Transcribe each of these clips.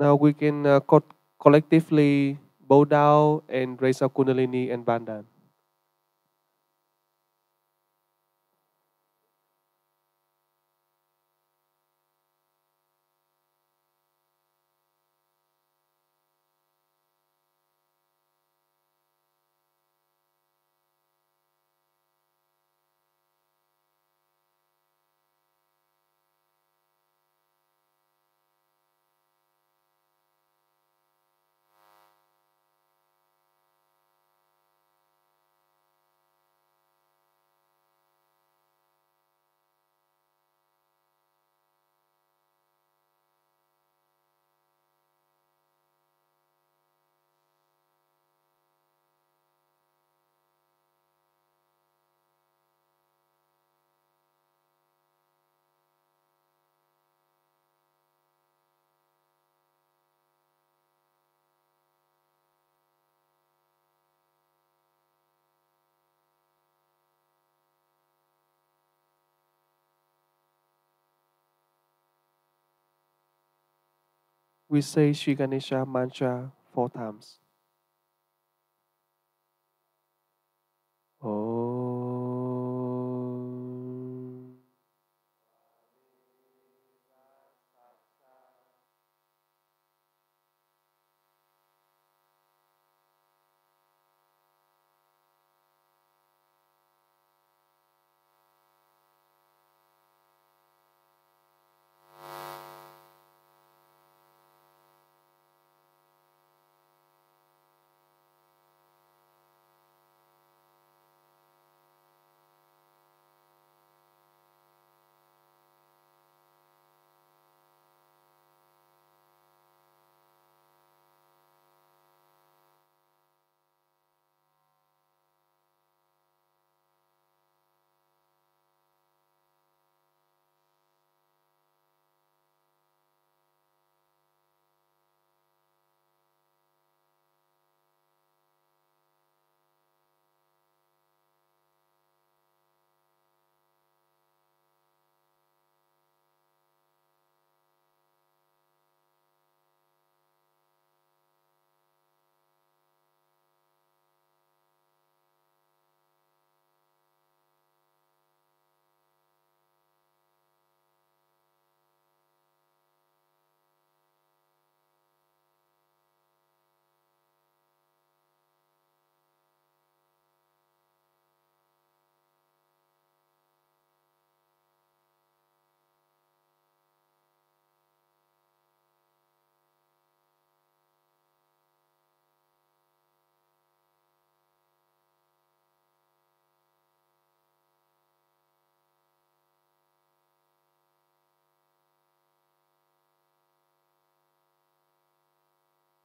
Now we can collectively bow down and raise our Kundalini and Bandhan. We say Shri Ganesha mantra 4 times. Om.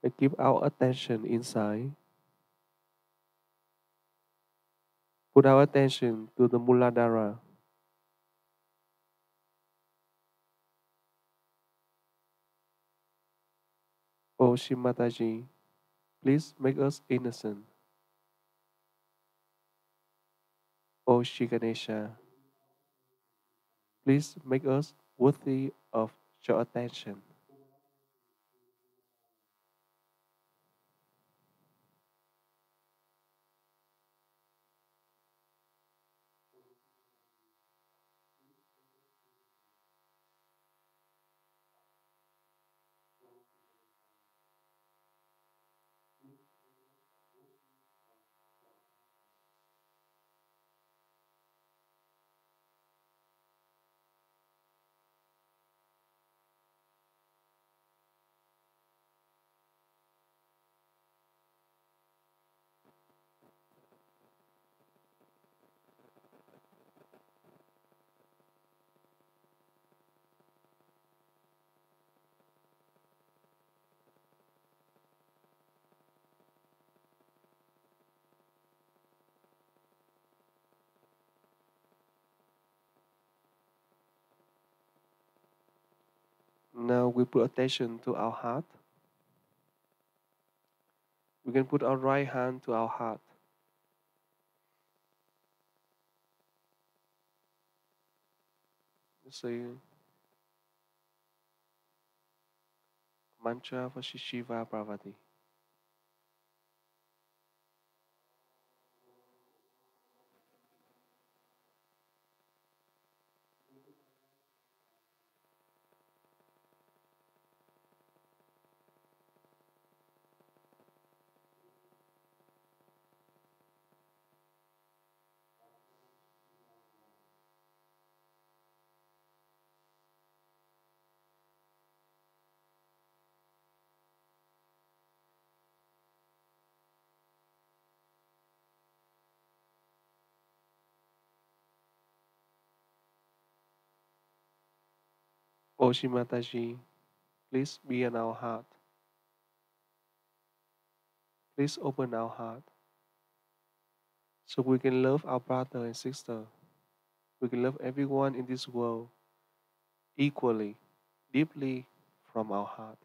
We keep our attention inside. Put our attention to the Muladhara. Oh Shri Mataji, please make us innocent. Oh Shri Ganesha, please make us worthy of your attention. Now we put attention to our heart. We can put our right hand to our heart. Say, Mantra for Shri Shiva Parvati. O Shri Mataji, please be in our heart. Please open our heart so we can love our brother and sister. We can love everyone in this world equally, deeply from our heart.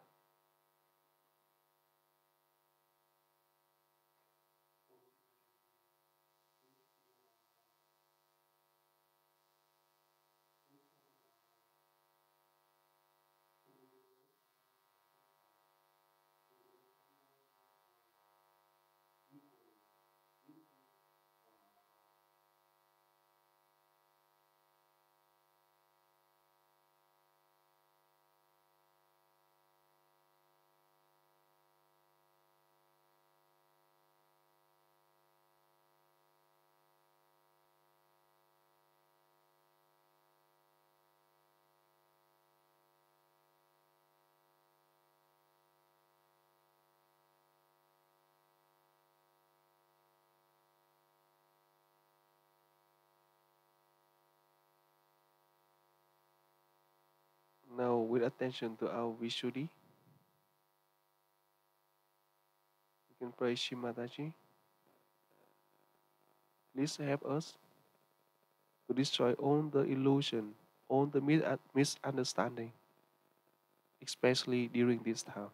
Now, with attention to our Vishuddhi, we can pray Shri Mataji. Please help us to destroy all the illusion, all the misunderstanding, especially during this time.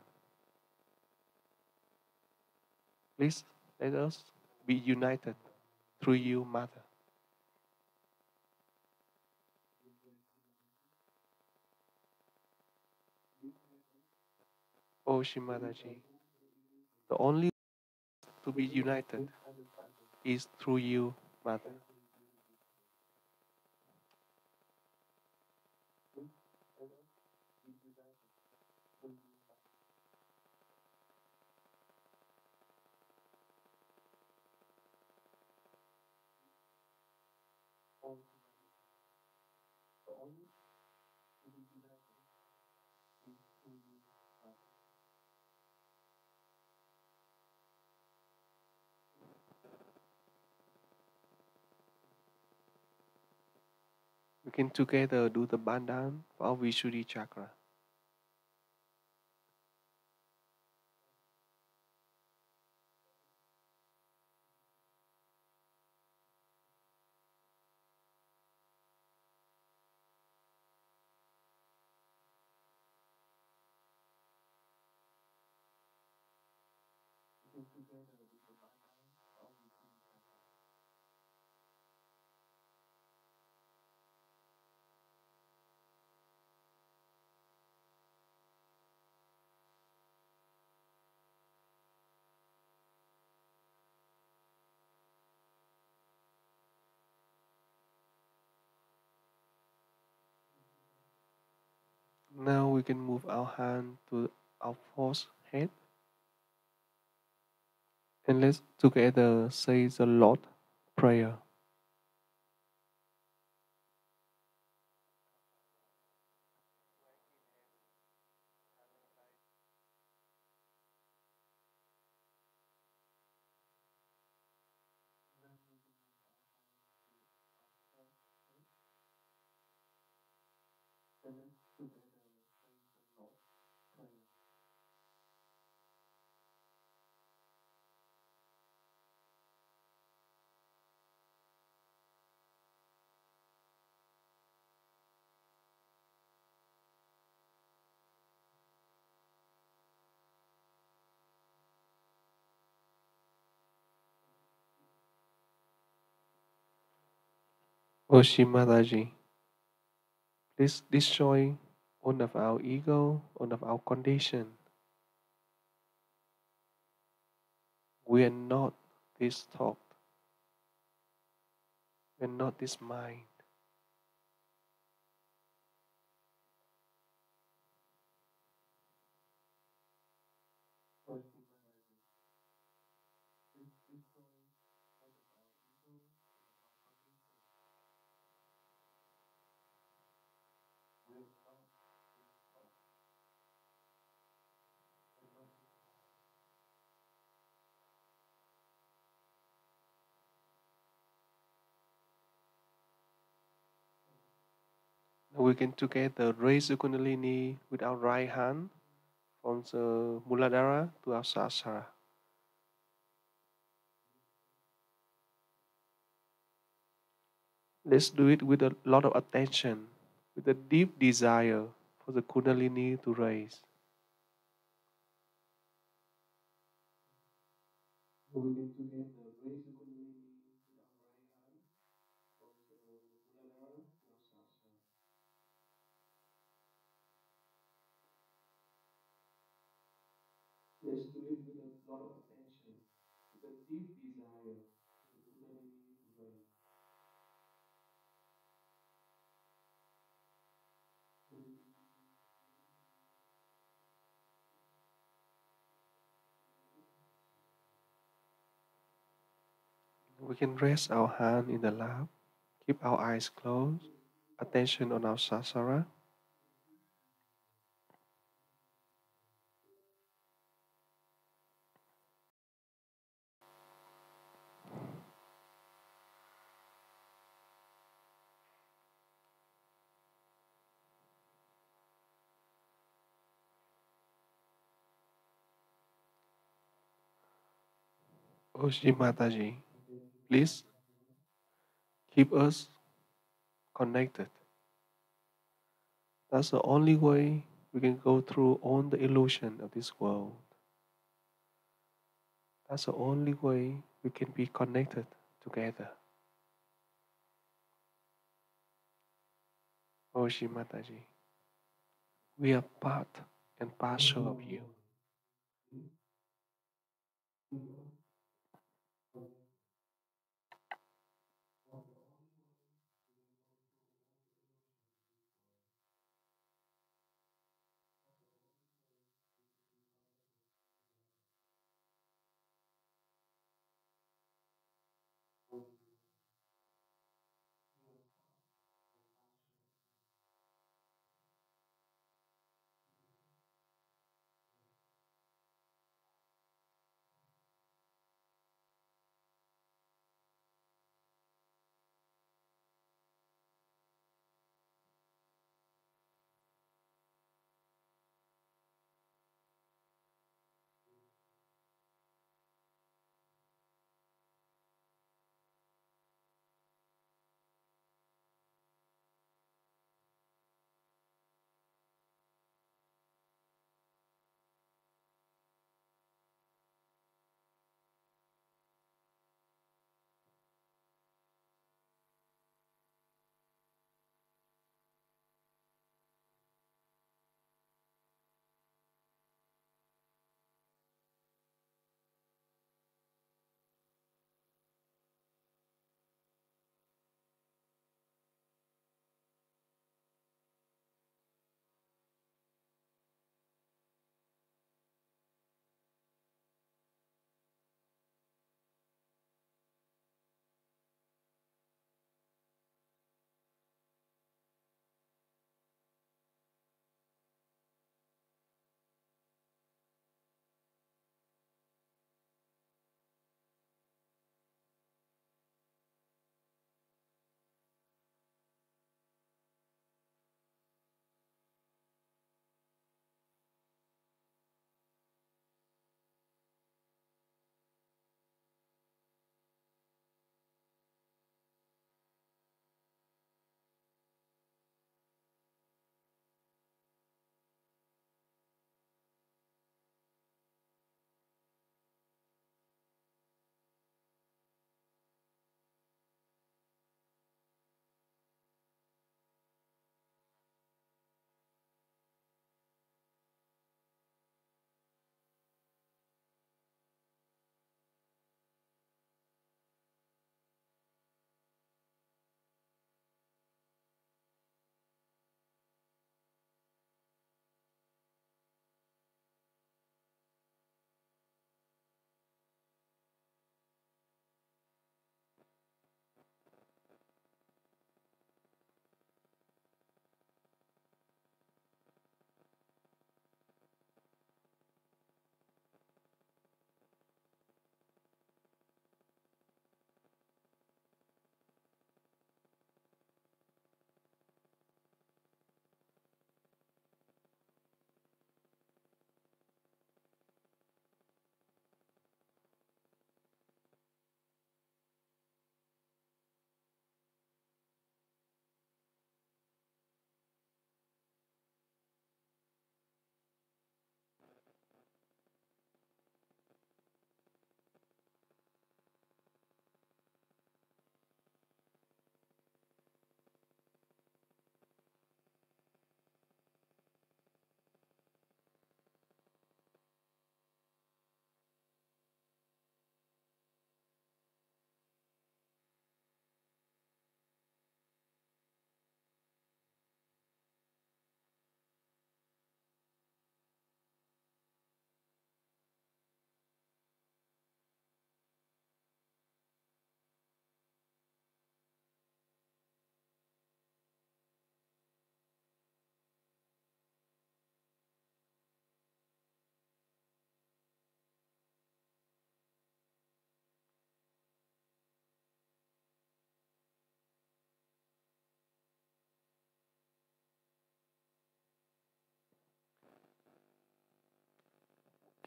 Please let us be united through you, Mother. O Shri Mataji, the only to be united is through you, Mother. We can together do the bandhan for our Vishuddhi chakra. Now we can move our hand to our forehead and let's together say the Lord prayer. O Shri Mataji, please destroy all of our ego, all of our condition, We are not this thought. We are not this mind. Now we can together raise the Kundalini with our right hand from the Muladhara to our Sahasrara. Let's do it with a lot of attention, with a deep desire for the Kundalini to raise. We can together raise the Kundalini with our right hand from the Muladhara to our Sahasrara. Let's do it with a lot of attention, with a deep desire for the Kundalini to raise. We can rest our hand in the lap, keep our eyes closed, attention on our Sahasrara. Oh Shri Mataji, please keep us connected. That's the only way we can go through all the illusion of this world. That's the only way we can be connected together. Oh Shri Mataji, we are part and parcel of you.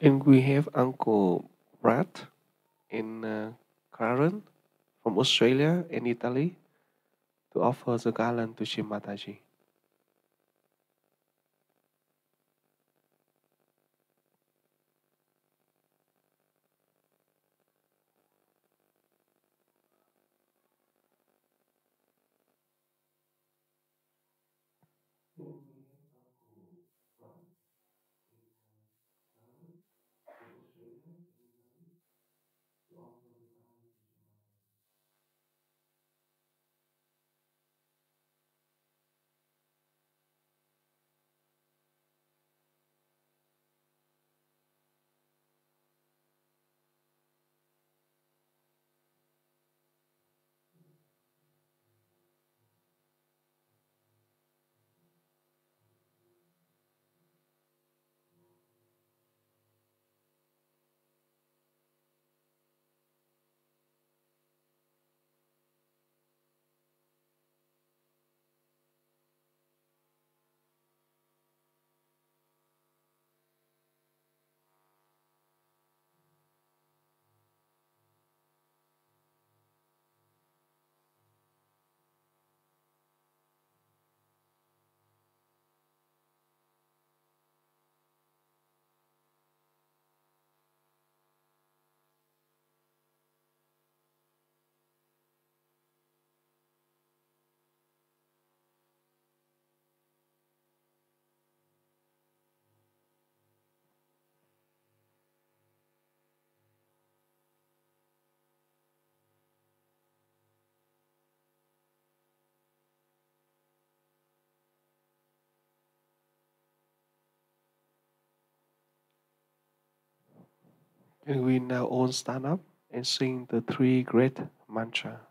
And we have Uncle Brad in Karen from Australia and Italy to offer the garland to Shri Mataji. And we now all stand up and sing the three great mantra.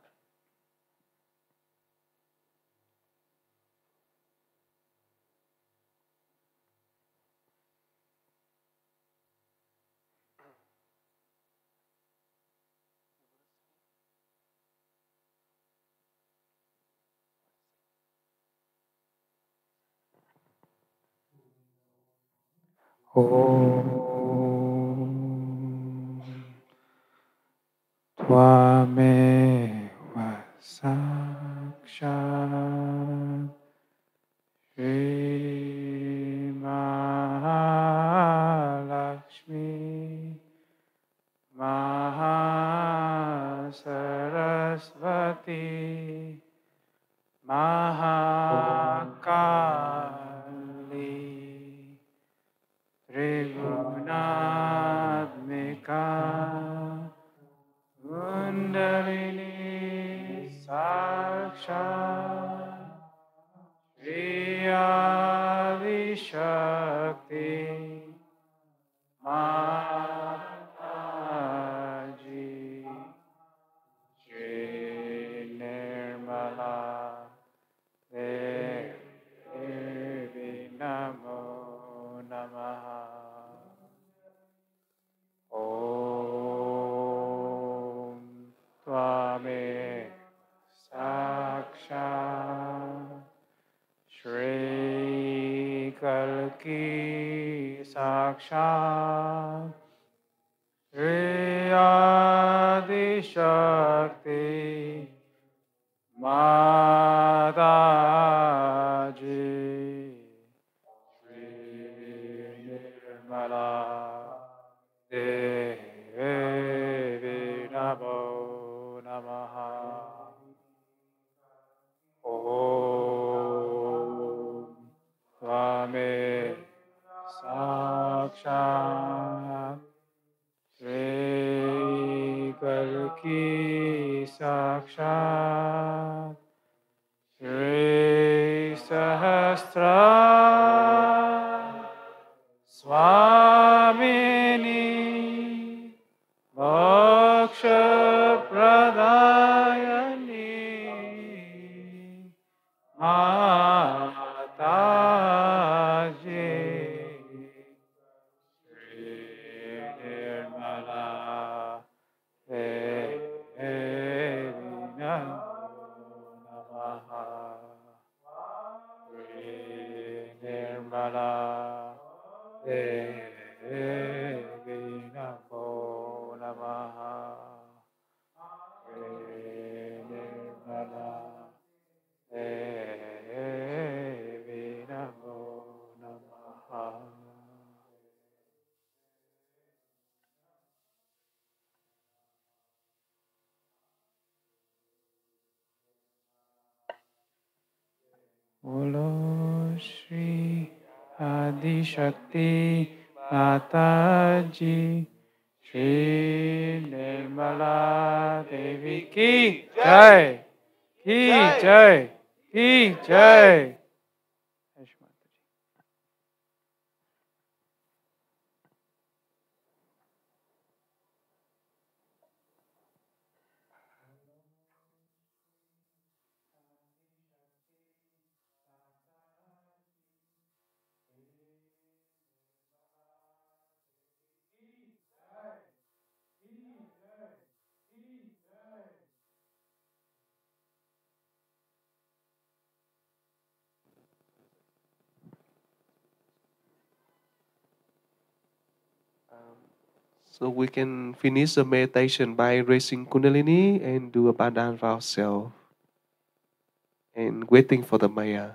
Om Tvameva Sakshat Shri Mahalakshmi Mahasarasvati Mahakali Trigunatmika Kundalini Sakshat Shri Adi Shakti Mataji Shri Nirmala Devi Namo Namaha Om Tvame Sakshat Shri Kalki Sakshat Shri Adi Shakti Mataji Shri Nirmala Devi Namo Namaha Om Tvame Sakshat Shri Kalki Sakshat Shri Sahasra Swamini Moksha Pradayani Mataji Shri Nirmala Devi Namo Namaha Shri Nirmala Devi Lord Shri Adi Shakti Mataji Shri Nirmala Devi ki Jai, ki Jai, ki Jai. So we can finish the meditation by raising Kundalini and do a bandhan for ourselves and waiting for the Maya.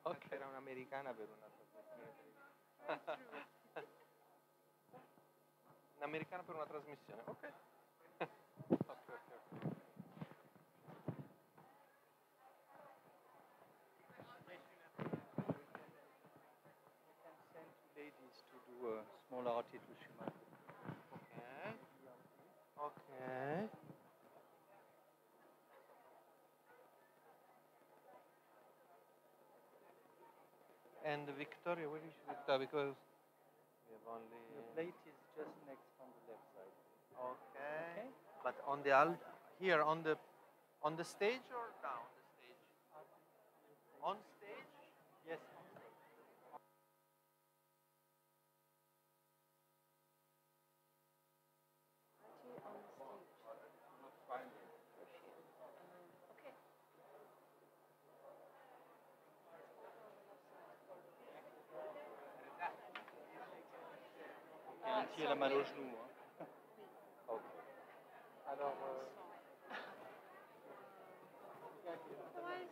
Ok. Era un'americana per una trasmissione. Un'americana per una trasmissione, ok. Ok, ok. Ladies to do a small arti to Shima. Okay. Okay. And Victoria, where is Victoria? Because we have only. The plate is just next on the left side. Okay. Okay. But on the here on the stage or down the stage? On stage? Yes, on stage. Et tire la main au genou. Hein. Ok. Alors. Otherwise,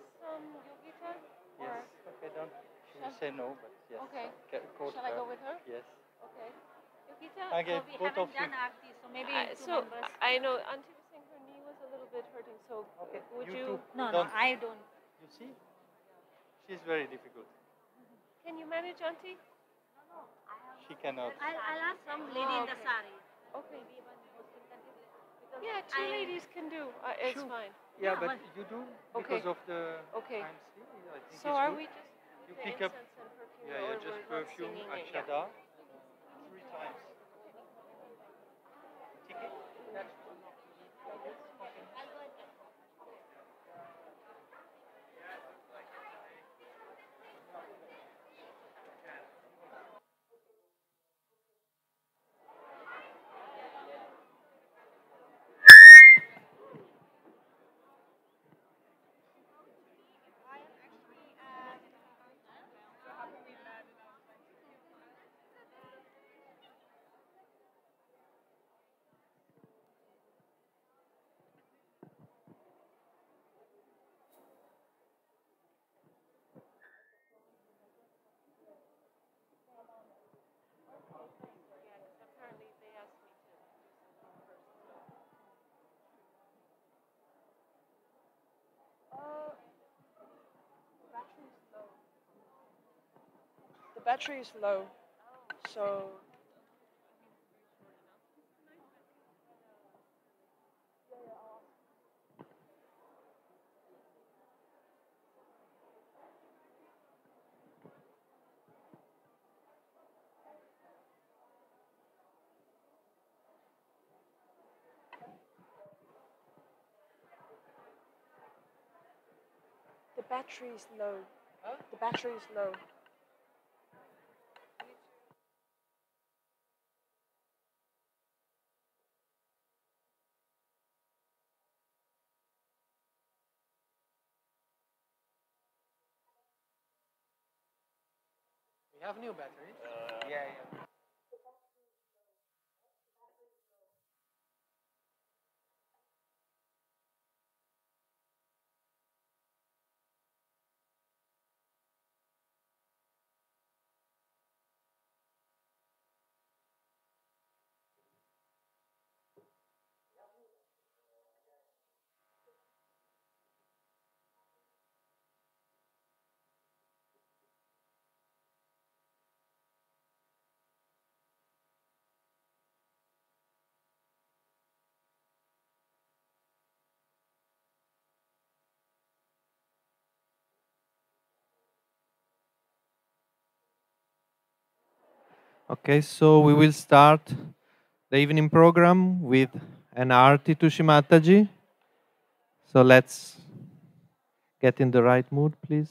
Yogita, Yes. Okay, don't. She will say no, but yes. Okay. Quote Shall I her. go with her? Yes. Okay. Yogita, Okay, We both of haven't you. done Aarti, so maybe two so members. I know Auntie was saying her knee was a little bit hurting, so Okay, would you you? two. No, don't. I don't. You see, she's very difficult. Can you manage, Auntie? She cannot. I'll ask some lady in the okay. sari. Okay. Maybe one Muslim country. Because Yeah, two I- ladies can do. It's Sure. fine. Yeah, Yeah, but but- you do Okay. because of the Okay. time sleep. I think So it's are good. we just You with the pick up- incense and perfume, Yeah, or yeah, just we're not perfume, singing it? Yeah. akshada, 3 times. Ticket? That's Apparently they asked me to do something first. Battery is low. The battery is low, so. The battery is low. The battery is low. We have new batteries. Yeah, yeah. Okay, so we will start the evening program with an Aarti to Shri Mataji. So let's get in the right mood, please.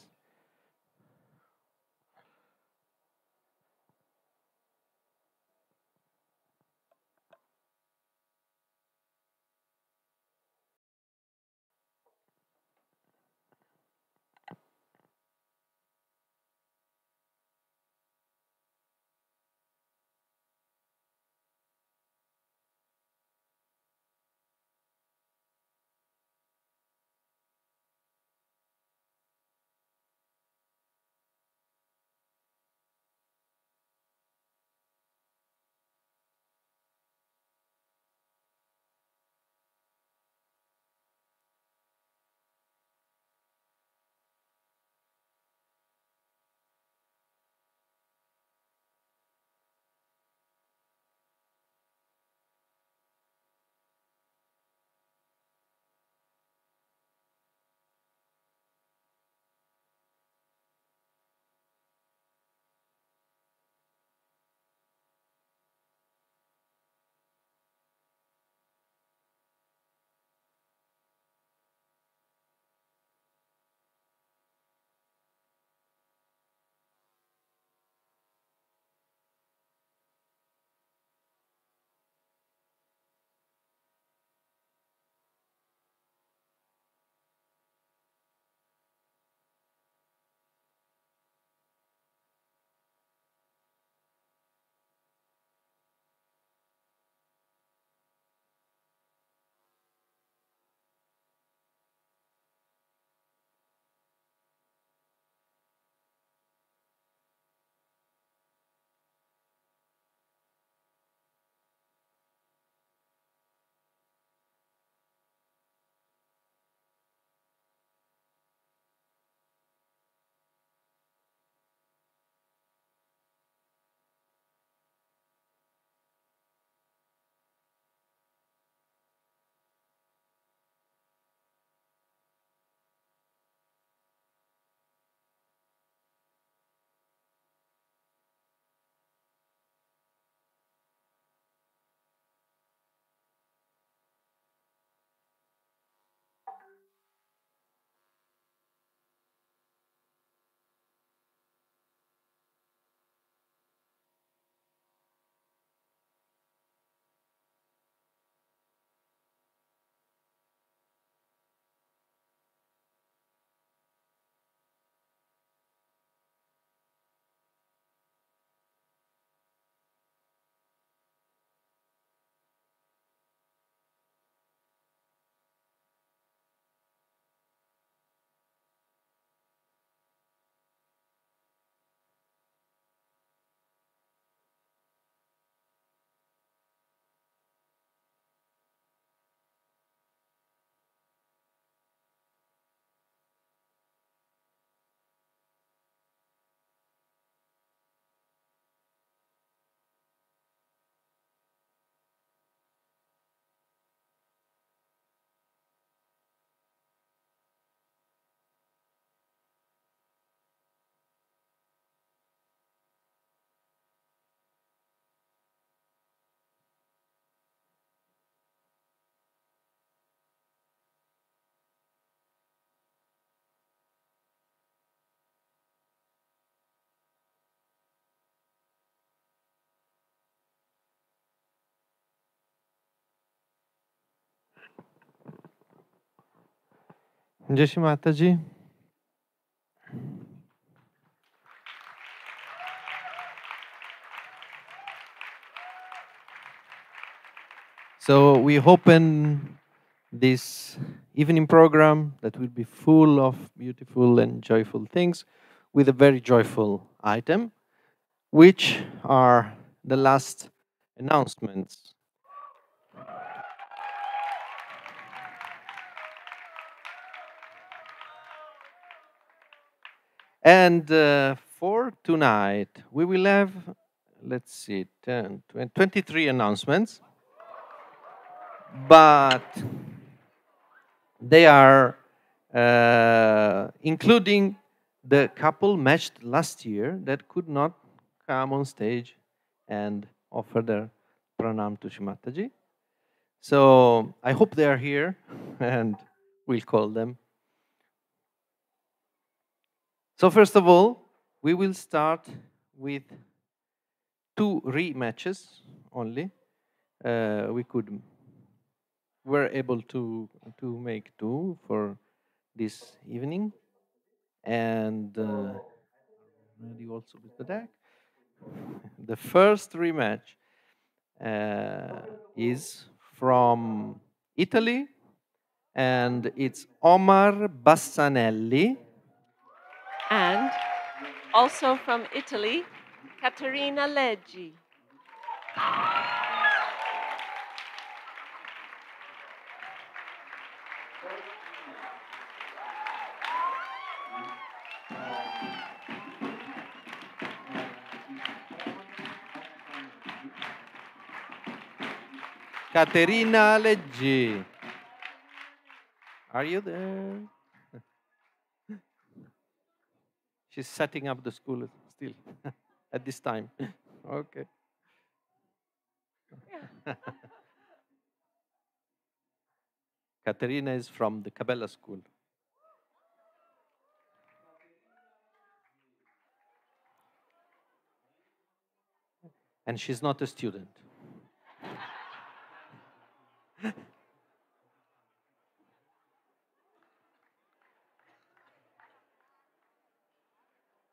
Jai Shri Mataji. So we open this evening program that will be full of beautiful and joyful things with a very joyful item, which are the last announcements. And for tonight, we will have, let's see, 10, 20, 23 announcements, but they are including the couple matched last year that could not come on stage and offer their pranam to Shri Mataji. So I hope they are here and we'll call them. So first of all, we will start with 2 rematches only. We're able to make 2 for this evening, and ready also with the deck. The first rematch is from Italy, and it's Omar Bassanelli. And also from Italy, Caterina Leggi. Caterina Leggi. Are you there? She's setting up the school still at this time. Okay. Caterina is from the Cabella school. And she's not a student.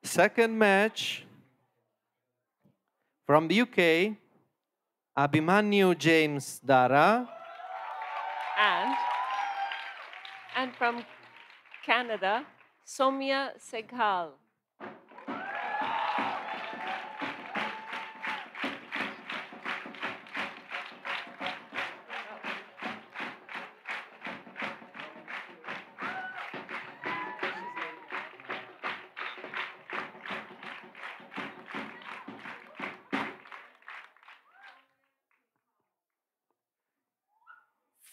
Second match from the UK, Abhimanyu James Dara. And from Canada, Somya Seghal.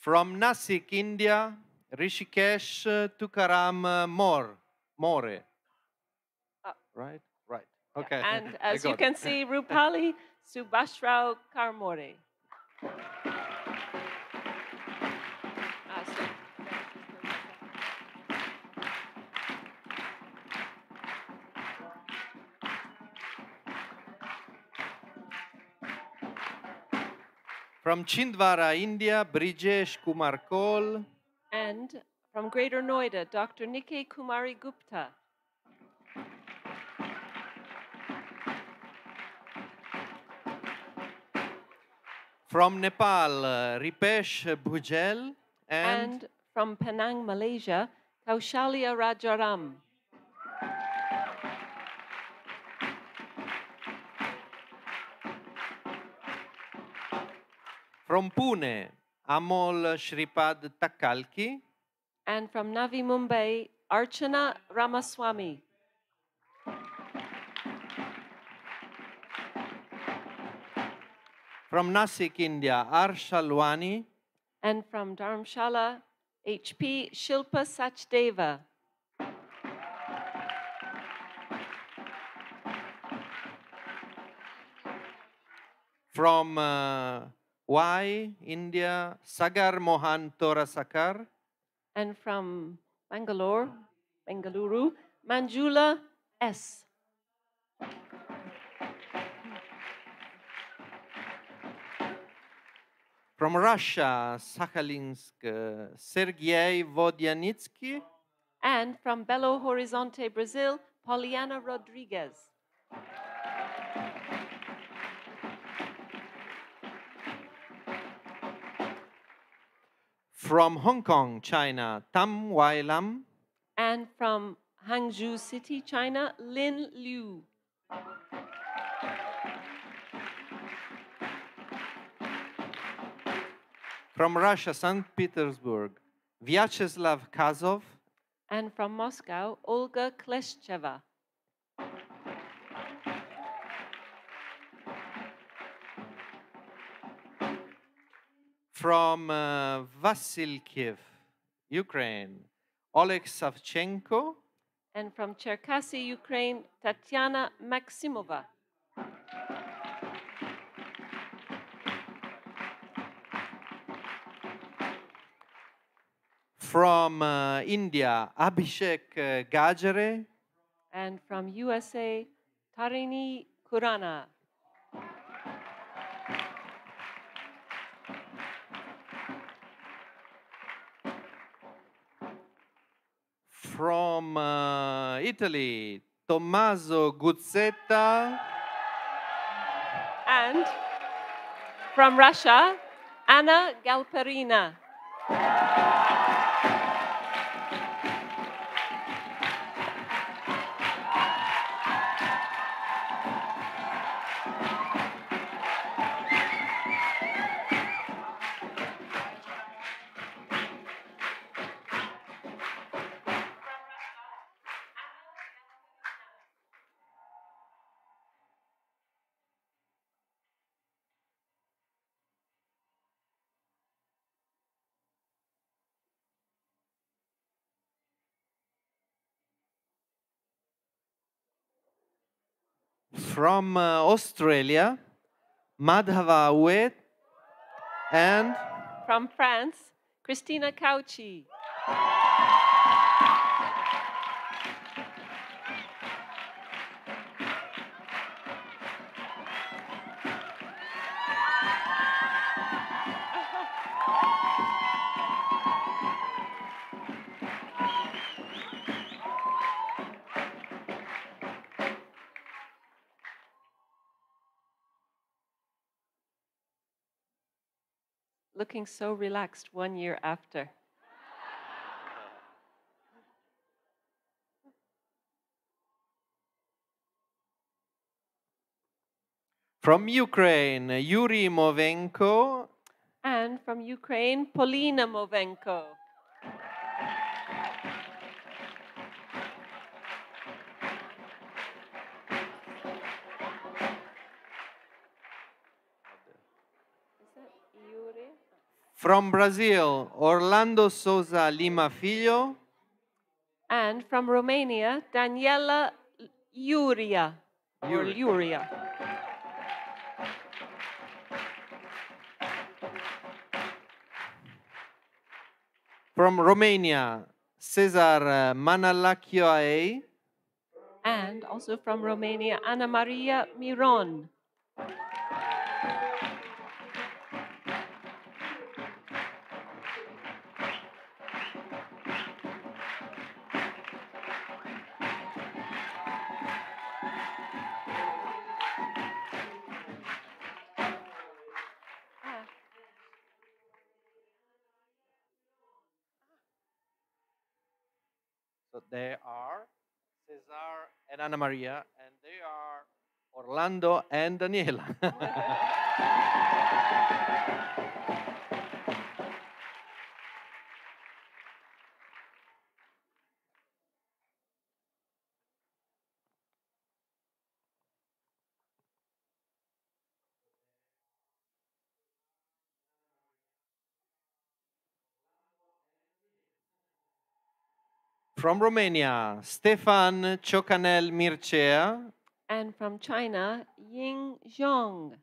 From Nasik, India, Rishikesh Tukaram More. Right? Right. Okay. Yeah. And as you can see, Rupali Subashrao Karmore. From Chhindwara, India, Brijesh Kumar Kaul. And from Greater Noida, Dr. Nikkei Kumari Gupta. From Nepal, Ripesh Bhujel. And from Penang, Malaysia, Kaushalya Rajaram. From Pune, Amol Shripad Takalki. And from Navi Mumbai, Archana Ramaswamy. From Nasik, India, Arshalwani. And from Dharamshala, HP Shilpa Sachdeva. From Y, India, Sagar Mohan Torasakar. And from Bangalore, Bengaluru, Manjula S. From Russia, Sakhalinsk, Sergei Vodyanitsky. And from Belo Horizonte, Brazil, Poliana Rodriguez. From Hong Kong, China, Tam Wai Lam. And from Hangzhou City, China, Lin Liu. From Russia, St. Petersburg, Vyacheslav Kazov. And from Moscow, Olga Kleshcheva. From Vasilkiv, Ukraine, Oleg Savchenko. And from Cherkasy, Ukraine, Tatiana Maximova. From India, Abhishek Gajare. And from USA, Tarini Kurana. From Italy, Tommaso Guzzetta. And from Russia, Anna Galperina. From Australia, Madhava Wet. And from France, Christina Cauchi. Looking so relaxed 1 year after. from Ukraine, Yuri Movenko. And from Ukraine, Polina Movenko. Is that Yuri? From Brazil, Orlando Souza Lima Filho. And from Romania, Daniela Iuria. Or Luria. From Romania, Cesar Manalacchioae. And also from Romania, Ana Maria Miron. So they are Cesar and Ana Maria, and they are Orlando and Daniela. From Romania, Stefan Ciocanel Mircea. And from China, Ying Zhong.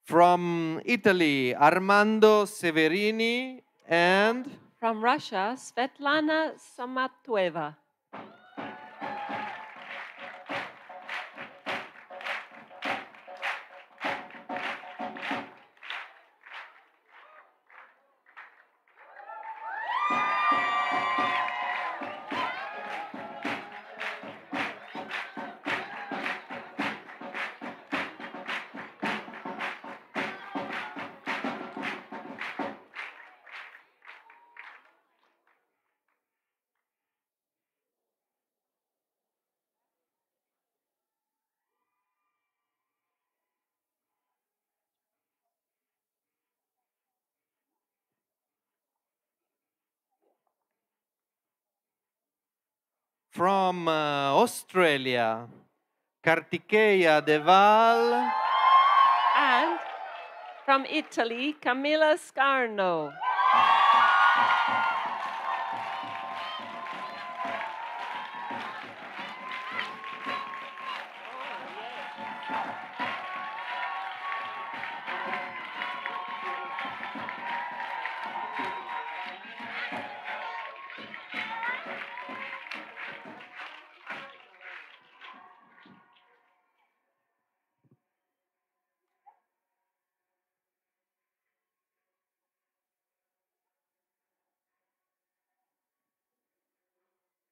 From Italy, Armando Severini, and From Russia, Svetlana Samatueva. from Australia, Kartikeya Deval, And from Italy, Camilla Scarno.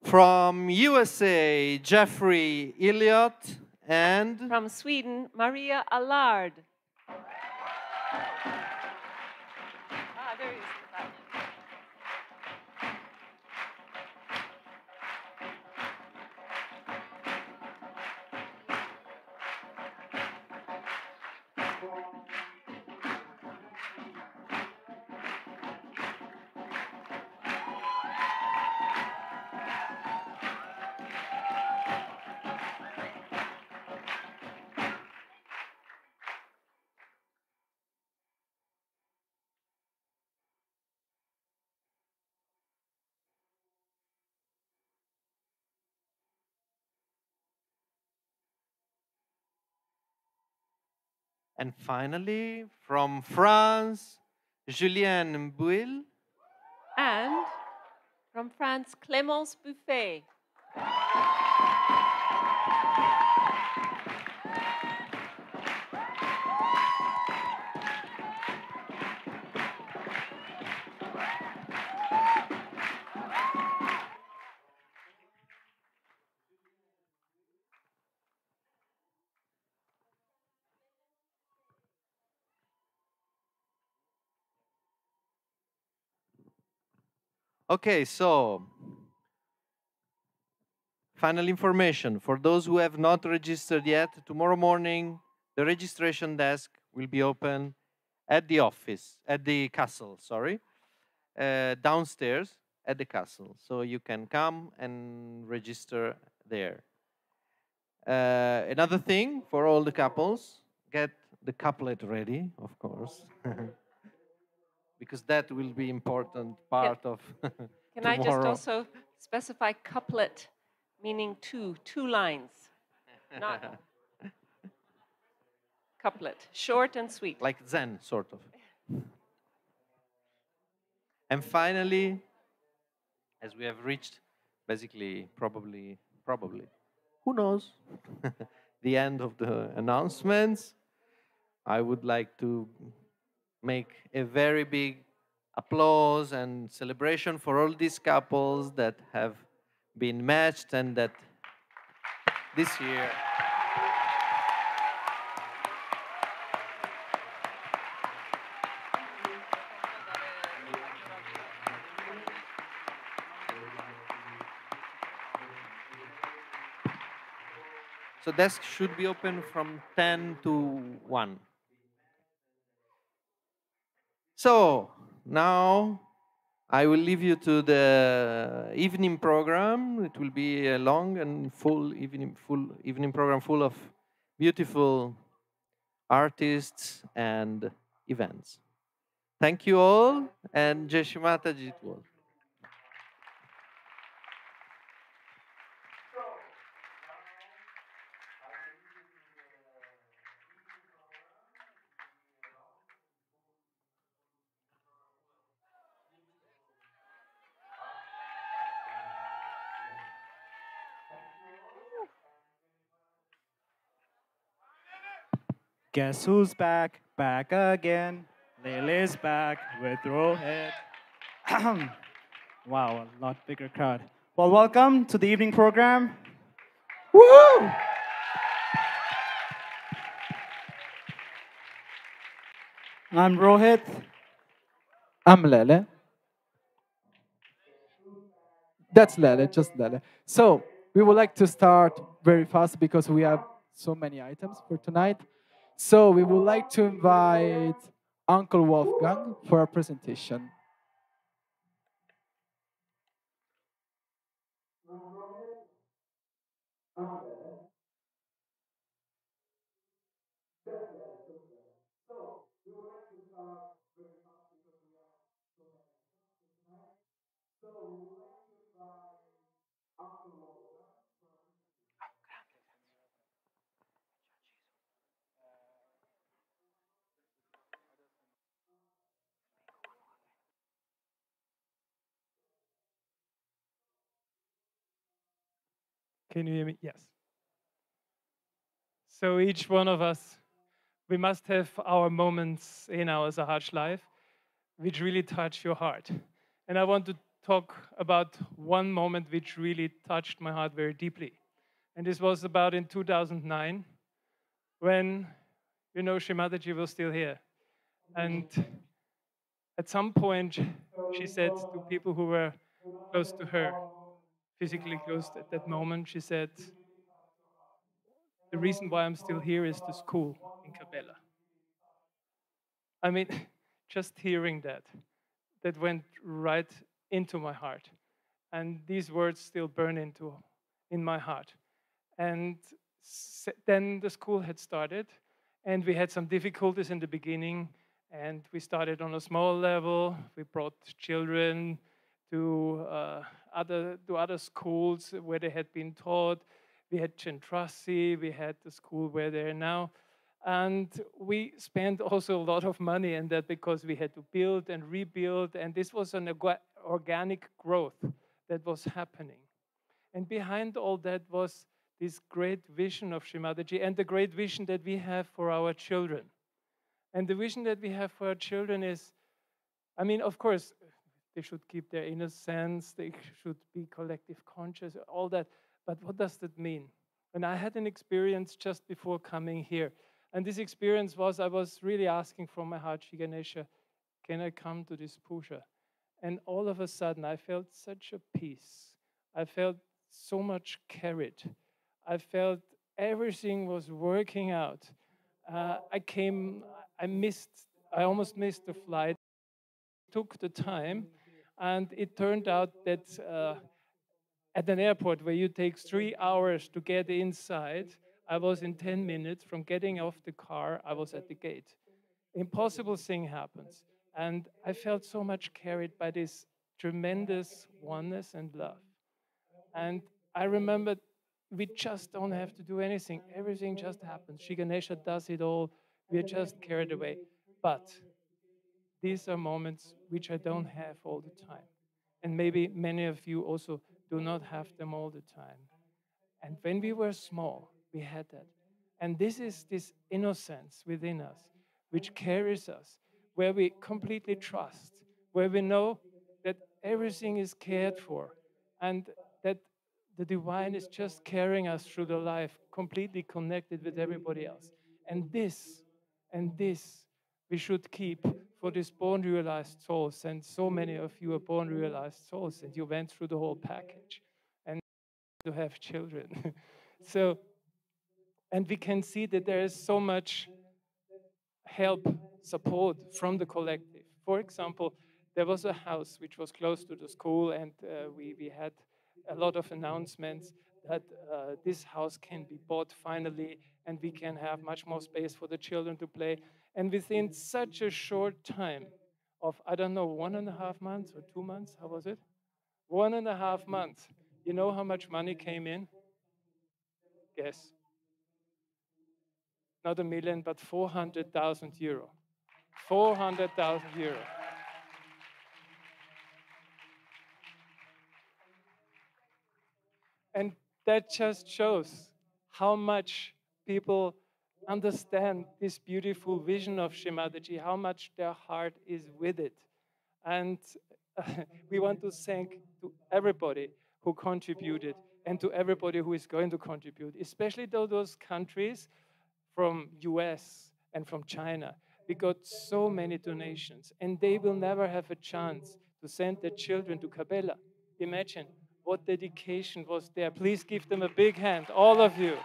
from USA, Jeffrey Elliott, and From Sweden, Maria Allard. There he is. and finally from France, Julien Bouil, And from France, Clémence Buffet. Okay, so final information for those who have not registered yet. Tomorrow morning, the registration desk will be open at the office, at the castle, sorry, downstairs at the castle. So you can come and register there. Another thing for all the couples, get the couplet ready, of course. Because that will be important part of Can I just tomorrow. also specify couplet, meaning two lines, not couplet, short and sweet. Like Zen, sort of. And finally, as we have reached basically probably, who knows, the end of the announcements, I would like to make a very big applause and celebration for all these couples that have been matched and that this year so desk should be open from 10 to 1. So now I will leave you to the evening program. It will be a long and full evening program full of beautiful artists and events. Thank you all, and Jai Shri Mataji to all. Guess who's back? Back again. Lily's back with Rohit. Wow, a lot bigger crowd. Well, welcome to the evening program. Woo! I'm Rohit. I'm Lele. That's Lele, just Lele. So we would like to start very fast because we have so many items for tonight. So we would like to invite Uncle Wolfgang for a presentation. Can you hear me? Yes. So each one of us, we must have our moments in our Sahaj life which really touch your heart. And I want to talk about one moment which really touched my heart very deeply. And this was about in 2009 when, Shri Mataji was still here. And at some point, she said to people who were close to her, physically close at that moment, she said, the reason why I'm still here is the school in Cabella. I mean, just hearing that went right into my heart. And these words still burn in my heart. And then the school had started, and we had some difficulties in the beginning. And we started on a small level. We brought children to other schools where they had been taught. We had Chentrasi, we had the school where they are now. And we spent also a lot of money in that because we had to build and rebuild. And this was an organic growth that was happening. And behind all that was this great vision of Shri Mataji and the great vision that we have for our children. And the vision that we have for our children is, I mean, of course, they should keep their innocence, they should be collective conscious, all that. But what does that mean? And I had an experience just before coming here. And this experience was, I was really asking from my heart, Shri Ganesha, can I come to this puja? And all of a sudden, I felt such a peace. I felt so much carried. I felt everything was working out. I almost missed the flight. Took the time, and it turned out that at an airport where you take 3 hours to get inside, I was in 10 minutes from getting off the car. I was at the gate. Impossible thing happens, and I felt so much carried by this tremendous oneness and love. And I remembered we just don't have to do anything. Everything just happens. Shri Ganesha does it all. We're just carried away. But these are moments which I don't have all the time. And maybe many of you also do not have them all the time. And when we were small, we had that. And this is this innocence within us, which carries us, where we completely trust, where we know that everything is cared for, and that the divine is just carrying us through the life, completely connected with everybody else. And this we should keep for these born realized souls. And so many of you are born realized souls, and you went through the whole package and to have children. So, and we can see that there is so much help, support from the collective. For example, there was a house which was close to the school, and we had a lot of announcements that this house can be bought finally, and we can have much more space for the children to play. And within such a short time of, I don't know, 1.5 months or 2 months, how was it? 1.5 months. You know how much money came in? Guess. Not a million, but 400,000 euro. 400,000 euro. And that just shows how much people understand this beautiful vision of Shri Mataji, how much their heart is with it. And we want to thank to everybody who contributed and to everybody who is going to contribute, especially those countries from US and from China. We got so many donations, and they will never have a chance to send their children to Cabella. Imagine what dedication was there. Please give them a big hand, all of you.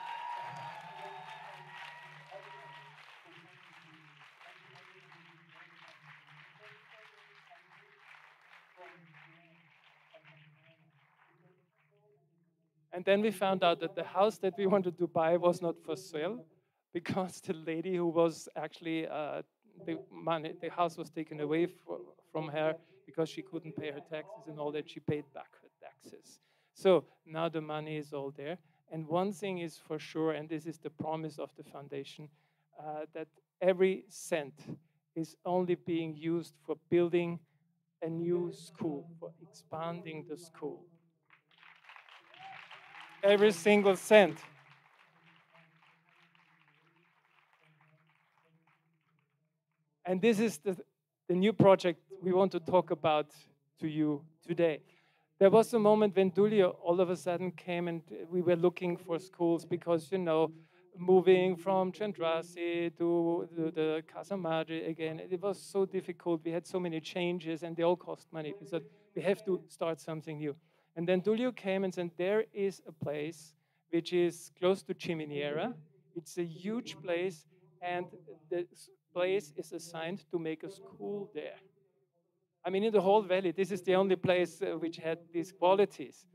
And then we found out that the house that we wanted to buy was not for sale because the lady who was actually the house was taken away from her because she couldn't pay her taxes and all that. She paid back her taxes. So now the money is all there. And one thing is for sure, and this is the promise of the foundation, that every cent is only being used for building a new school, for expanding the school. Every single cent. And this is the new project we want to talk about to you today. There was a moment when Dulio all of a sudden came and we were looking for schools because, you know, moving from Chandrasi to the Casa Madre again, it was so difficult. We had so many changes and they all cost money. We said, we have to start something new. And then Dulio came and said, there is a place which is close to Chiminiera. It's a huge place and the place is assigned to make a school there. I mean, in the whole valley, this is the only place which had these qualities.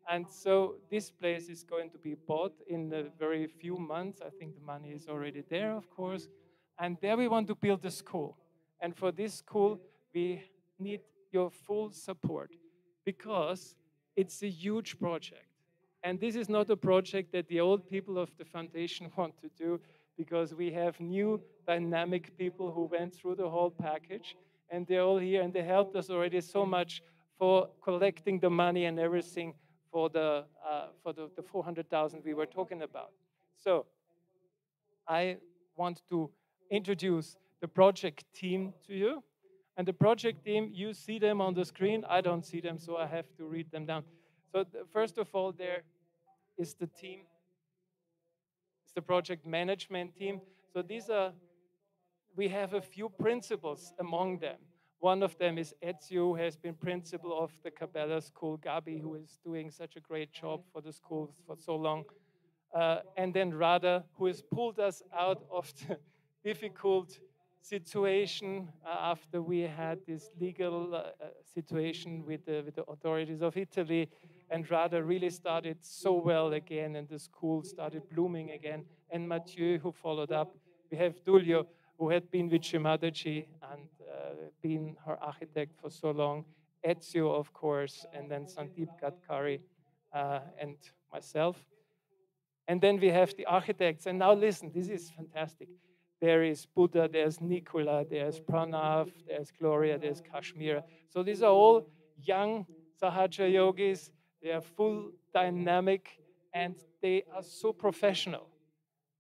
And so this place is going to be bought in a very few months. I think the money is already there, of course. And there we want to build a school. And for this school, we need your full support because it's a huge project. And this is not a project that the old people of the foundation want to do because we have new dynamic people who went through the whole package and they're all here and they helped us already so much for collecting the money and everything for the 400,000 we were talking about. So I want to introduce the project team to you. And the project team, you see them on the screen. I don't see them, so I have to read them down. So first of all, there is the team. It's the project management team. So we have a few principals among them. One of them is Ezio, who has been principal of the Cabella School, Gabi, who is doing such a great job for the school for so long. And then Radha, who has pulled us out of the difficult situation after we had this legal situation with the authorities of Italy. And Radha really started so well again, and the school started blooming again. And Mathieu, who followed up. We have Dulio, who had been with Shri Mataji and been her architect for so long. Ezio, of course, and then Sandeep Gadkari and myself. And then we have the architects. And now listen, this is fantastic. There is Buddha, there's Nicola, there's Pranav, there's Gloria, there's Kashmira. So these are all young Sahaja yogis. They are full dynamic and they are so professional.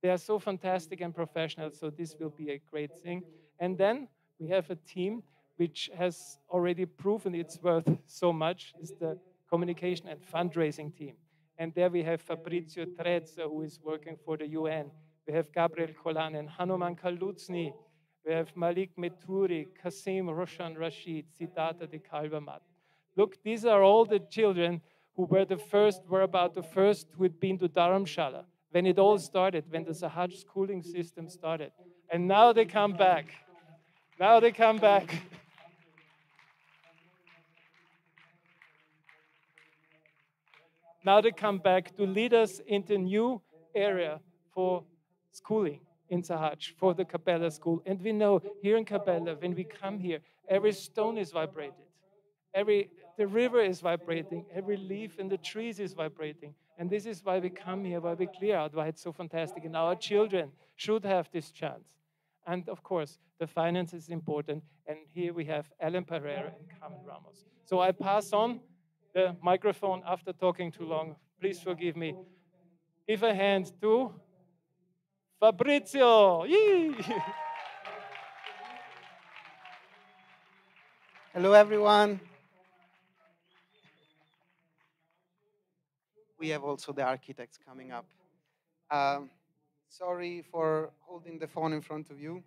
They are so fantastic and professional. So this will be a great thing. And then we have a team which has already proven its worth so much. It's the communication and fundraising team. And there we have Fabrizio Trezza, who is working for the UN. We have Gabriel Kolan and Hanuman Kalutsny. We have Malik Meturi, Kasim Roshan Rashid, Siddhartha de Kalvamat. Look, these are all the children who were about the first who had been to Dharamshala when it all started, when the Sahaj schooling system started. And now they come back. Now they come back. Now they come back to lead us into a new area for schooling in Sahaj, for the Cabella school. And we know here in Cabella, when we come here, every stone is vibrated. The river is vibrating. Every leaf in the trees is vibrating. And this is why we come here, why we clear out, why it's so fantastic. And our children should have this chance. And of course, the finance is important. And here we have Alan Pereira and Carmen Ramos. So I pass on the microphone after talking too long. Please forgive me. Give a hand to Fabrizio. Yee. Hello, everyone. We have also the architects coming up. Sorry for holding the phone in front of you.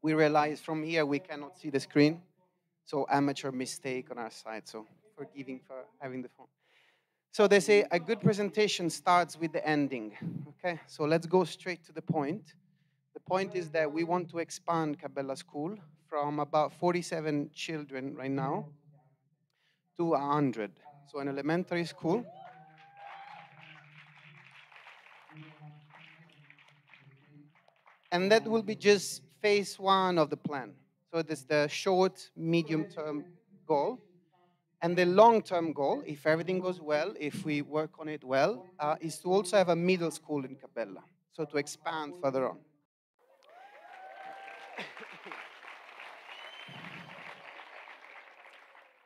We realize from here we cannot see the screen, so amateur mistake on our side, so forgiving for having the phone. So they say a good presentation starts with the ending, okay? So let's go straight to the point. The point is that we want to expand Cabella School from about 47 children right now to 100. So an elementary school. And that will be just phase one of the plan. So it is the short, medium-term goal. And the long-term goal, if everything goes well, if we work on it well, is to also have a middle school in Cabella. So to expand further on.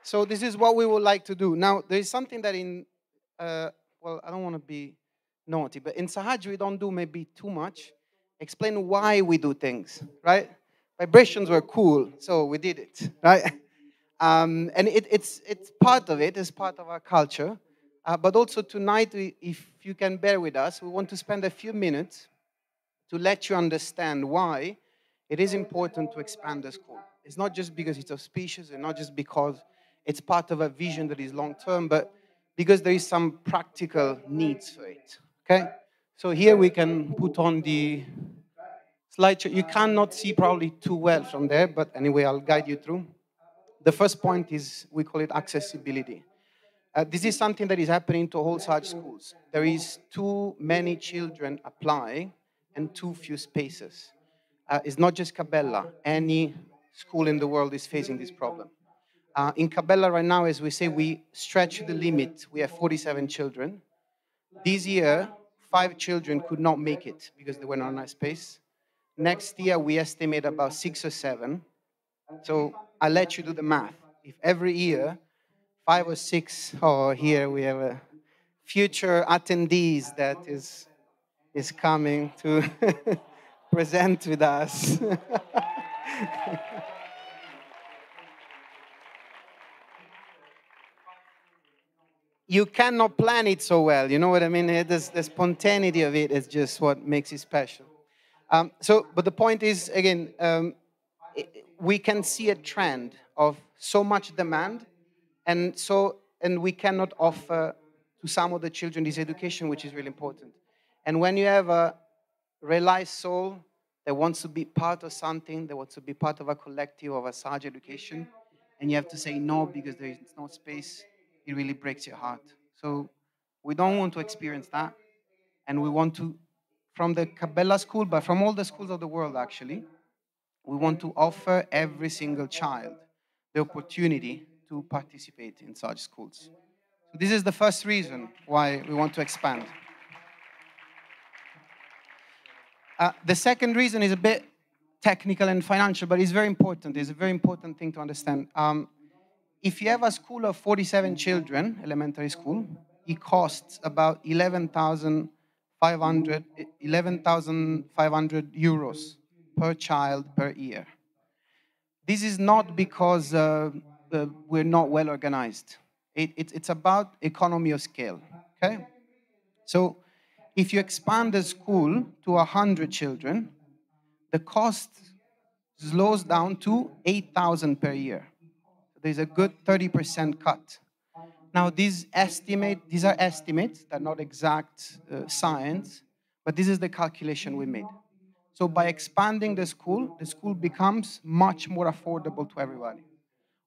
So this is what we would like to do. Now, there is something that well, I don't want to be naughty, but in Sahaja, we don't do maybe too much. Explain why we do things, right? Vibrations were cool, so we did it, right? And it's part of it, it's part of our culture. But also tonight, if you can bear with us, we want to spend a few minutes to let you understand why it is important to expand the school. It's not just because it's auspicious, and not just because it's part of a vision that is long-term, but because there is some practical needs for it, okay? So here we can put on the slideshow. You cannot see probably too well from there, but anyway, I'll guide you through. The first point is, we call it accessibility. This is something that is happening to all such schools. There is too many children applying and too few spaces. It's not just Cabella. Any school in the world is facing this problem. In Cabella right now, as we say, we stretch the limit. We have 47 children. This year, 5 children could not make it because they were not in a space. Next year, we estimate about 6 or 7. So I'll let you do the math. If every year, 5 or 6, oh, here we have a future attendees that is coming to present with us. You cannot plan it so well, you know what I mean? The spontaneity of it is just what makes it special. But the point is, again, we can see a trend of so much demand, and we cannot offer to some of the children this education, which is really important. And when you have a realized soul that wants to be part of something, that wants to be part of a collective, of a Sahaja education, and you have to say no because there is no space, it really breaks your heart. So we don't want to experience that. And we want to, from the Cabella school, but from all the schools of the world actually, we want to offer every single child the opportunity to participate in such schools. So this is the first reason why we want to expand. The second reason is a bit technical and financial, but it's very important. It's a very important thing to understand. If you have a school of 47 children, elementary school, it costs about 11,500 euros per child per year. This is not because we're not well organized. It's about economy of scale, okay? So if you expand the school to 100 children, the cost slows down to 8,000 per year. There's a good 30% cut. Now, these are estimates, they're not exact science, but this is the calculation we made. So by expanding the school becomes much more affordable to everybody.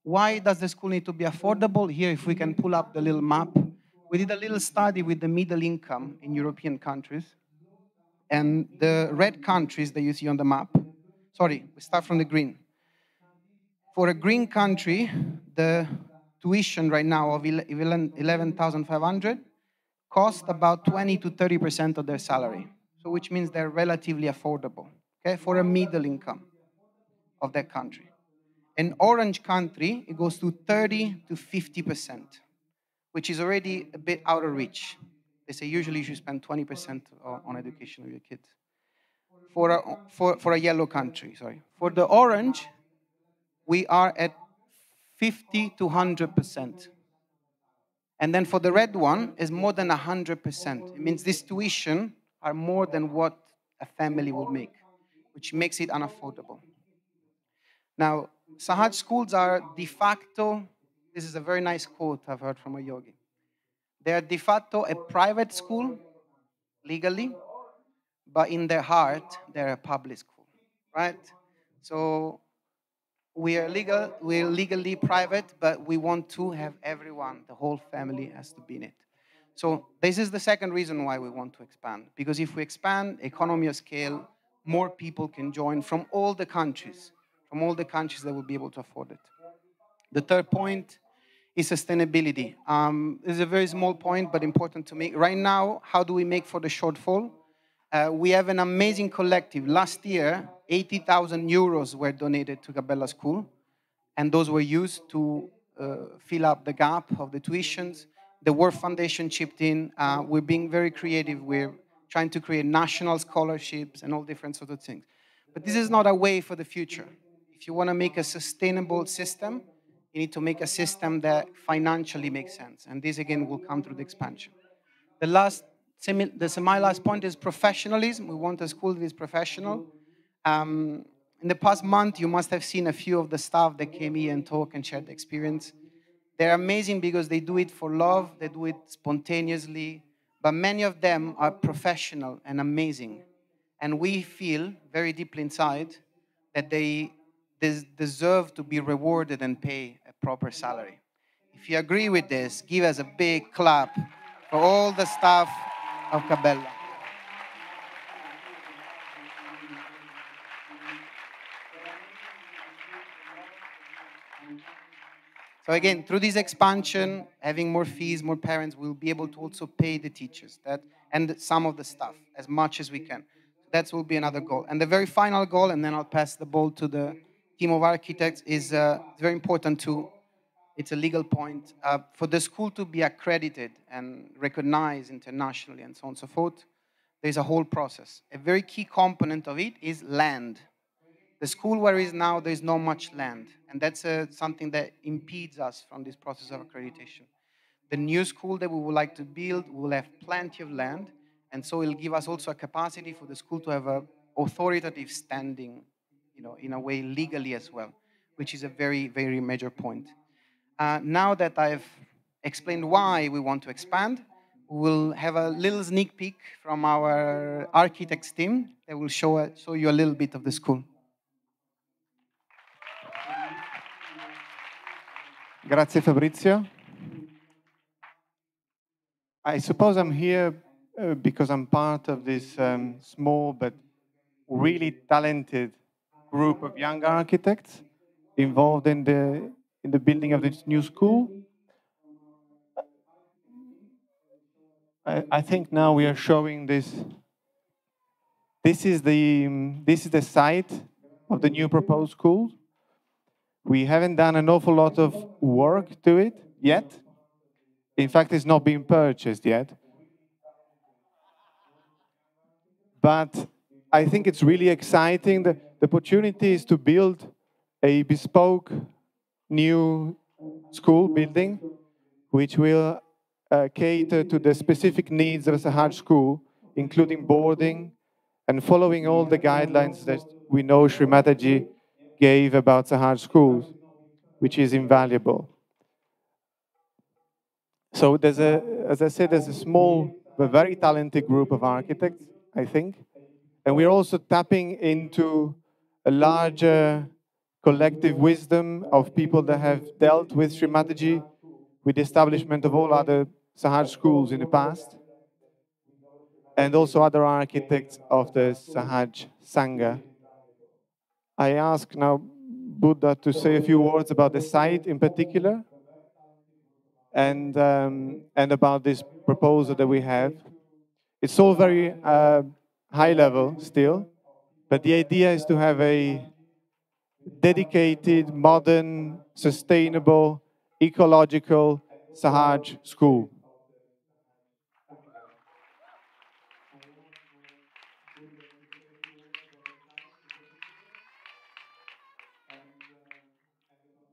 Why does the school need to be affordable? Here, if we can pull up the little map, we did a little study with the middle income in European countries. And the red countries that you see on the map, sorry, we start from the green. For a green country, the tuition right now of 11,500 cost about 20 to 30% of their salary. So which means they're relatively affordable, okay, for a middle income of that country. In orange country, it goes to 30 to 50%, which is already a bit out of reach. They say usually you should spend 20% on education of your kids. for a yellow country. Sorry. For the orange, we are at 50 to 100%. And then for the red one is more than 100%. It means this tuition are more than what a family will make, which makes it unaffordable. Now, Sahaj schools are de facto, this is a very nice quote I've heard from a yogi. They are de facto a private school, legally, but in their heart, they're a public school, right? So we're legally private, but we want to have everyone, the whole family has to be in it. So this is the second reason why we want to expand. Because if we expand economy of scale, more people can join from all the countries that will be able to afford it. The third point is sustainability. This is a very small point, but important to make. Right now, how do we make for the shortfall? We have an amazing collective. Last year, 80,000 euros were donated to Cabella School, and those were used to fill up the gap of the tuitions. The World Foundation chipped in. We're being very creative. We're trying to create national scholarships and all different sorts of things. But this is not a way for the future. If you want to make a sustainable system, you need to make a system that financially makes sense. And this, again, will come through the expansion. The semi-last point is professionalism. We want a school that is professional. In the past month, you must have seen a few of the staff that came here and talk and shared the experience. They're amazing because they do it for love, they do it spontaneously, but many of them are professional and amazing. And we feel very deeply inside that they deserve to be rewarded and pay a proper salary. If you agree with this, give us a big clap for all the staff of Cabella. So again, through this expansion, having more fees, more parents, we'll be able to also pay the teachers and some of the staff as much as we can. That will be another goal. And the very final goal, and then I'll pass the ball to the team of architects, is very important too. It's a legal point. For the school to be accredited and recognized internationally and so on and so forth, there's a whole process. A very key component of it is land. The school where it is now, there's not much land. And that's something that impedes us from this process of accreditation. The new school that we would like to build will have plenty of land. And so it'll give us also a capacity for the school to have an authoritative standing, in a way legally as well, which is a very, very major point. Now that I've explained why we want to expand, we'll have a little sneak peek from our architects team that will show you a little bit of the school. Grazie Fabrizio. I suppose I'm here because I'm part of this small but really talented group of young architects involved in the building of this new school. I think now we are showing this. This is the site of the new proposed school. We haven't done an awful lot of work to it yet. In fact, it's not been purchased yet. But I think it's really exciting. The opportunity is to build a bespoke new school building, which will cater to the specific needs of a Sahaj school, including boarding and following all the guidelines that we know Shri Mataji gave about Sahaj schools, which is invaluable. So as I said, there's a small but very talented group of architects, I think. And we're also tapping into a larger collective wisdom of people that have dealt with Shri Mataji, with the establishment of all other Sahaj schools in the past, and also other architects of the Sahaj Sangha. I ask now Buddha to say a few words about the site in particular, and about this proposal that we have. It's all very high level still, but the idea is to have a dedicated, modern, sustainable, ecological Sahaj school.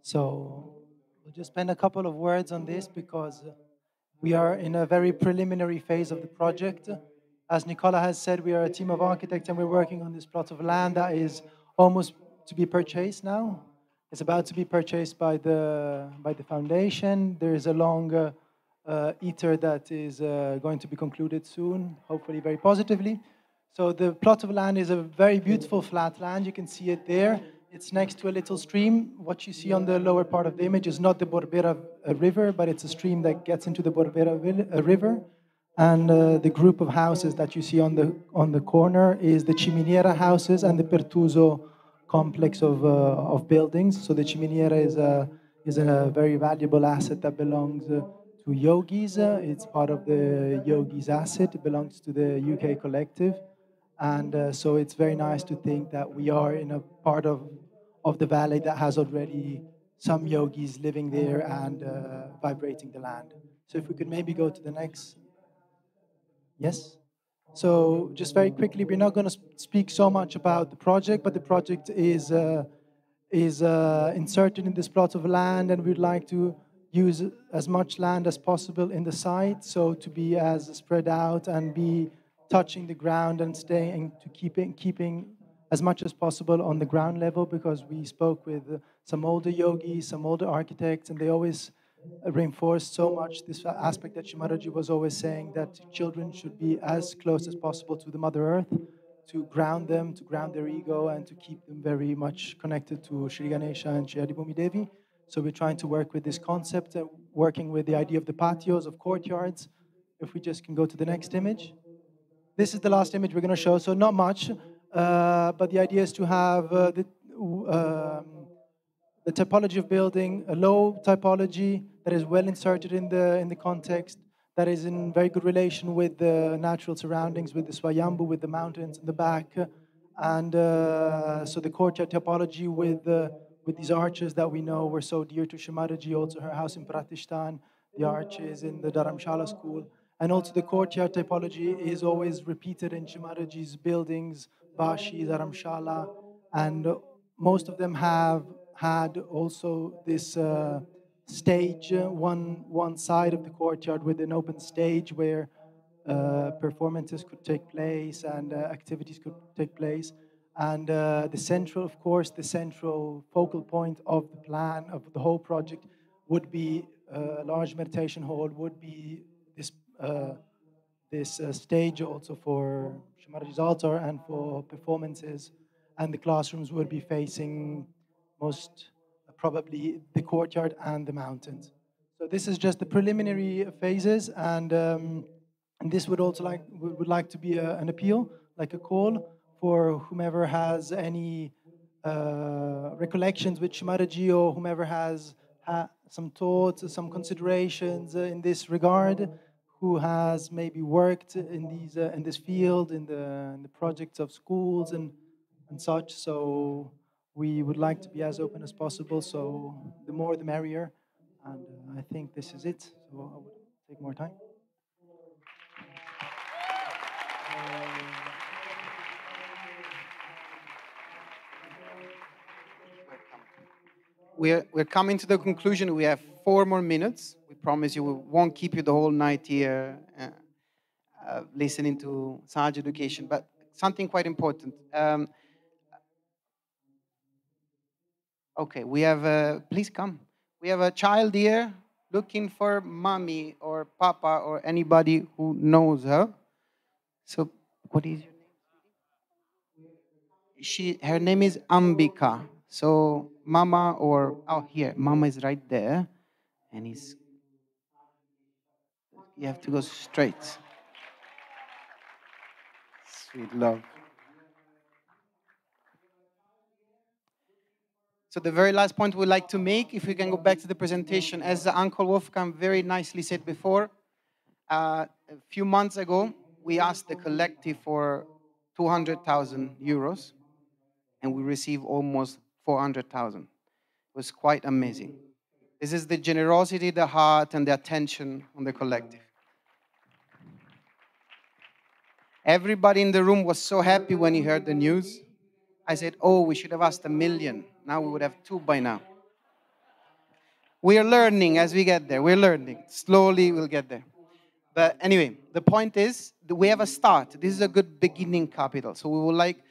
So we'll just spend a couple of words on this because we are in a very preliminary phase of the project. As Nicola has said, we are a team of architects and we're working on this plot of land that is almost to be purchased now. It's about to be purchased by the foundation. There is a long ITER that is going to be concluded soon, hopefully very positively. So the plot of land is a very beautiful flat land. You can see it there. It's next to a little stream. What you see on the lower part of the image is not the Borbera river, but it's a stream that gets into the Borbera river. And the group of houses that you see on the corner is the Ciminiera houses and the Pertuso complex of buildings. So the Ciminiera is a very valuable asset that belongs to yogis. It's part of the yogis asset. It belongs to the UK collective. And so it's very nice to think that we are in a part of the valley that has already some yogis living there and vibrating the land. So if we could maybe go to the next. Yes? So just very quickly, we're not going to speak so much about the project, but the project is inserted in this plot of land, and we'd like to use as much land as possible in the site, so to be as spread out and be touching the ground and staying to keeping as much as possible on the ground level, because we spoke with some older yogis, some older architects, and they always reinforced so much this aspect that Shimaraji was always saying, that children should be as close as possible to the Mother Earth, to ground them, to ground their ego, and to keep them very much connected to Shri Ganesha and Shri Adibhumi Devi. So we're trying to work with this concept, working with the idea of the patios, of courtyards. If we just can go to the next image. This is the last image we're going to show, so not much, but the idea is to have the typology of building, a low typology that is well inserted in the context, that is in very good relation with the natural surroundings, with the Swayambhu, with the mountains in the back, and so the courtyard typology with these arches that we know were so dear to Shimaraji, also her house in Pratishthan, the arches in the Dharamshala school, and also the courtyard typology is always repeated in Shimaraji's buildings, Bashi, Dharamshala, and most of them have had also this stage, one side of the courtyard with an open stage where performances could take place and activities could take place. And the central, of course, the central focal point of the plan of the whole project would be a large meditation hall, would be this stage also for Shimaraji's altar and for performances, and the classrooms would be facing most probably the courtyard and the mountains. So this is just the preliminary phases, and this would also would like to be an appeal, like a call for whomever has any recollections with Shimaraji, or whomever has some thoughts, some considerations in this regard, who has maybe worked in this field, in the projects of schools and such. So we would like to be as open as possible. So the more, the merrier. And I think this is it. So I would take more time. We're coming to the conclusion. We have 4 more minutes. We promise you we won't keep you the whole night here listening to Sahaja education, but something quite important. Okay, we have, please come. We have a child here looking for mommy or papa or anybody who knows her. So what is your name? Her name is Ambika. So mama or, oh here, mama is right there. And you have to go straight. Sweet love. So the very last point we'd like to make, if we can go back to the presentation, as Uncle Wolfgang very nicely said before, a few months ago, we asked the collective for 200,000 euros, and we received almost 400,000. It was quite amazing. This is the generosity, the heart, and the attention on the collective. Everybody in the room was so happy when he heard the news. I said, oh, we should have asked 1 million. Now we would have 2 by now. We are learning as we get there. We're learning. Slowly we'll get there. But anyway, the point is that we have a start. This is a good beginning capital. So we would like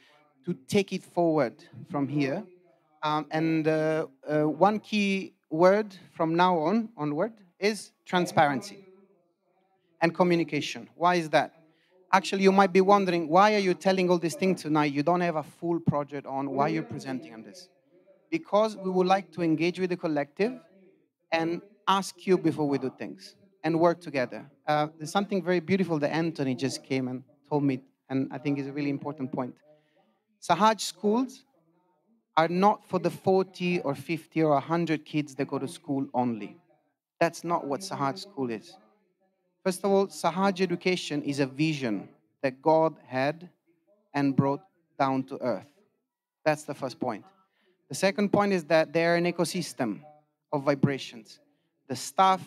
to take it forward from here. One key word from now onward is transparency and communication. Why is that? Actually, you might be wondering, why are you telling all these things tonight? You don't have a full project on. Why you're presenting on this? Because we would like to engage with the collective and ask you before we do things and work together. There's something very beautiful that Anthony just came and told me, and I think is a really important point. Sahaj schools are not for the 40 or 50 or 100 kids that go to school only. That's not what Sahaj school is. First of all, Sahaj education is a vision that God had and brought down to earth. That's the first point. The second point is that they're an ecosystem of vibrations. The staff,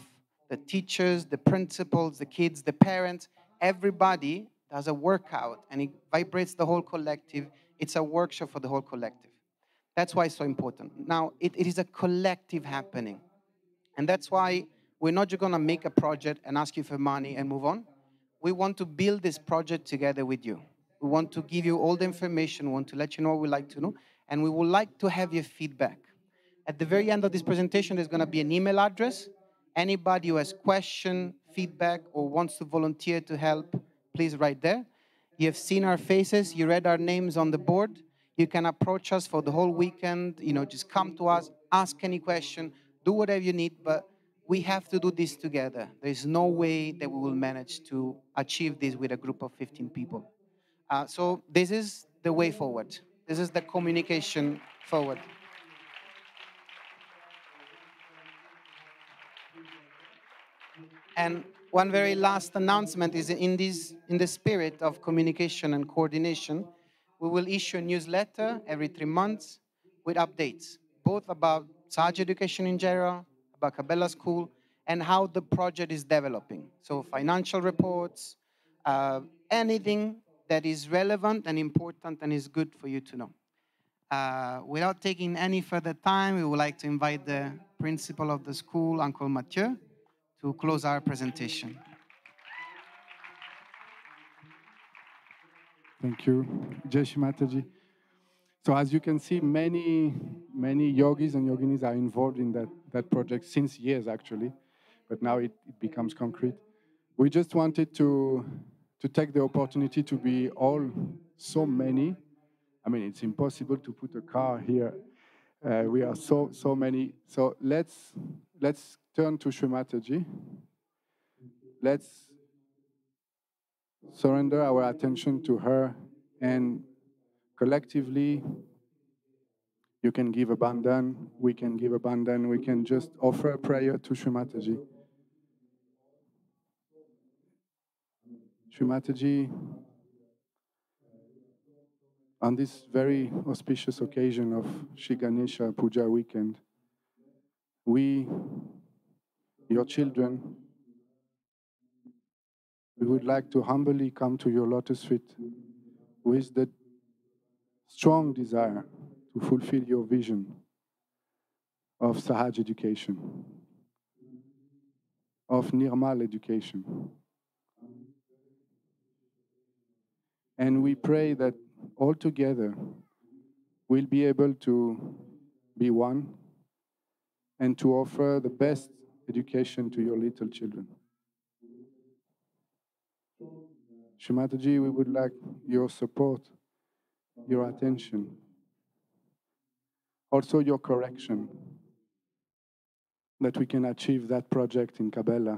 the teachers, the principals, the kids, the parents, everybody does a workout and it vibrates the whole collective. It's a workshop for the whole collective. That's why it's so important. Now, it is a collective happening. And that's why we're not just going to make a project and ask you for money and move on. We want to build this project together with you. We want to give you all the information. We want to let you know what we like to know. And we would like to have your feedback. At the very end of this presentation, there's going to be an email address. Anybody who has question, feedback, or wants to volunteer to help, please write there. You have seen our faces. You read our names on the board. You can approach us for the whole weekend. Just come to us, ask any question, do whatever you need. But we have to do this together. There's no way that we will manage to achieve this with a group of 15 people. So this is the way forward. This is the communication forward. And one very last announcement is in the spirit of communication and coordination, we will issue a newsletter every 3 months with updates, both about Sahaja education in general, about Cabella School, and how the project is developing. So financial reports, anything that is relevant and important and is good for you to know. Without taking any further time, we would like to invite the principal of the school, Uncle Mathieu, to close our presentation. Thank you, Jai Shri Mataji. So as you can see, many yogis and yoginis are involved in that project since years, actually, but now it becomes concrete. We just wanted to take the opportunity to be all so many. I mean, it's impossible to put a car here. We are so many. So let's turn to Shri Mataji. Let's surrender our attention to her, and collectively, you can give abandon, we can give abandon, we can just offer a prayer to Shri Mataji. Shri Mataji, on this very auspicious occasion of Shri Ganesha Puja weekend, we, your children, we would like to humbly come to your lotus feet with the strong desire to fulfill your vision of Sahaja education, of Nirmala education. And we pray that all together we'll be able to be one and to offer the best education to your little children. Shri Mataji, we would like your support, your attention, also your correction, that we can achieve that project in Cabella,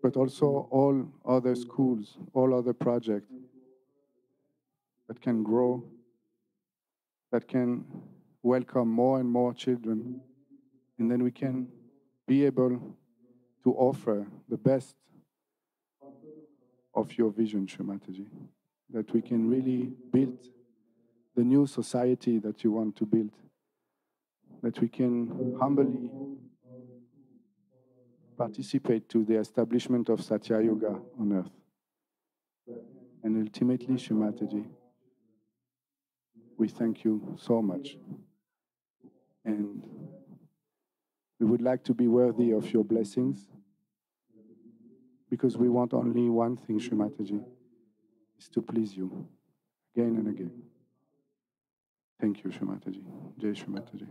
but also all other schools, all other projects that can grow, that can welcome more and more children, and then we can be able to offer the best of your vision, Shri Mataji, that we can really build the new society that you want to build, that we can humbly participate to the establishment of Sahaja Yoga on earth. And ultimately, Shri Mataji, we thank you so much. And we would like to be worthy of your blessings because we want only one thing, Shri Mataji, is to please you again and again. Thank you, Shri Mataji. Jai Shri Mataji.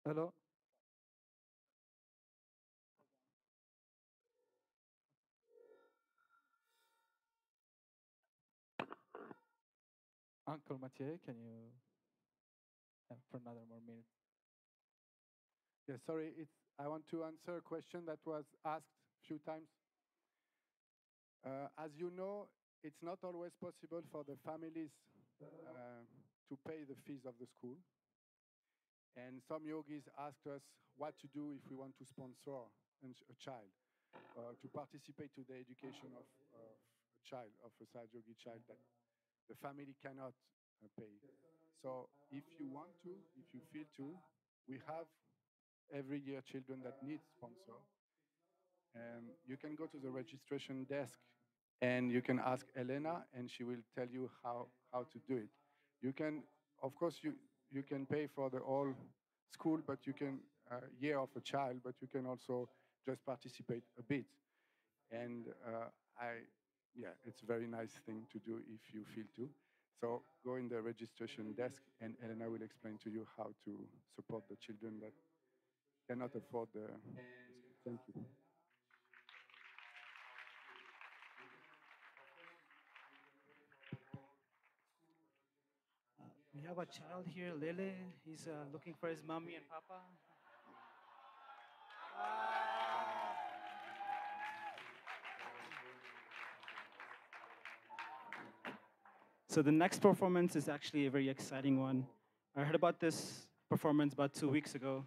Hello. Uncle Mathieu, can you have for another more minute? Yeah, sorry, I want to answer a question that was asked a few times. As you know, it's not always possible for the families to pay the fees of the school. And some yogis asked us what to do if we want to sponsor a child, to participate to the education of a child, of a Sahaja Yogi child that the family cannot pay. So if you want to, if you feel to, we have every year children that need sponsor. You can go to the registration desk and you can ask Elena and she will tell you how to do it. You can, of course, you can pay for the whole school, but you can, year of a child, but you can also just participate a bit. And yeah, it's a very nice thing to do if you feel to. So go in the registration desk and Elena will explain to you how to support the children that cannot afford the school. Thank you. We have a child here, Lele. He's looking for his mommy and papa. So the next performance is actually a very exciting one. I heard about this performance about 2 weeks ago.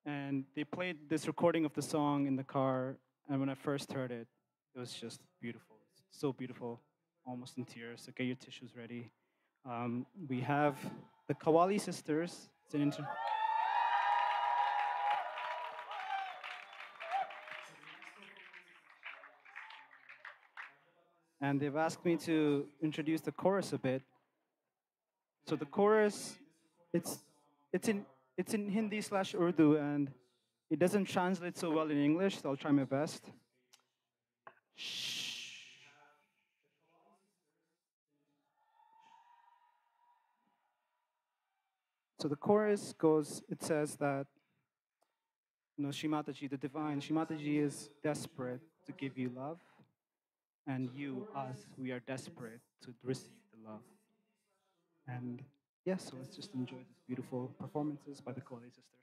And they played this recording of the song in the car. And when I first heard it, it was just beautiful. It's so beautiful, almost in tears. So get your tissues ready. We have the Kawali sisters. It's an and they've asked me to introduce the chorus a bit. So the chorus, it's it's in it's in Hindi slash Urdu, and it doesn't translate so well in English. So I'll try my best. So the chorus goes. It says that Shri Mataji, the divine, Shri Mataji is desperate to give you love, and you, us, we are desperate to receive the love. And yes, so let's just enjoy these beautiful performances by the Kole sisters.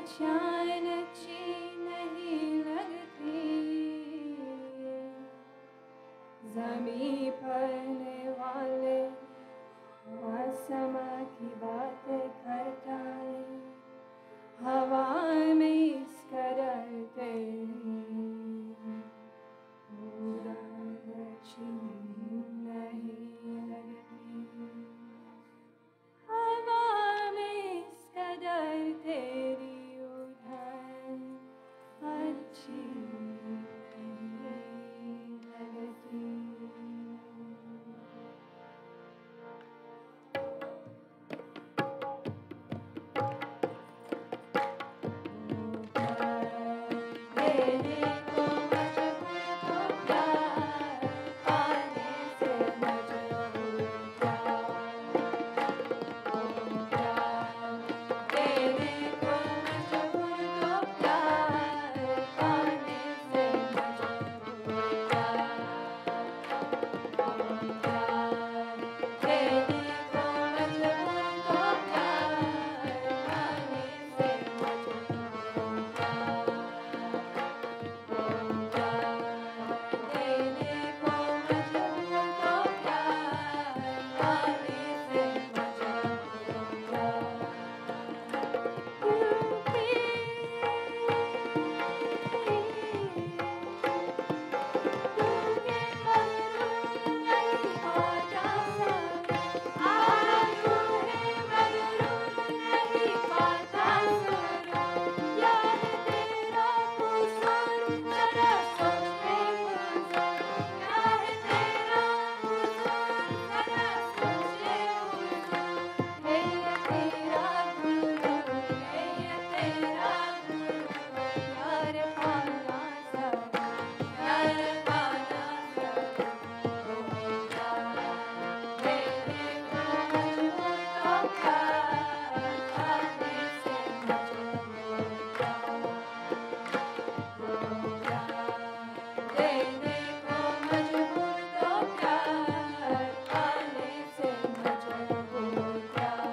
पहचान अच्छी नहीं लगती, ज़मीं पढ़ने वाले आसमां की बातें करता है, हवा में इस कदर तेरी उड़ान अच्छी नहीं लगती, हवा में इस कदर तेरी उड़ान अच्छी नहीं लगती। देने को मजबूर तो प्यार, पाने से मजबूर प्यार, देने को मजबूर तो प्यार, पाने से मजबूर प्यार, देने को मजबूर तो प्यार, पाने से मजबूर प्यार, देने को मजबूर तो प्यार, पाने से मजबूर प्यार।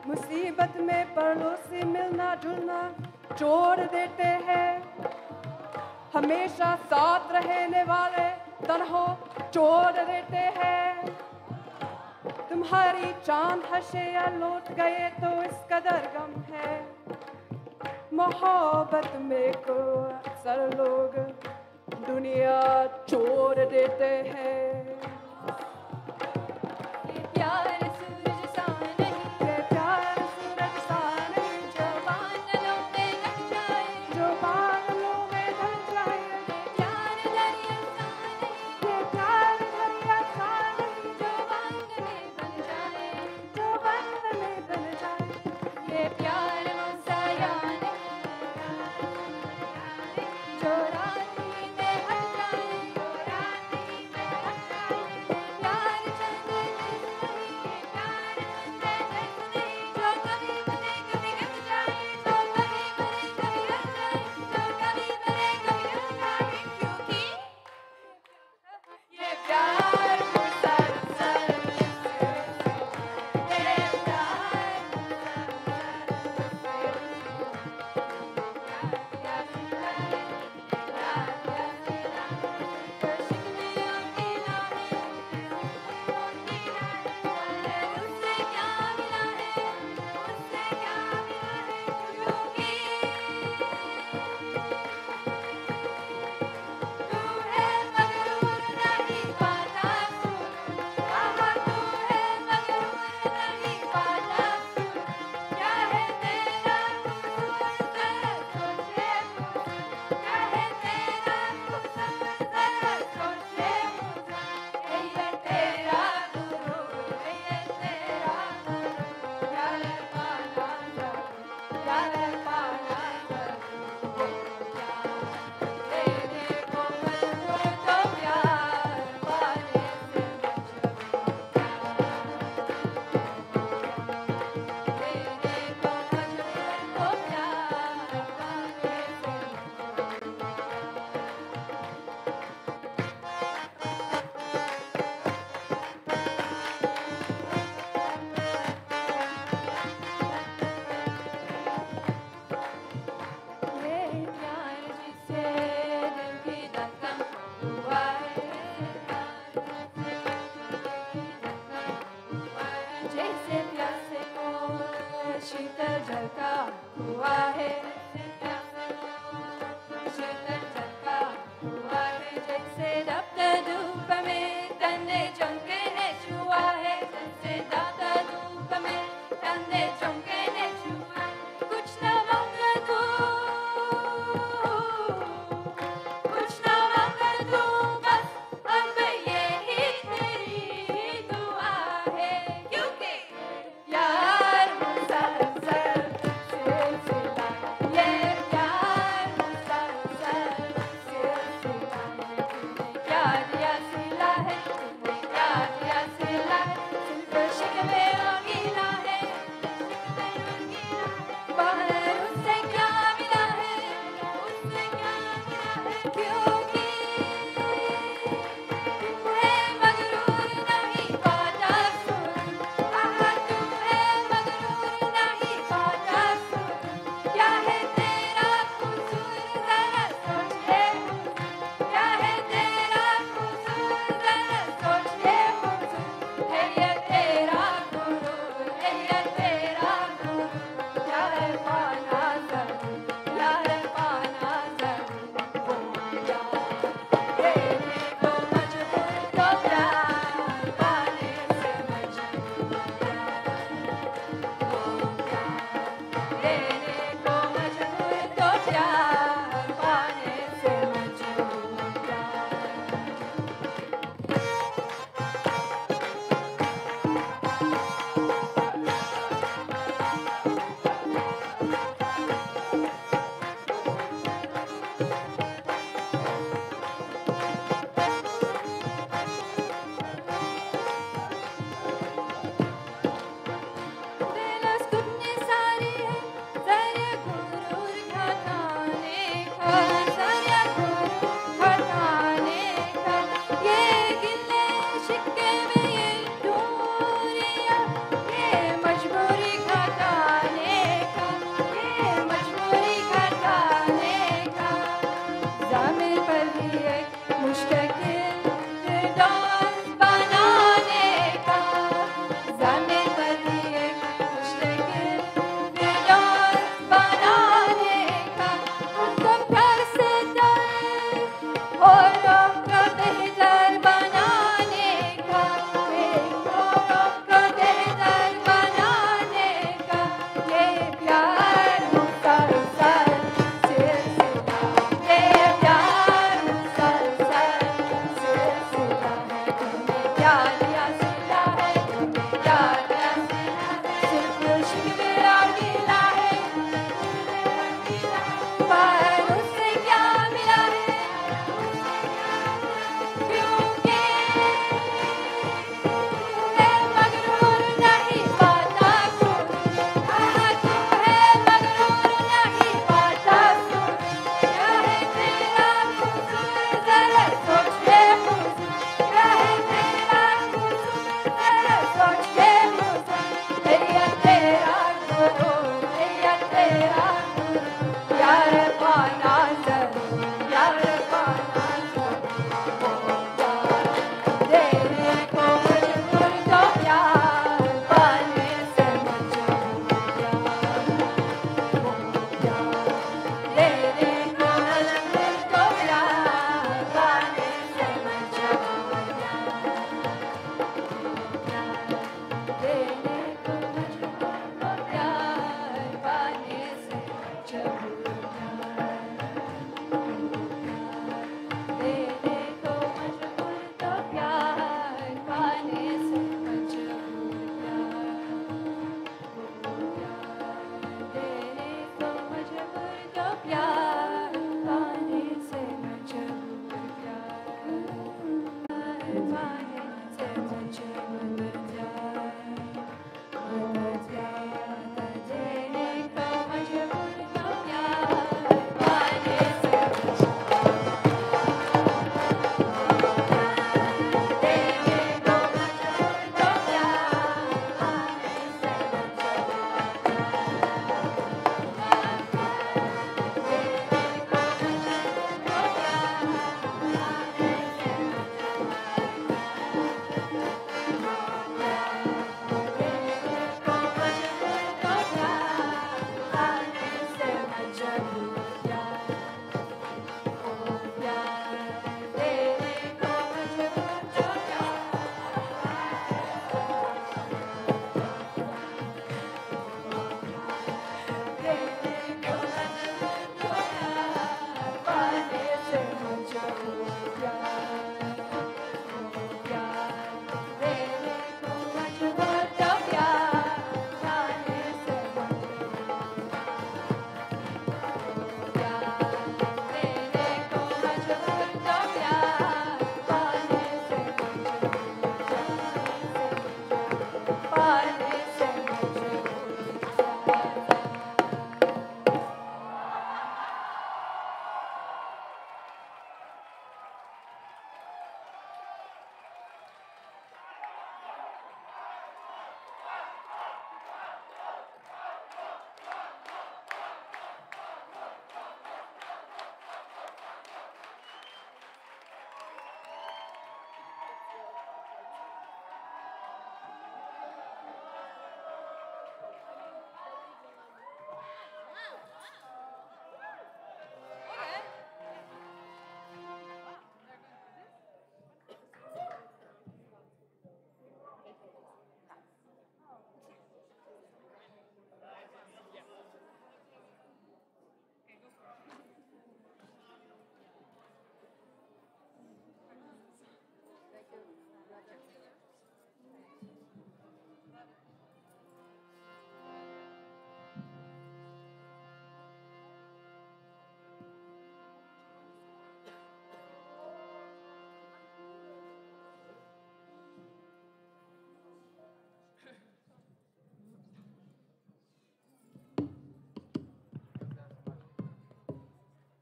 मुसीबत में पड़ोसी मिलना जुलना जोड़ देते हैं, हमेशा साथ रहने वाले तन्हो छोड़ देते हैं। तुम्हारी चांद हंसे या लौट गए तो इस कदर गम है, मोहब्बत में को अक्सर लोग दुनिया छोड़ देते हैं। प्यार सूरज सा नहीं, प्यार सूरज सा नहीं, जो बादलों में ढक जाए, जो बादलों में ढल जाए। प्यार दरिया सा नहीं, ये प्यार दरिया सा नहीं, जो बंद में बन जाए, जो बंद में बन जाए। ये प्यार वो साया नहीं, जो रात में हट जाए, जो रात में हट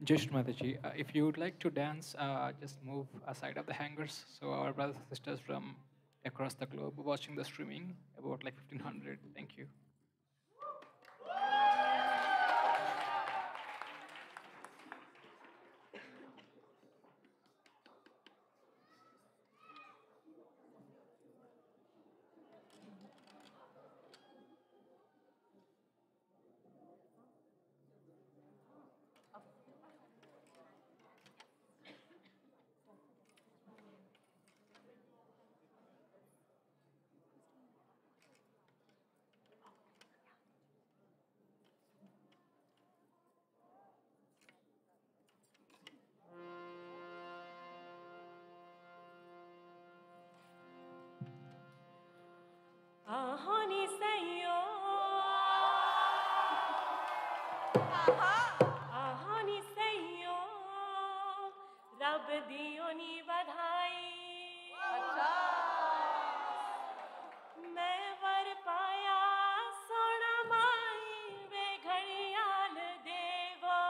Just Mataji, if you would like to dance, just move aside of the hangers. So our brothers and sisters from across the globe watching the streaming, about like 1500. Thank you. Ahani sayo, ahani sayo, Rab diyo ni badhai. मैं वर पाया सोना माई वे घड़ियाल देवो,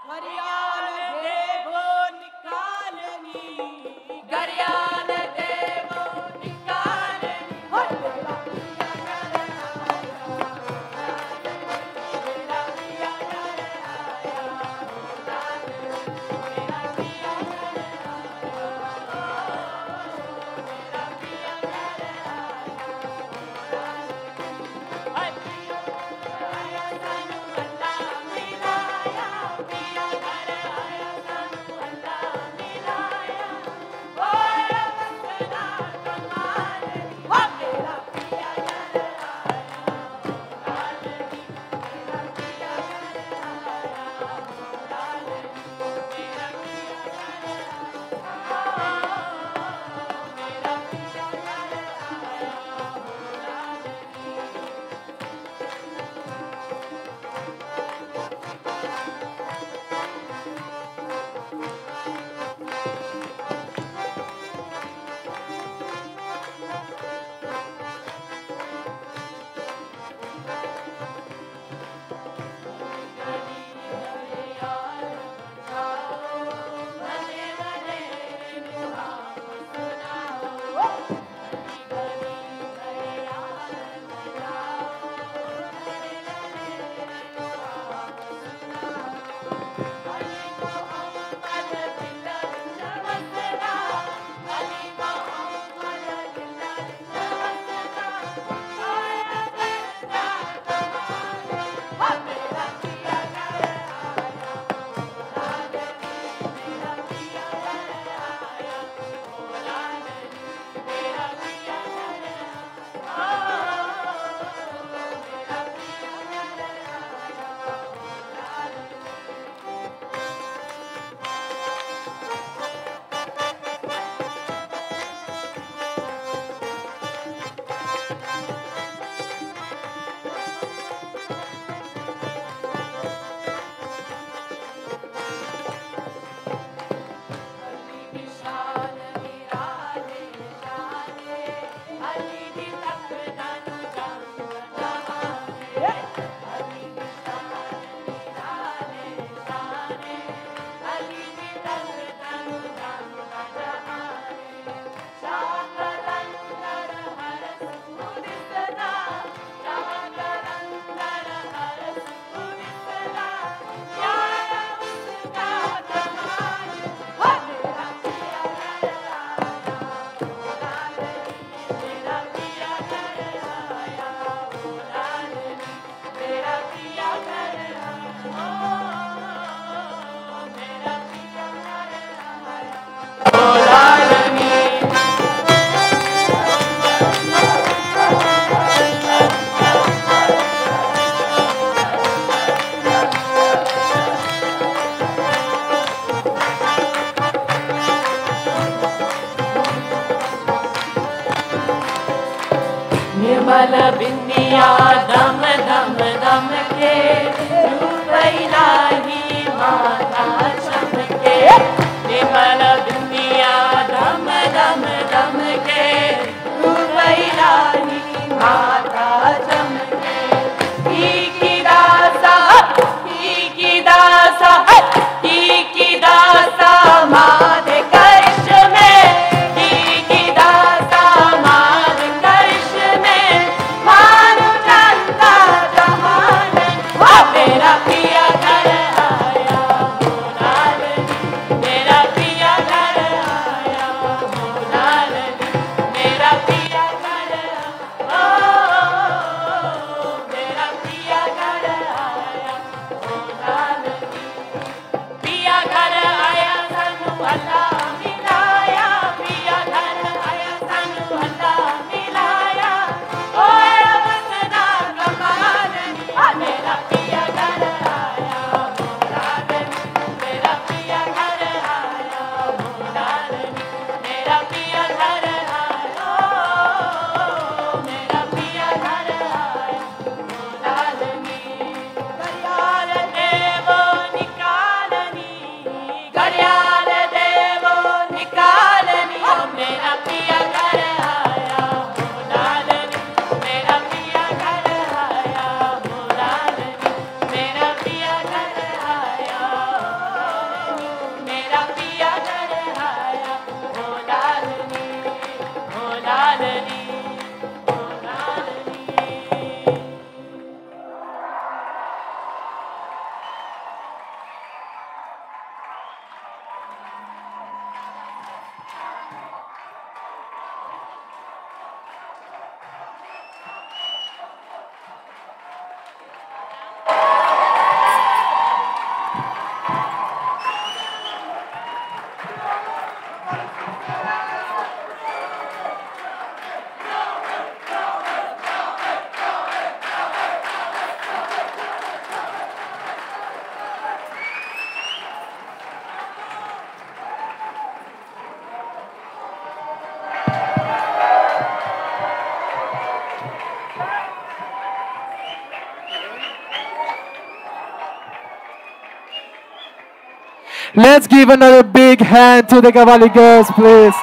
घड़ियाल देवो निकालनी, घड़ियाल देवो निकालनी, हो तेरा पिया घर आया, तेरा पिया घर आया, तेरा पिया घर निर्मल बिंदिया दम दम दम के रूप इलाही माता चमके, निर्मल बिंदिया दम दम दम के रूप इलाही माता चमके, की दासा की दासा Let's give another big hand to the Cavalli girls, please.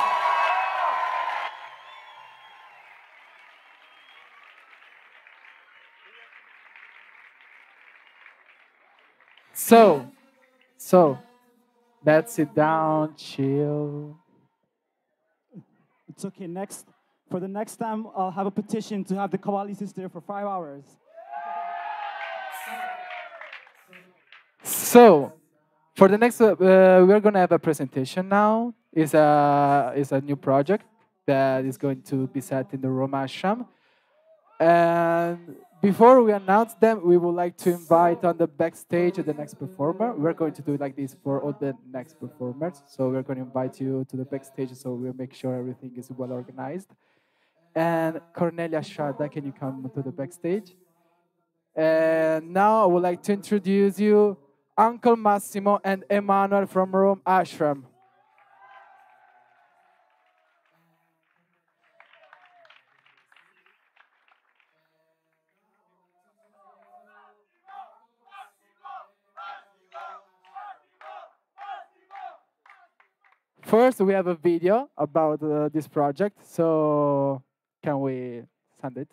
So, let's sit down, chill. It's okay. For the next time, I'll have a petition to have the Kawali sister for 5 hours. So, for the next, we're gonna have a presentation now. It's a new project that is going to be set in the Roma Ashram. And before we announce them, we would like to invite on the backstage the next performer. We're going to do it like this for all the next performers. So we're going to invite you to the backstage so we'll make sure everything is well organized. And Cornelia Sharda, can you come to the backstage? And now I would like to introduce you Uncle Massimo and Emmanuel from Rome Ashram. First, we have a video about this project. So can we send it?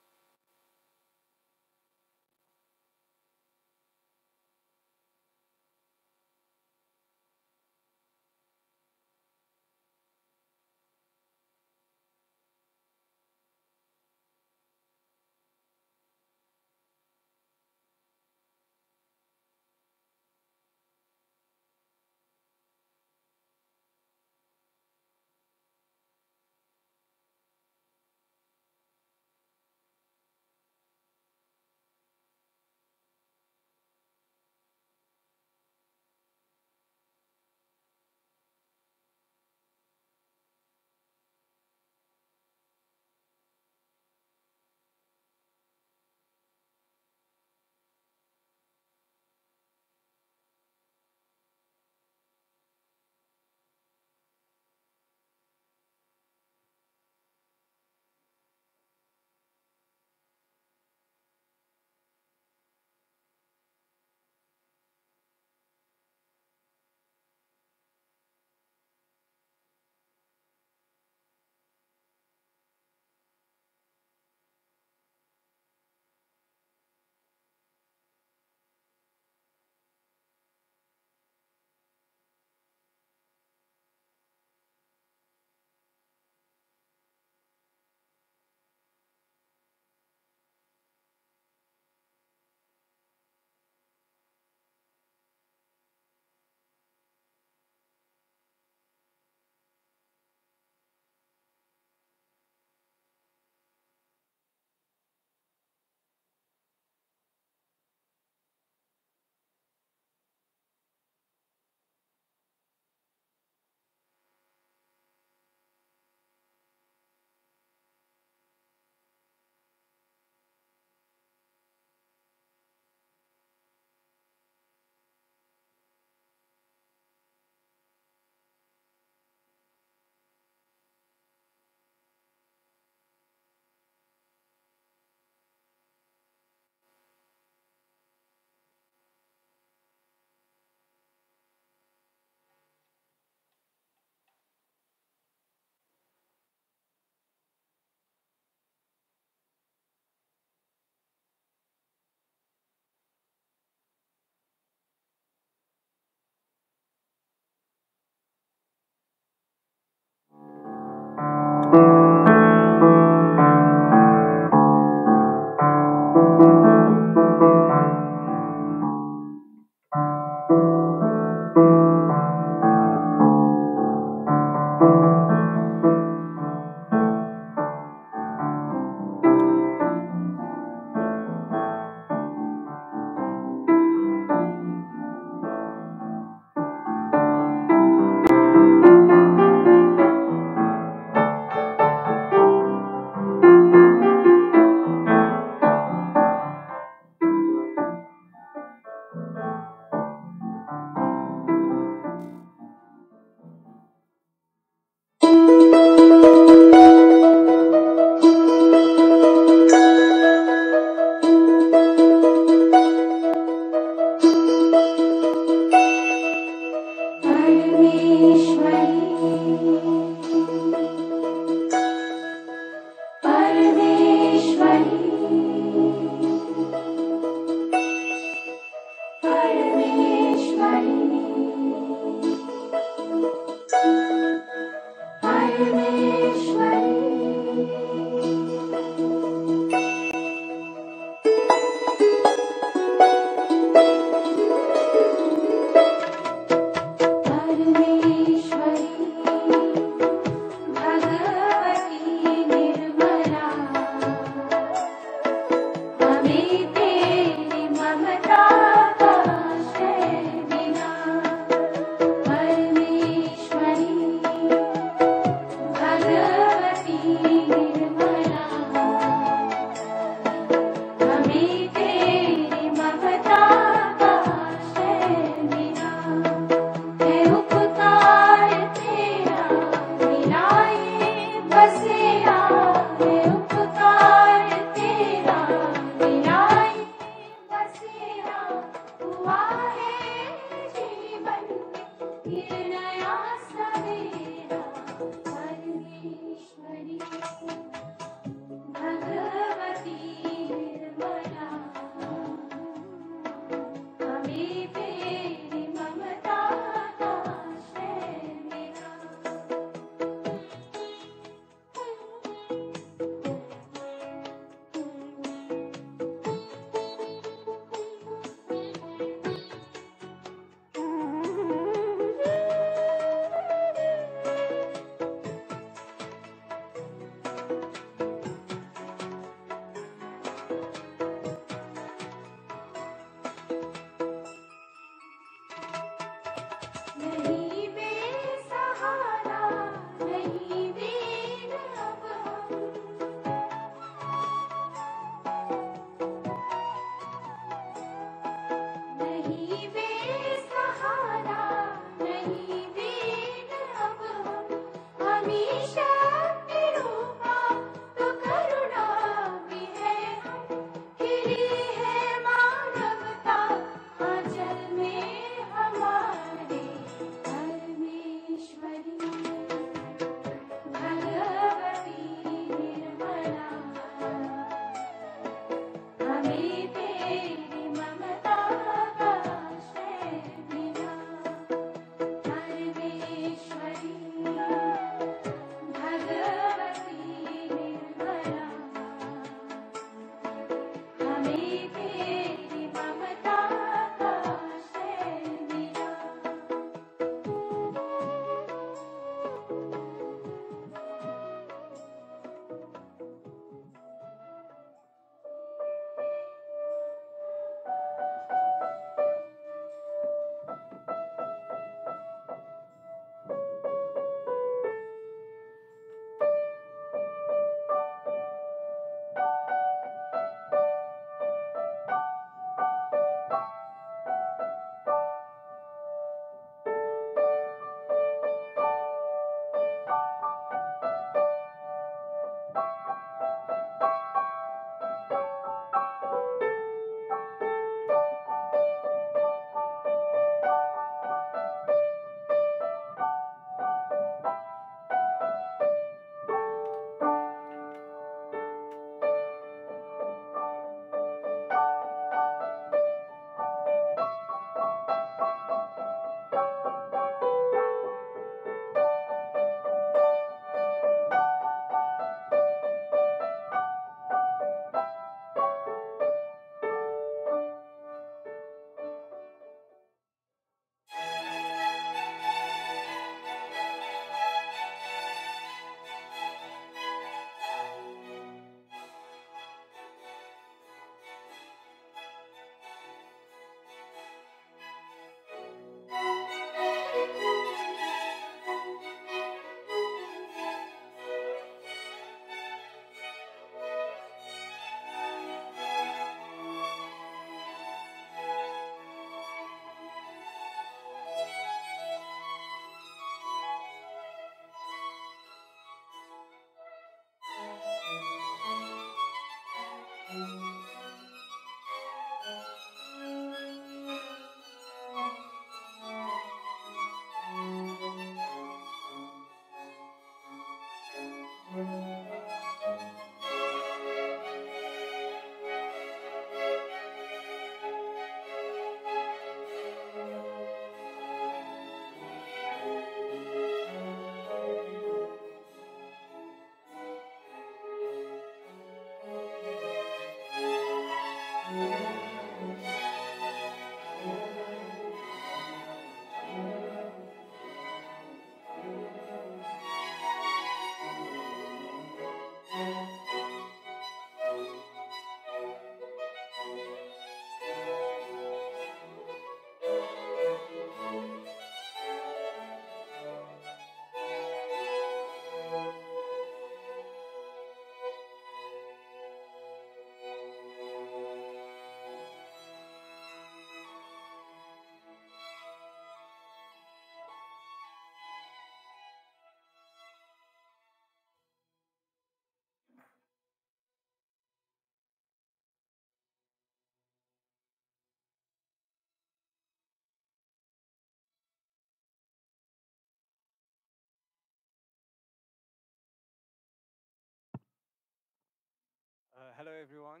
Hello, everyone.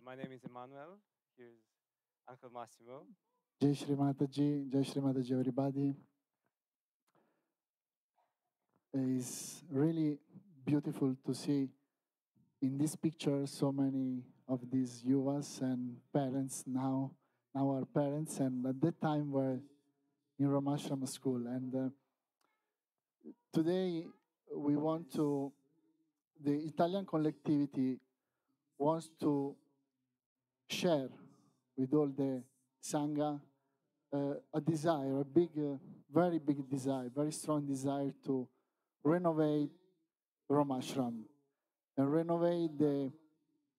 My name is Emmanuel. Here's Uncle Massimo. Jai Shri Mataji, everybody. It's really beautiful to see in this picture so many of these yuvas and parents now are parents, and at that time were in Ramashram school. And today we want to, the Italian collectivity wants to share with all the Sangha a desire, a big, very big desire, very strong desire to renovate Ramashram and renovate the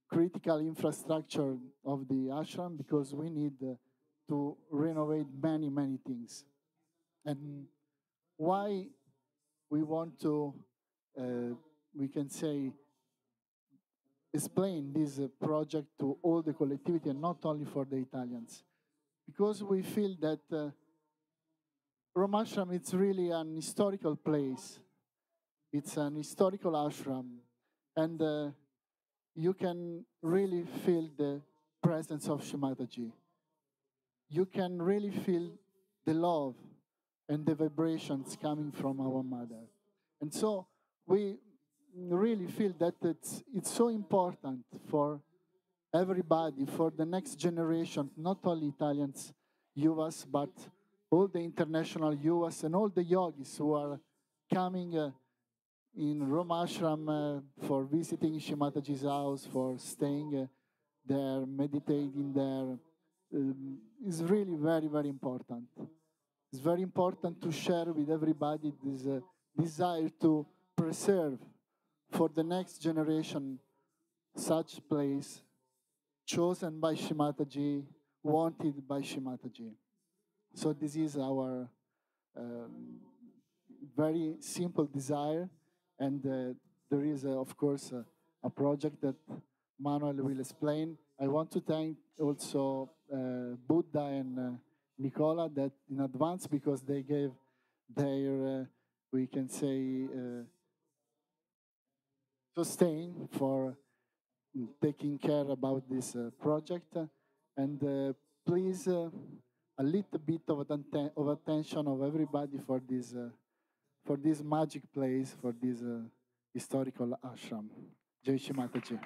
critical infrastructure of the ashram, because we need to renovate many, many things. And why we want to, we can say, explain this project to all the collectivity and not only for the Italians, because we feel that Ramashram is really an historical place. It's an historical ashram, and you can really feel the presence of Shimataji. You can really feel the love and the vibrations coming from our mother. And so we really feel that it's so important for everybody, for the next generation, not only Italians, Yuvas, but all the international Yuvas and all the yogis who are coming in Roma Ashram for visiting Shimataji's house, for staying there, meditating there, is really very, very important. It's very important to share with everybody this desire to preserve for the next generation such place chosen by Shimataji, wanted by Shimataji. So this is our very simple desire, and there is, of course, a project that Manuel will explain. I want to thank also Buddha and Nicola that in advance, because they gave their, we can say, sustain for taking care about this project. And please, a little bit of attention of everybody for this magic place, for this historical ashram. Jai Shri Mataji.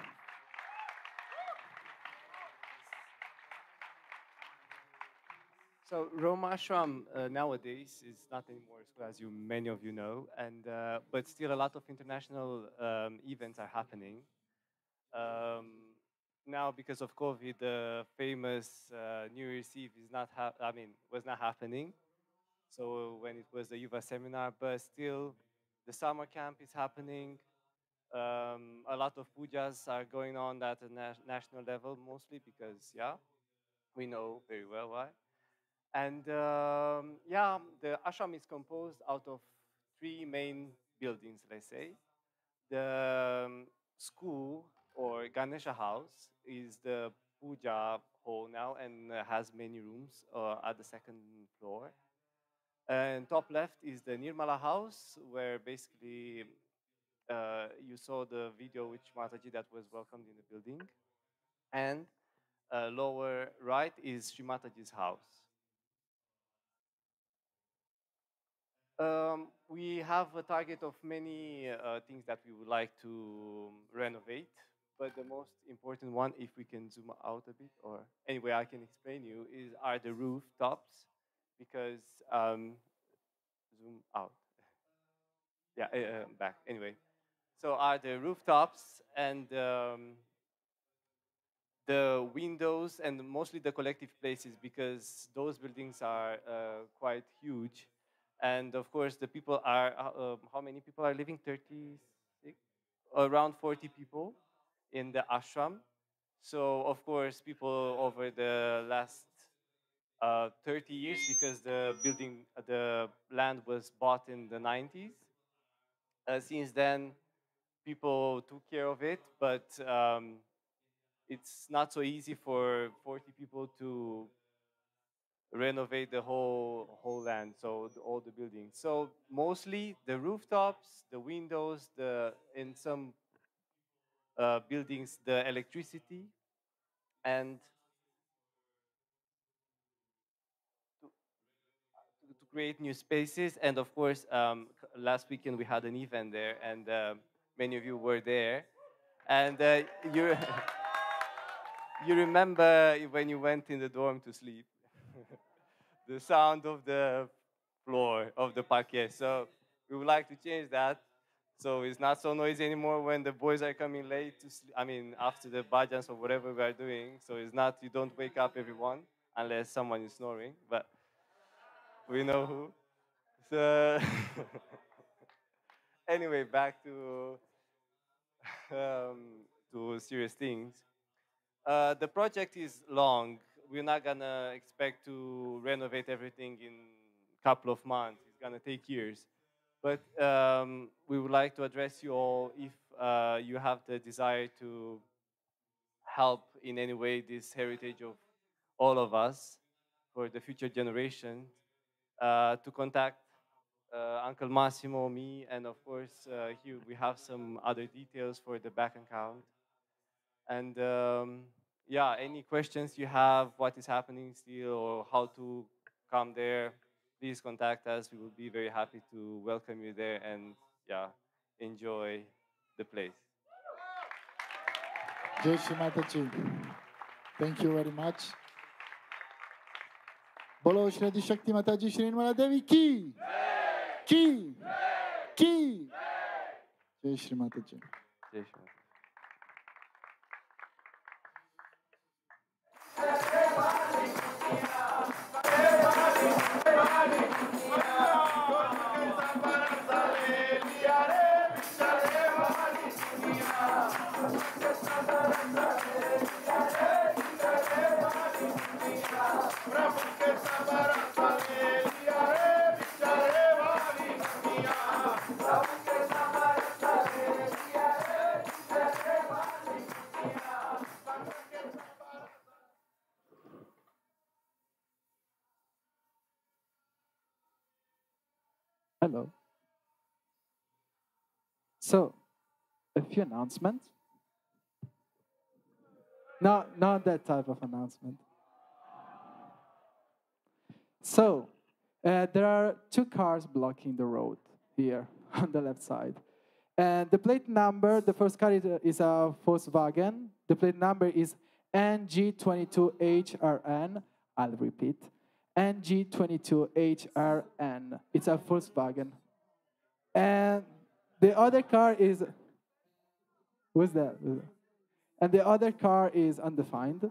So Roma Ashram nowadays is not anymore a school, as many of you know, and but still a lot of international events are happening. Now, because of COVID, the famous New Year's Eve is not was not happening. So when it was the Yuva seminar, but still the summer camp is happening. A lot of pujas are going on at a national level, mostly because, we know very well why. And the ashram is composed out of three main buildings, let's say. The school or Ganesha house is the puja hall now and has many rooms at the second floor. And top left is the Nirmala house, where basically you saw the video which Mataji that was welcomed in the building. And lower right is Sri Mataji's house. We have a target of many things that we would like to renovate, but the most important one, if we can zoom out a bit, or anyway, I can explain you, are the rooftops, because zoom out. Yeah, back. Anyway, so are the rooftops and the windows and mostly the collective places, because those buildings are quite huge. And of course, the people are, how many people are living? 36? Around 40 people in the ashram. So of course, people over the last 30 years, because the land was bought in the 90s. Since then, people took care of it, but it's not so easy for 40 people to renovate the whole land, so all the buildings. So mostly the rooftops, the windows, in some buildings the electricity and to create new spaces. And of course, last weekend we had an event there, and many of you were there. And you you remember when you went in the dorm to sleep, the sound of the floor of the parquet. So we would like to change that. So it's not so noisy anymore when the boys are coming late to sleep. I mean, after the bhajans or whatever we are doing. So it's not, you don't wake up everyone unless someone is snoring, but we know who. So anyway, back to serious things. The project is long. We're not gonna expect to renovate everything in a couple of months. It's gonna take years. But we would like to address you all if you have the desire to help in any way this heritage of all of us for the future generation, to contact Uncle Massimo, me, and of course, here we have some other details for the bank account. And yeah, any questions you have, what is happening still, or how to come there, please contact us. We will be very happy to welcome you there and yeah, enjoy the place. Jai Shri Mataji. Thank you very much. Bolo Shri Shakti Mataji Shri Nirmala Devi ki. Ki. Ki. Jai Shri Mataji. Jai Shri Mataji. Hello. So, a few announcements. Not that type of announcement. So, there are two cars blocking the road here on the left side. And the plate number, the first car is a Volkswagen. The plate number is NG22HRN. I'll repeat. NG22HRN. It's a Volkswagen. And the other car is, who's that? And the other car is undefined.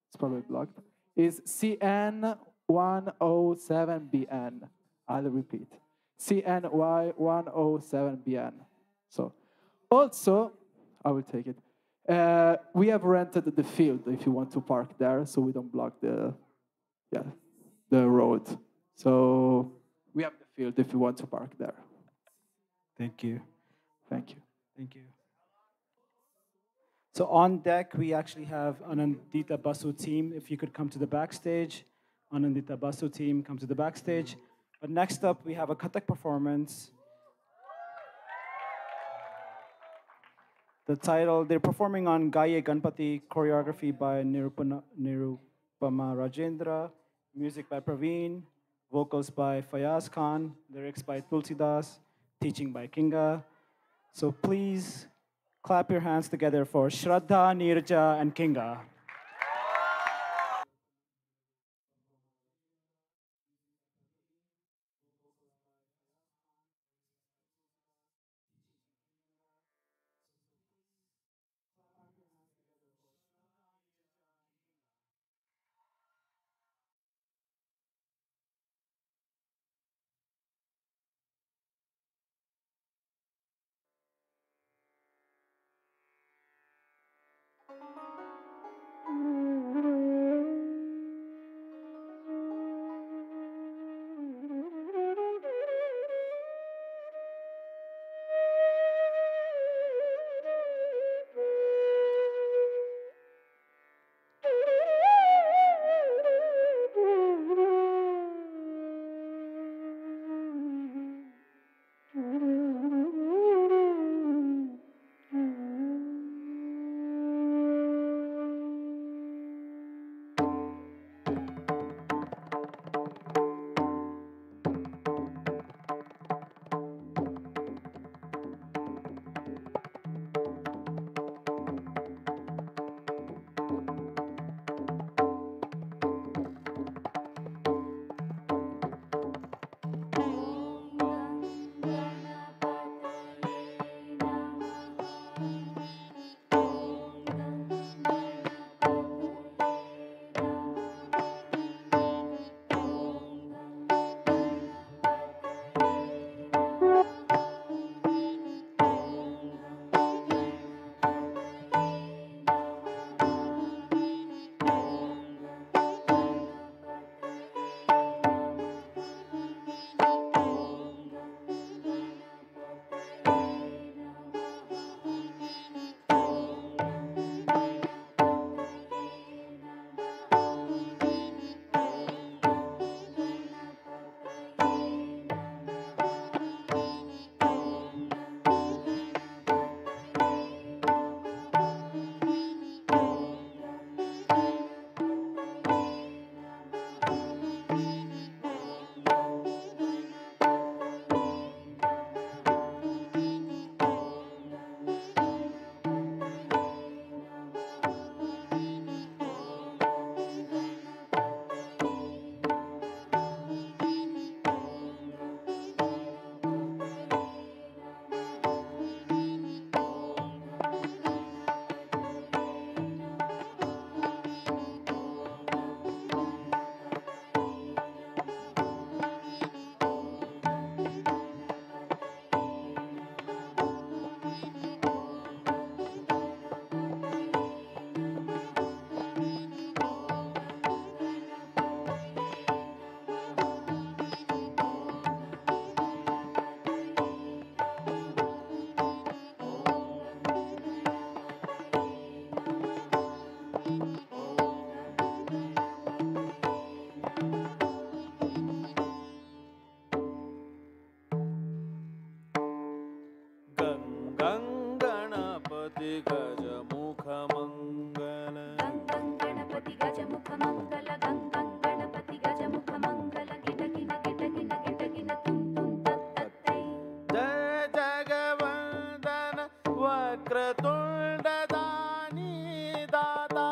It's probably blocked. Is CN107BN. I'll repeat. CNY107BN. So, also, I will take it. We have rented the field if you want to park there, so we don't block the road. So we have the field if you want to park there. Thank you. Thank you. Thank you. So on deck, we actually have Anandita Basu team. If you could come to the backstage. Anandita Basu team, come to the backstage. But next up, we have a Kathak performance. The title, they're performing on Gaye Ganpati, choreography by Nirupama Rajendra, music by Praveen, vocals by Fayaz Khan, lyrics by Tulsidas, teaching by Kinga. So please clap your hands together for Shraddha, Neerja, and Kinga. गजमुख मंगल गं गणपति गजमुख मंगल गं गणपति गजमुख मंगल गिटगिन गिटगिन गिटगिन तुम तत्तै जय जगवंदन वक्रतुंड दानी दाता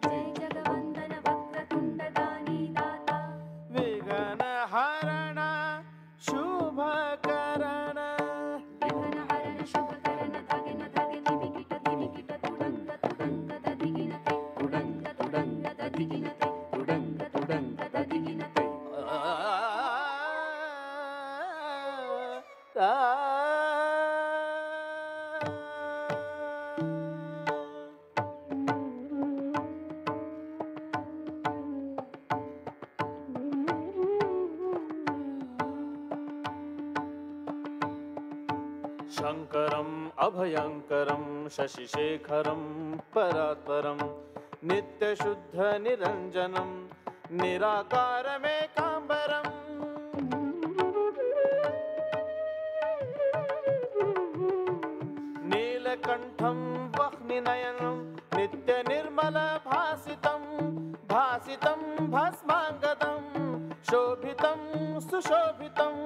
जय जगवंदन वक्रतुंड दानी दाता विघ्न हरण शुभ करण विघ्न हरण शुभ करण धगिन धगिन विकिट दिविकिट तुडंग तुडंग दधिगिन ते तुडंग तुडंग दधिगिन ते तुडंग तुडंग दधिगिन ते शङ्करम् अभयङ्करं शशिशेखरं परात्परं नित्यशुद्धनिरञ्जनं निराकारमेकाम्बरम् नीलकण्ठं वह्निनयनं नित्यनिर्मलभासितं भासितं भस्माङ्गदं शोभितं सुशोभितम्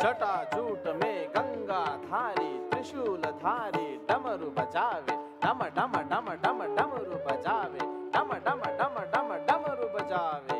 जटाजूट में गंगा धारी त्रिशूलधारी डमरू बजावे डम डम डम डम डमरू बजावे डम डम डम डम डमरू बजावे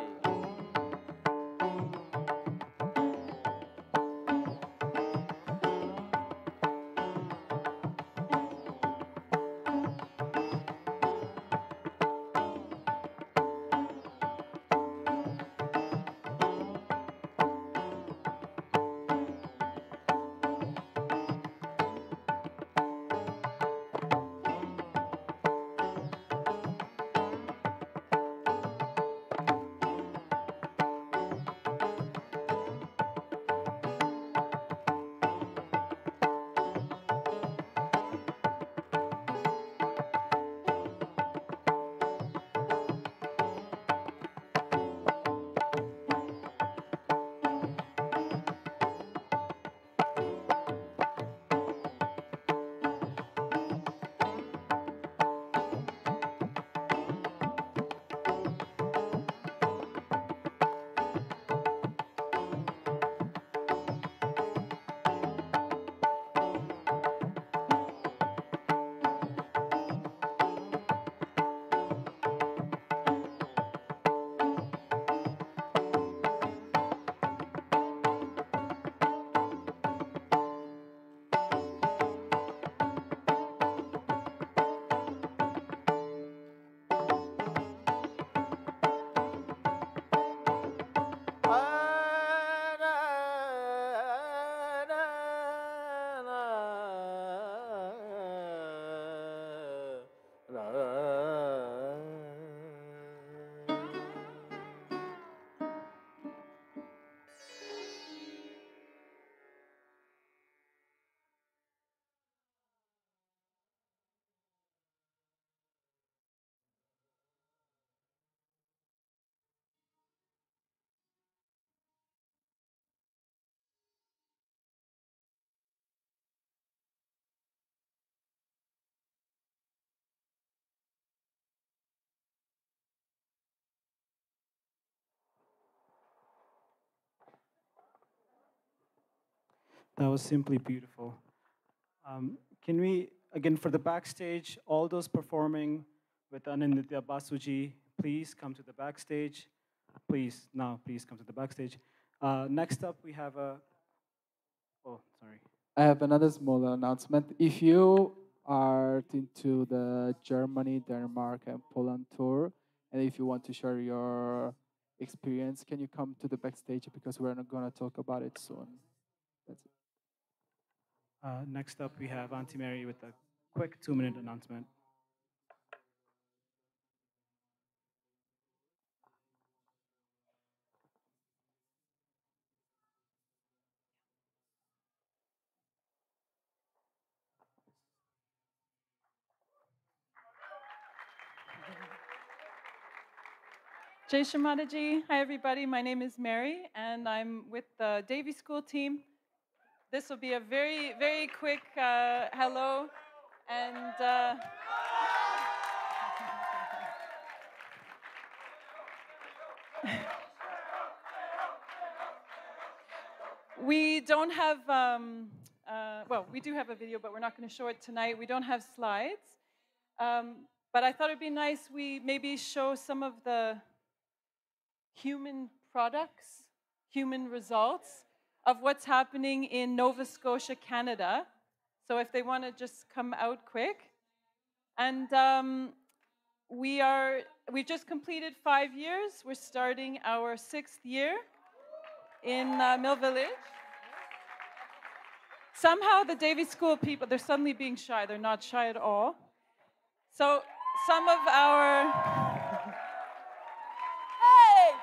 That was simply beautiful. Can we, again, for the backstage, all those performing with Anindya Basuji, please come to the backstage. Please, now, please come to the backstage. Next up, we have a, oh, sorry. I have another small announcement. If you are into the Germany, Denmark, and Poland tour, and if you want to share your experience, can you come to the backstage because we're not going to talk about it soon. That's it. Next up, we have Auntie Mary with a quick 2-minute announcement. Jai Shri Mataji. Hi, everybody. My name is Mary, and I'm with the Devi School team. This will be a very, very quick hello. And we don't have, well, we do have a video, but we're not going to show it tonight. We don't have slides. But I thought it'd be nice we maybe show some of the human products, human results of what's happening in Nova Scotia, Canada. So if they want to just come out quick. And we've just completed 5 years. We're starting our 6th year in Mill Village. Somehow the Devi School people, they're suddenly being shy. They're not shy at all. So some of our... Hey!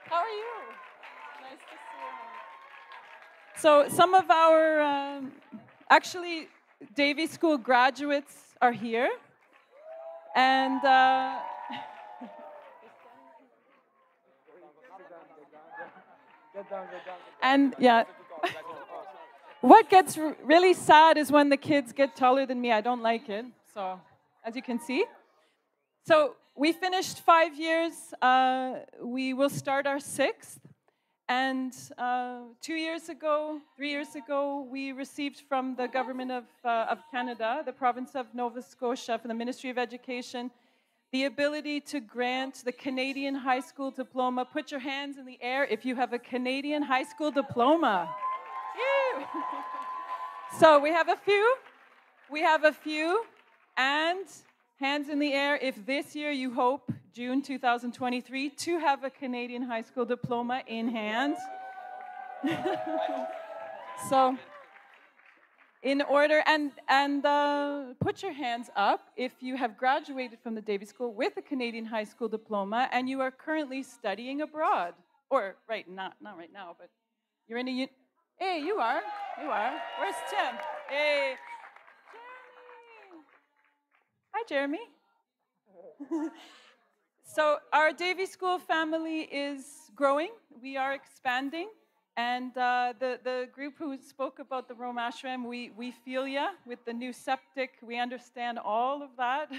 How are you? Nice to see you. So some of our, actually, Devi School graduates are here. And and yeah, what gets really sad is when the kids get taller than me. I don't like it. So, as you can see. So we finished 5 years. We will start our 6th. And 2 years ago, 3 years ago, we received from the government of Canada, the province of Nova Scotia, from the Ministry of Education, the ability to grant the Canadian high school diploma. Put your hands in the air if you have a Canadian high school diploma. So we have a few. We have a few. And hands in the air if this year you hope, June 2023, to have a Canadian high school diploma in hand. So, in order, and put your hands up if you have graduated from the Devi School with a Canadian high school diploma and you are currently studying abroad. Or, not right now, but you're in a... Hey, you are. Where's Tim? Hey. Hi, Jeremy. So our Devi School family is growing. We are expanding. And the group who spoke about the Rome Ashram, we feel ya with the new septic. We understand all of that.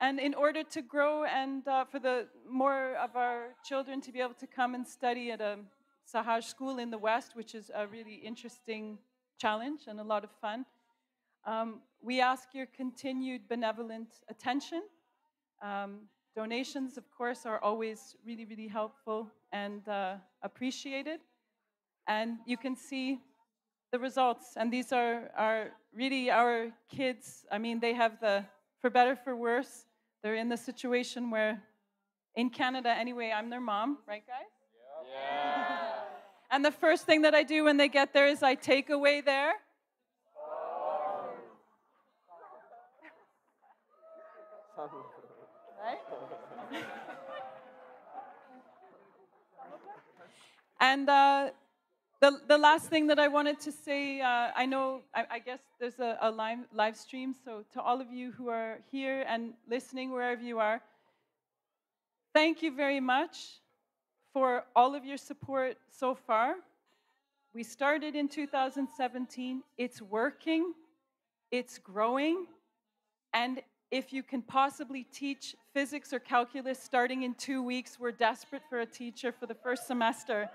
And in order to grow and for the more of our children to be able to come and study at a Sahaja school in the West, which is a really interesting challenge and a lot of fun, we ask your continued benevolent attention. Donations, of course, are always really, really helpful and appreciated. And you can see the results. And these are really our kids. I mean, they have for better, for worse, they're in the situation where, in Canada anyway, I'm their mom, right, guys? Yeah. And the first thing that I do when they get there is I take away their... Right? And the last thing that I wanted to say, I guess there's a live stream, so to all of you who are here and listening wherever you are, thank you very much for all of your support so far. We started in 2017. It's working. It's growing. And if you can possibly teach physics or calculus starting in 2 weeks, we're desperate for a teacher for the first semester.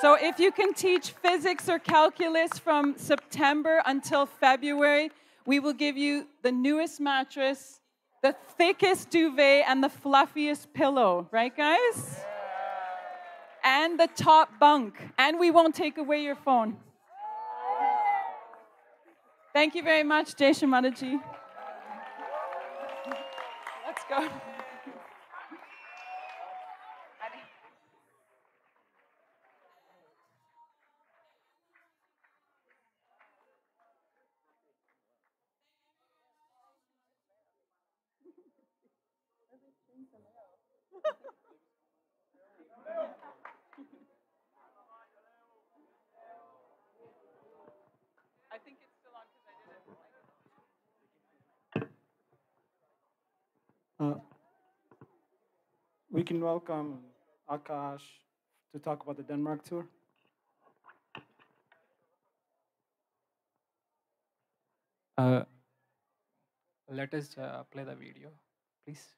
So if you can teach physics or calculus from September until February, we will give you the newest mattress, the thickest duvet, and the fluffiest pillow. Right, guys? And the top bunk. And we won't take away your phone. Thank you very much, Jai Shri Mataji. Let's go. I think it's still on because I did it. can welcome Akash to talk about the Denmark tour. Let us play the video, please.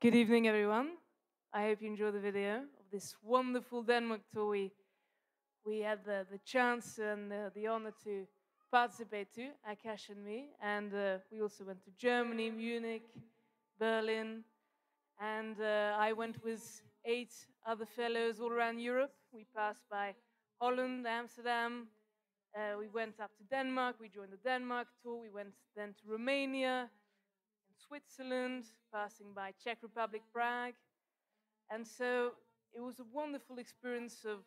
Good evening, everyone. I hope you enjoy the video of this wonderful Denmark tour we had the chance and the honor to participate to, Akash and me. And we also went to Germany, Munich, Berlin. And I went with 8 other fellows all around Europe. We passed by Holland, Amsterdam. We went up to Denmark. We joined the Denmark tour. We went then to Romania, Switzerland, passing by Czech Republic, Prague. And so it was a wonderful experience of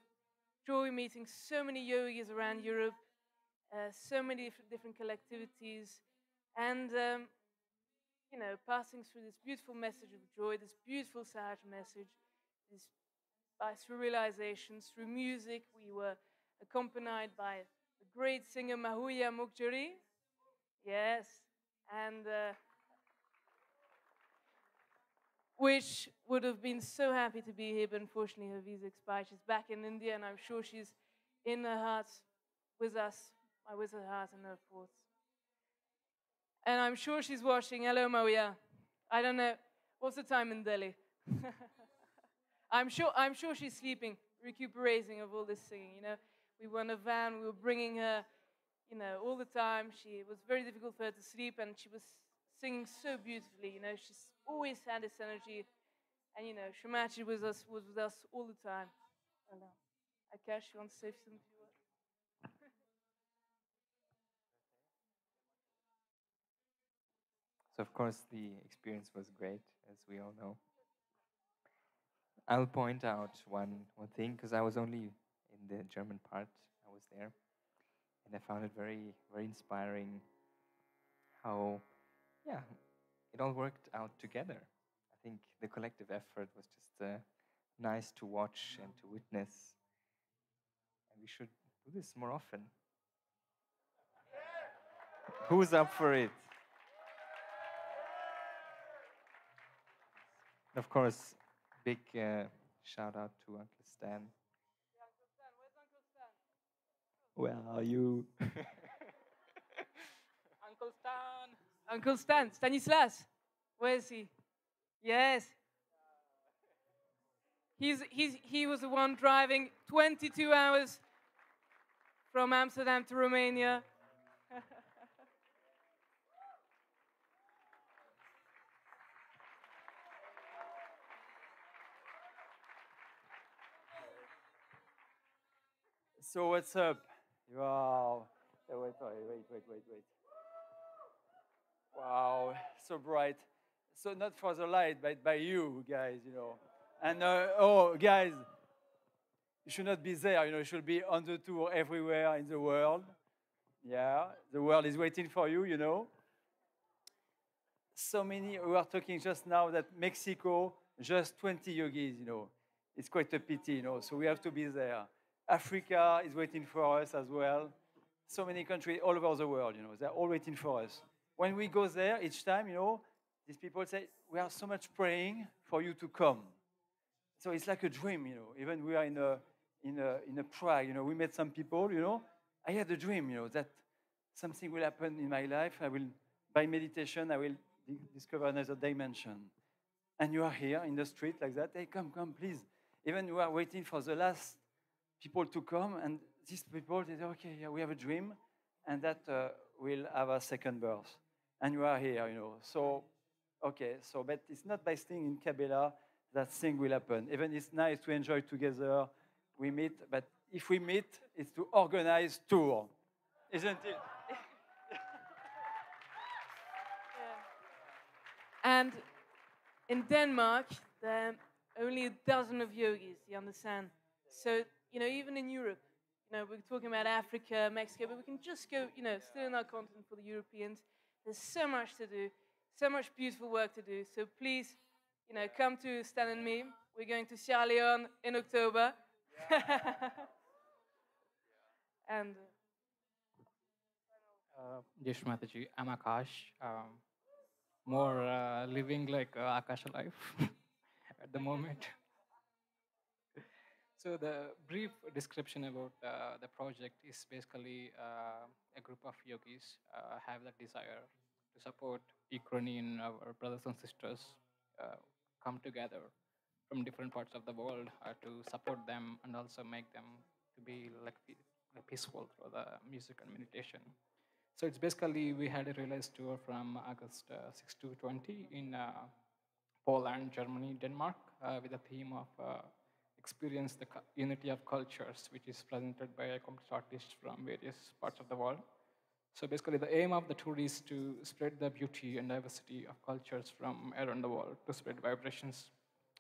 joy meeting so many yogis around Europe, so many different collectivities, and passing through this beautiful message of joy, this beautiful Sahaja message, through realizations, through music. We were accompanied by the great singer Mahuya Mukherjee. Yes, and which would have been so happy to be here, but unfortunately her visa expired. She's back in India, and I'm sure she's in her heart with us, with her heart and her thoughts. And I'm sure she's watching. Hello, Mahuya. I don't know. What's the time in Delhi? I'm sure she's sleeping, recuperating of all this singing. We were in a van. We were bringing her, all the time. It was very difficult for her to sleep, and she was singing so beautifully. She's always had this energy, and Shamachi was with us all the time. Hello, Akash, you want to say something? So of course the experience was great, as we all know. I'll point out one thing, because I was only in the German part. I was there, and I found it very, very inspiring how, it all worked out together. I think the collective effort was just nice to watch and to witness, and we should do this more often. Who's up for it? Of course, big shout out to Uncle Stan. Where are you? Uncle Stan. Uncle Stan. Stanislas. Where is he? Yes. He was the one driving 22 hours from Amsterdam to Romania. So what's up? Wow. Wait. Wow, so bright. So not for the light, but by you guys, And guys, you should not be there. You should be on the tour everywhere in the world. Yeah, the world is waiting for you. So many. We were talking just now that Mexico, just 20 yogis. It's quite a pity. So we have to be there. Africa is waiting for us as well. So many countries all over the world, they're all waiting for us. When we go there, each time, these people say, we are so much praying for you to come. So it's like a dream, Even we are in a Prague, we met some people, I had a dream, that something will happen in my life. By meditation, I will discover another dimension. And you are here in the street like that. Hey, come, please. Even we are waiting for the last people to come, and these people, they say, okay, yeah, we have a dream, and that will have a second birth. And you are here, So, okay, but it's not by staying in Cabella that thing will happen. Even it's nice to enjoy together, we meet, but if we meet, it's to organize tour, isn't it? And in Denmark, there are only a dozen of yogis, you understand? So, even in Europe, we're talking about Africa, Mexico, but we can just go, still in our continent for the Europeans. There's so much to do, so much beautiful work to do. So please, come to Stan and me. We're going to Sierra Leone in October. And Yes, Mataji, I'm Akash. More living like Akash life at the moment. So the brief description about the project is basically a group of yogis have that desire to support equity in our brothers and sisters come together from different parts of the world to support them and also make them to be like peaceful through the music and meditation. So it's basically, we had a realized tour from August 6 to 20 in Poland, Germany, Denmark, with the theme of experience the unity of cultures, which is presented by accomplished artists from various parts of the world. So basically, the aim of the tour is to spread the beauty and diversity of cultures from around the world, to spread vibrations,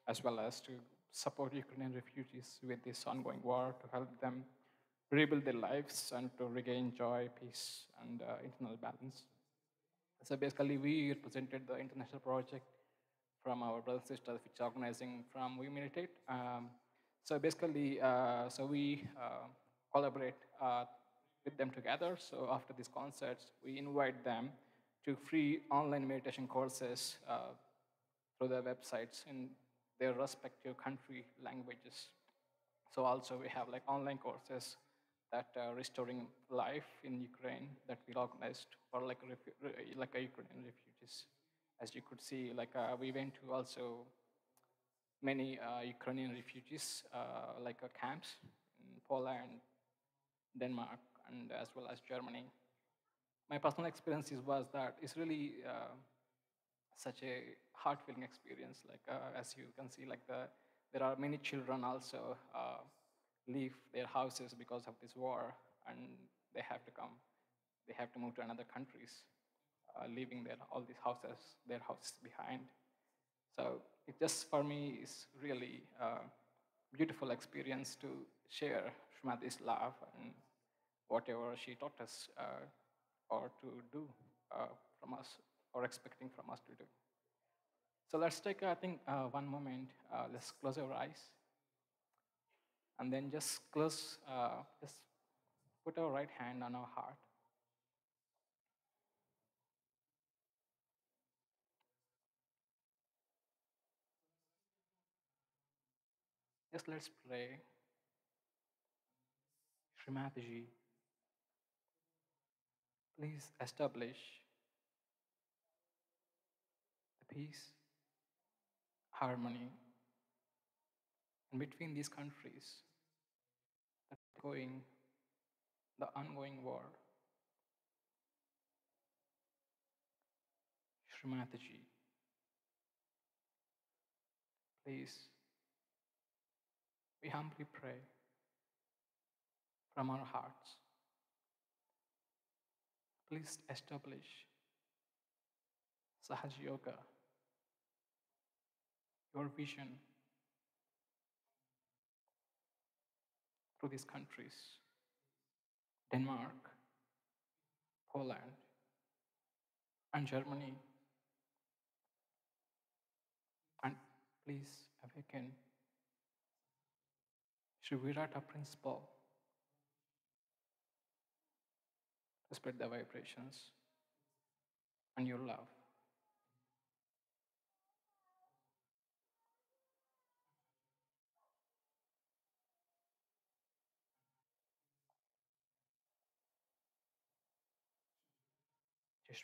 as well as to support Ukrainian refugees with this ongoing war, to help them rebuild their lives and to regain joy, peace, and internal balance. So basically, we represented the international project from our brothers and sisters, which is organizing from We Meditate. So basically, so we collaborate with them together. So after these concerts, we invite them to free online meditation courses through their websites in their respective country languages. So also we have like online courses that restoring life in Ukraine that we organized for like a Ukrainian refugees. As you could see, like we went to also many Ukrainian refugees camps in Poland, Denmark, and as well as Germany. My personal experiences was that it's really such a heart-filling experience. Like as you can see, like there are many children also leave their houses because of this war, and they have to come. They have to move to another countries, leaving all these houses, their houses behind. So it just for me is really a beautiful experience to share Shrimati's love and whatever she taught us or to do from us or expecting from us to do. So let's take, I think, one moment. Let's close our eyes. And then just just put our right hand on our heart. Just let's pray. Shrimati, please establish the peace, harmony, in between these countries that are going the ongoing war. Shrimati, please, we humbly pray from our hearts. Please establish Sahaja Yoga, your vision through these countries, Denmark, Poland, and Germany. And please awaken Shri Virata principle to spread the vibrations and your love.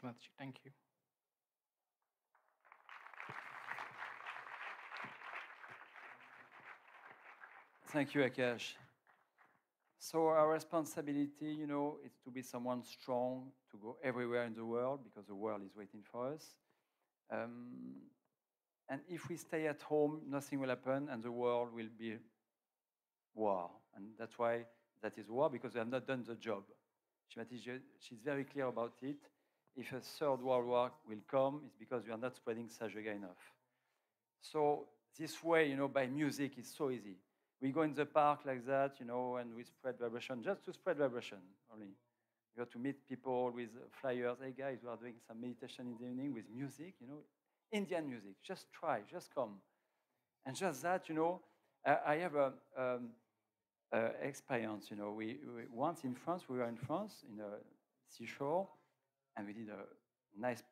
Mataji, thank you. Thank you, Akash. So our responsibility, is to be someone strong, to go everywhere in the world because the world is waiting for us. And if we stay at home, nothing will happen and the world will be war. And that's why that is war, because we have not done the job. She's very clear about it. If a third world war will come, it's because we are not spreading Sahaja Yoga enough. So this way, by music, is so easy. We go in the park like that, and we spread vibration, just to spread vibration only. You have to meet people with flyers. Hey guys, we are doing some meditation in the evening with music, Indian music. Just try, just come. And just that, I have a experience, we once in France, we were in France, in a seashore, and we did a nice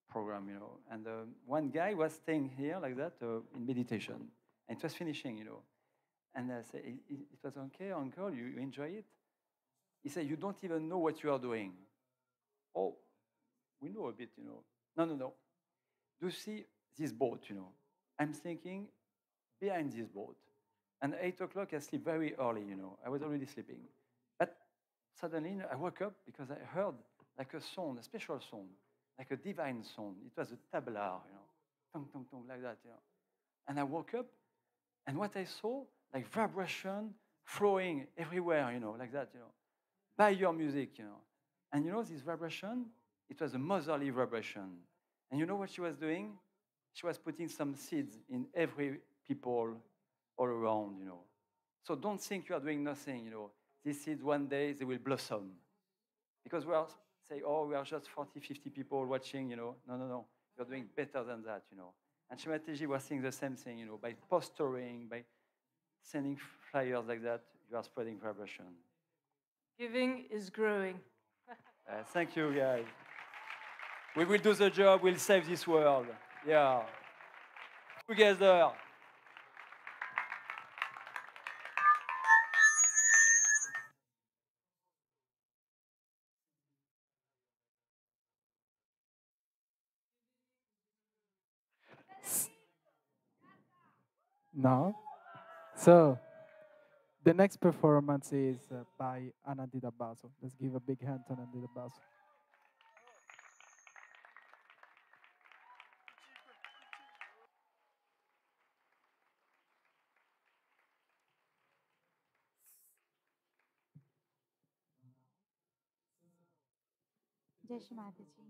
program, And one guy was staying here like that in meditation, and it was finishing, And I said, it was okay, uncle, you enjoy it? He said, you don't even know what you are doing. Oh, we know a bit, No. Do you see this boat, I'm thinking behind this boat. And 8 o'clock, I sleep very early, you know. I was already sleeping. But suddenly, you know, I woke up because I heard like a sound, a special sound, like a divine sound. It was a tabla, you know, tung, tung, tung, like that, you know. And I woke up, and what I saw, like vibration flowing everywhere, you know, like that, you know, by your music, you know. And you know, this vibration, it was a motherly vibration. And you know what she was doing? She was putting some seeds in every people all around, you know. So don't think you are doing nothing, you know. These seeds, one day, they will blossom. Because we are say, oh, we are just 40, 50 people watching, you know. No, no, no. You're doing better than that, you know. And Mataji was saying the same thing, you know, by posturing, by sending flyers like that, you are spreading vibration. Giving is growing. Thank you, guys. We will do the job. We'll save this world. Yeah. Together. No. So the next performance is by Anandita Basu. Let's give a big hand to Anandita Basu. Jai Shri Mataji.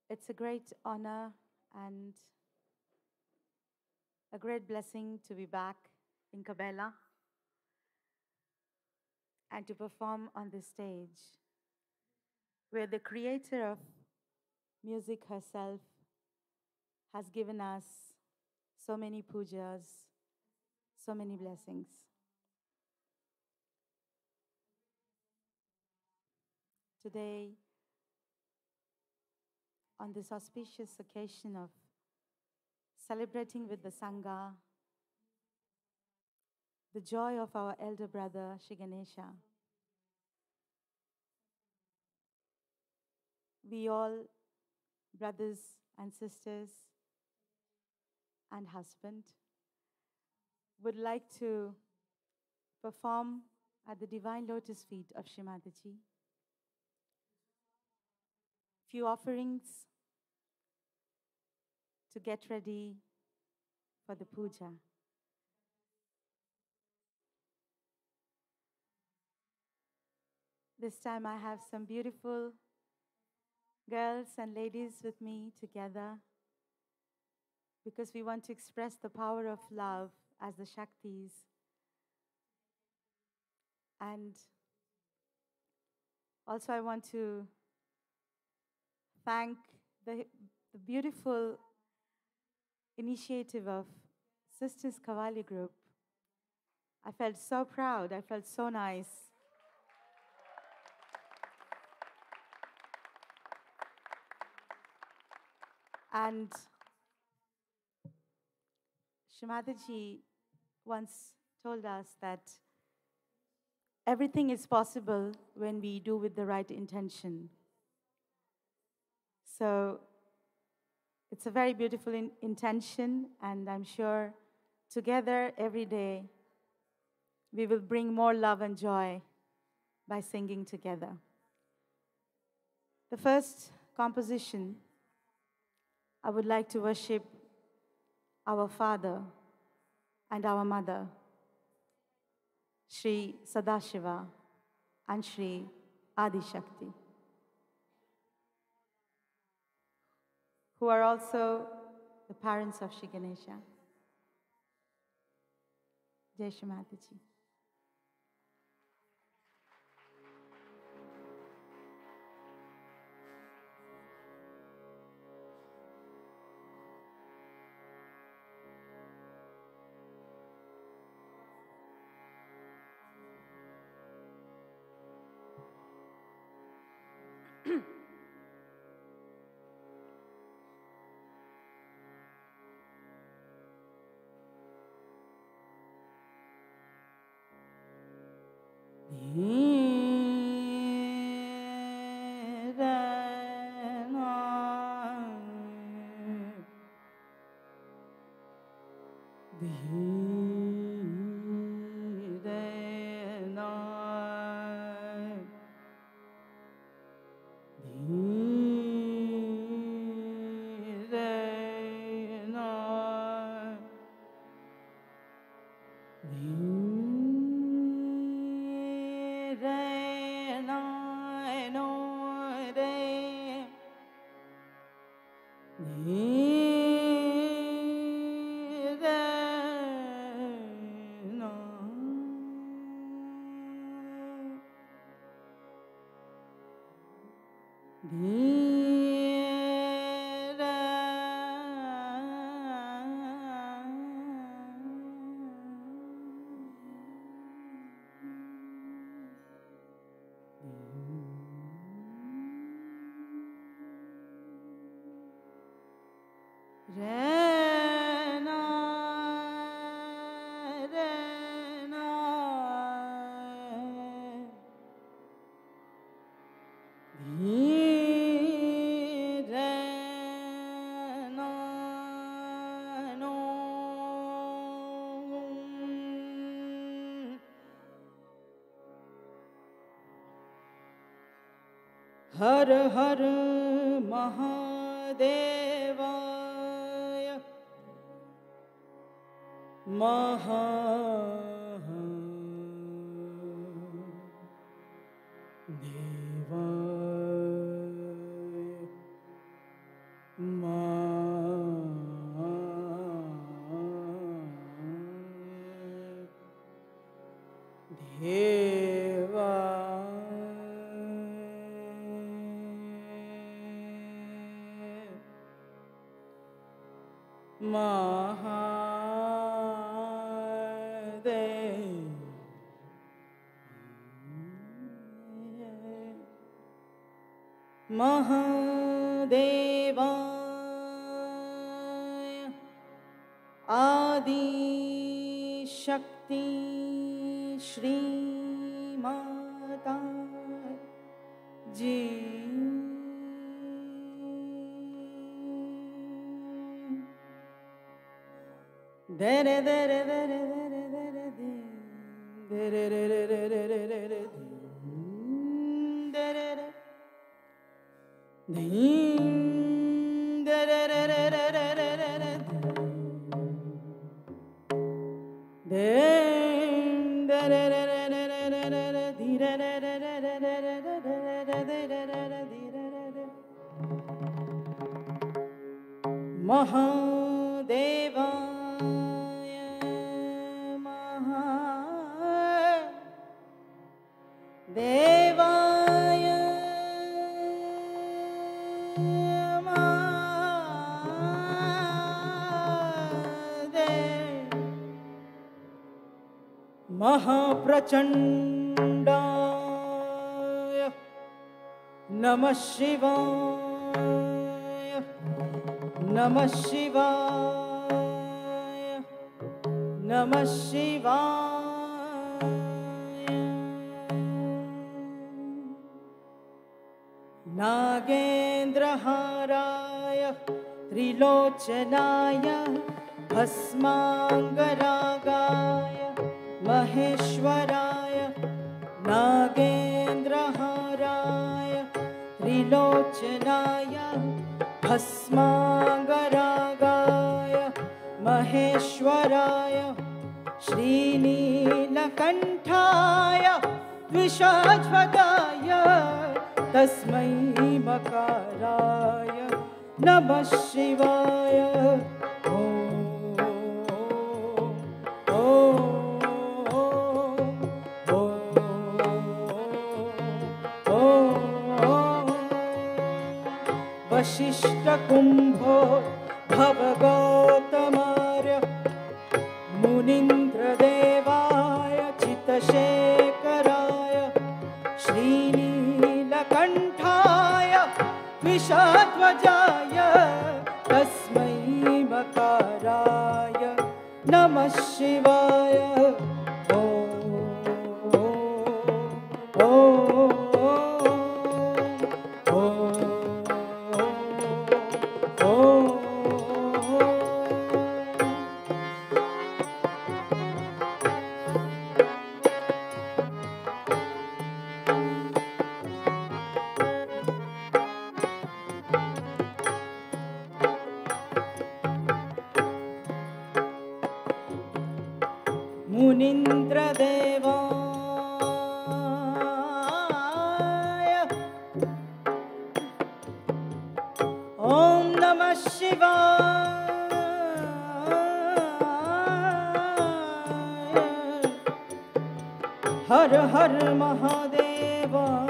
It's a great honor and a great blessing to be back in Cabella and to perform on this stage where the creator of music herself has given us so many pujas, so many blessings. Today, on this auspicious occasion of celebrating with the Sangha the joy of our elder brother, Shri Ganesha, we all, brothers and sisters and husband, would like to perform at the divine lotus feet of Shri Mataji few offerings to get ready for the puja. This time I have some beautiful girls and ladies with me together because we want to express the power of love as the Shaktis. And also I want to thank the beautiful initiative of Sisters Kavali Group. I felt so proud. I felt so nice. And Shri Mataji once told us that everything is possible when we do with the right intention. So it's a very beautiful intention, and I'm sure together every day we will bring more love and joy by singing together. The first composition, I would like to worship our father and our mother, Shri Sadashiva and Shri Adi Shakti, who are also the parents of Shri Ganesha. Jai Shri Mataji. हर हर महादेवाय महादेवाय आदि शक्ति श्री माता जी दरे दरे दरे दरे दरे दरे दरे दरे दरे महादेवाय महादेवाय महाप्रचण्डाय नमः शिवाय नमः शिवाय नमः शिवाय नागेन्द्रहाराय त्रिलोचनाय भस्माङ्गरागाय महेश्वराय नागेन्द्रहाराय त्रिलोचनाय भस्माङ्गरागाय महेश्वराय श्रीनीलकण्ठाय विषध्वजाय तस्मै मकाराय नमः शिवाय वशिष्ठकुम्भो भवगौतमार्य मुनीन्द्रदेवाय चितशेखराय श्रीनीलकण्ठाय विषध्वजाय तस्मै मकाराय नमः शिवाय मुनीन्द्रदेवाय ॐ नमः शिवाय हर हर महादेवाय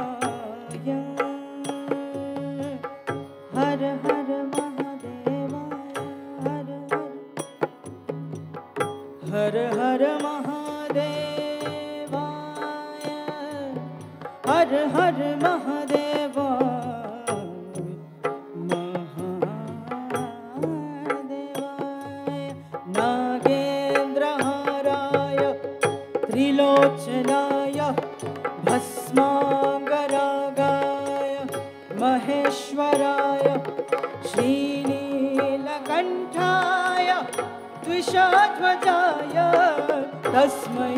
हर हर महादेवाय हर हर महादेवाय हर हर महादेवाय महादेवाय नागेन्द्रहाराय त्रिलोचनाय भस्मांगरागाय महेश्वराय श्रीनीलकण्ठाय द्विषध्वजाय तस्मै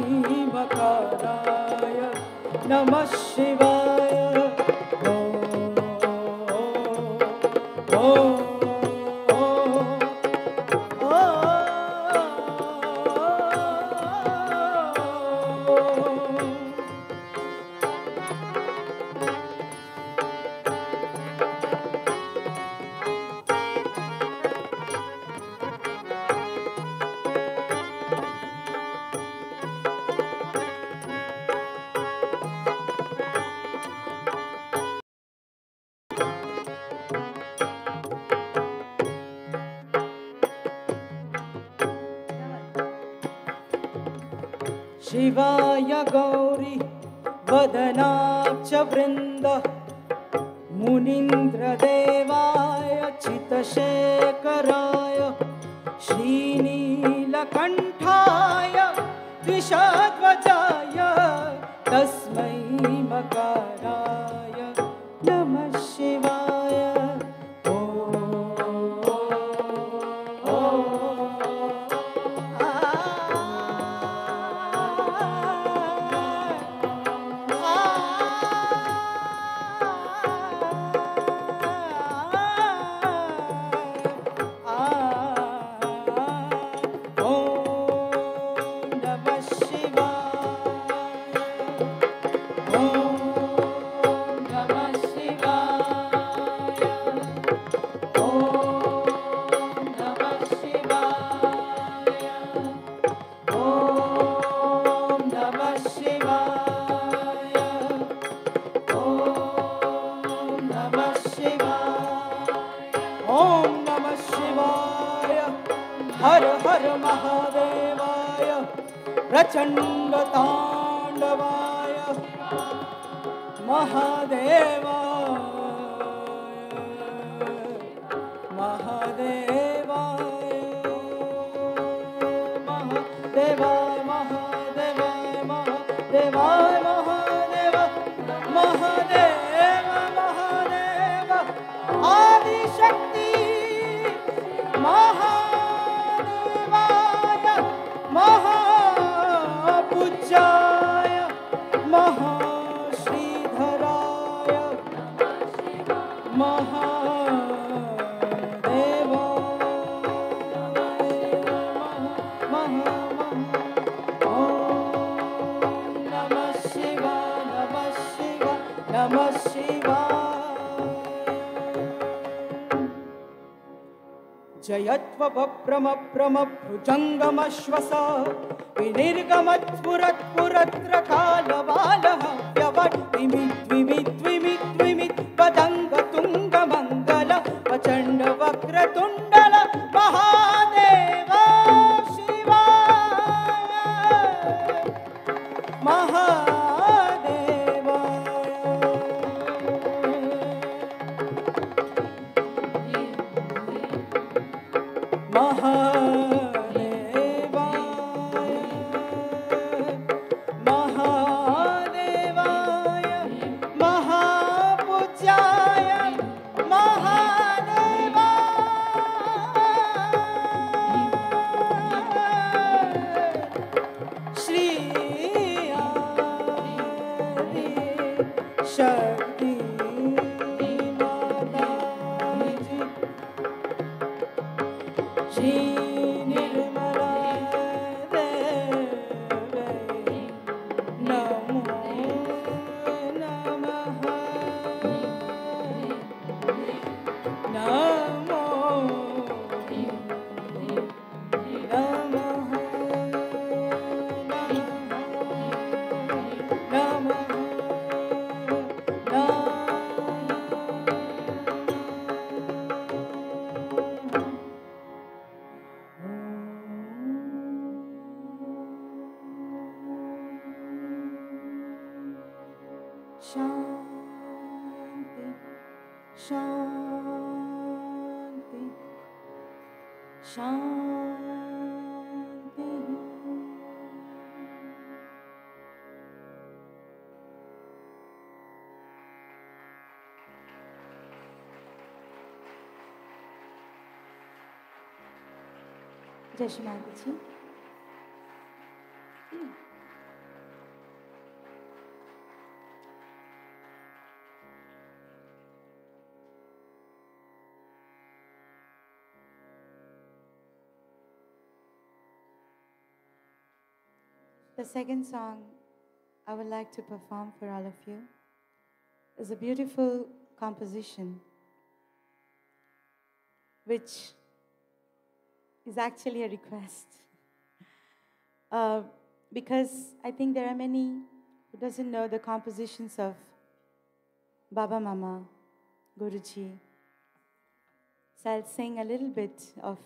मकाराय नमः शिवाय शिवाय गौरी वदनाक्ष वृन्द मुनीन्द्रदेवाय चितशेखराय श्रीनीलकण्ठाय द्विषध्वजाय तस्मै मकाराय नमः शिवाय प्रचंड तांडवाय महादेवाय महादेवाय महादेवाय महादेवाय महादेवाय महादेव महादेव महादेव आदिशक्ति महादेवाय महापूज्याय महाश्रीधराय जयत्वभ्रमभ्रमभुजङ्गमश्वस विनिर्गमत्पुरत्पुरत्र कालबालः व्यवट्विमिद्विमिद्विमिद्विमिद् पदङ्गतुङ्गमङ्गल प्रचण्डवक्रतुण्डल महादेव शिवाय शक्ति माताजी Shri Nirmala Devi Shanti, Shanti, Shanti. Jai Shri Mataji. The second song I would like to perform for all of you is a beautiful composition which is actually a request. Because I think there are many who doesn't know the compositions of Baba Mama, Guruji. So I'll sing a little bit of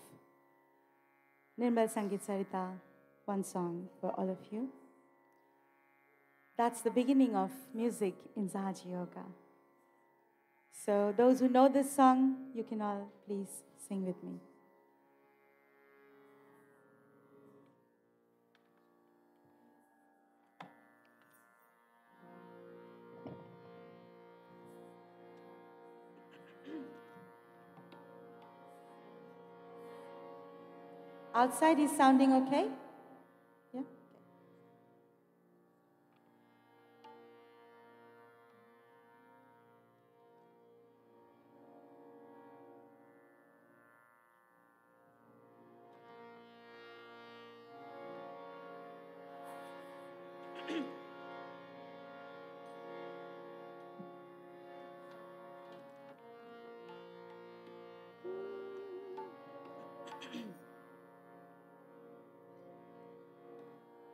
Nirmal Sangeet Sarita, one song for all of you. That's the beginning of music in Sahaja Yoga. So those who know this song, you can all please sing with me. Outside is sounding okay? Yeah?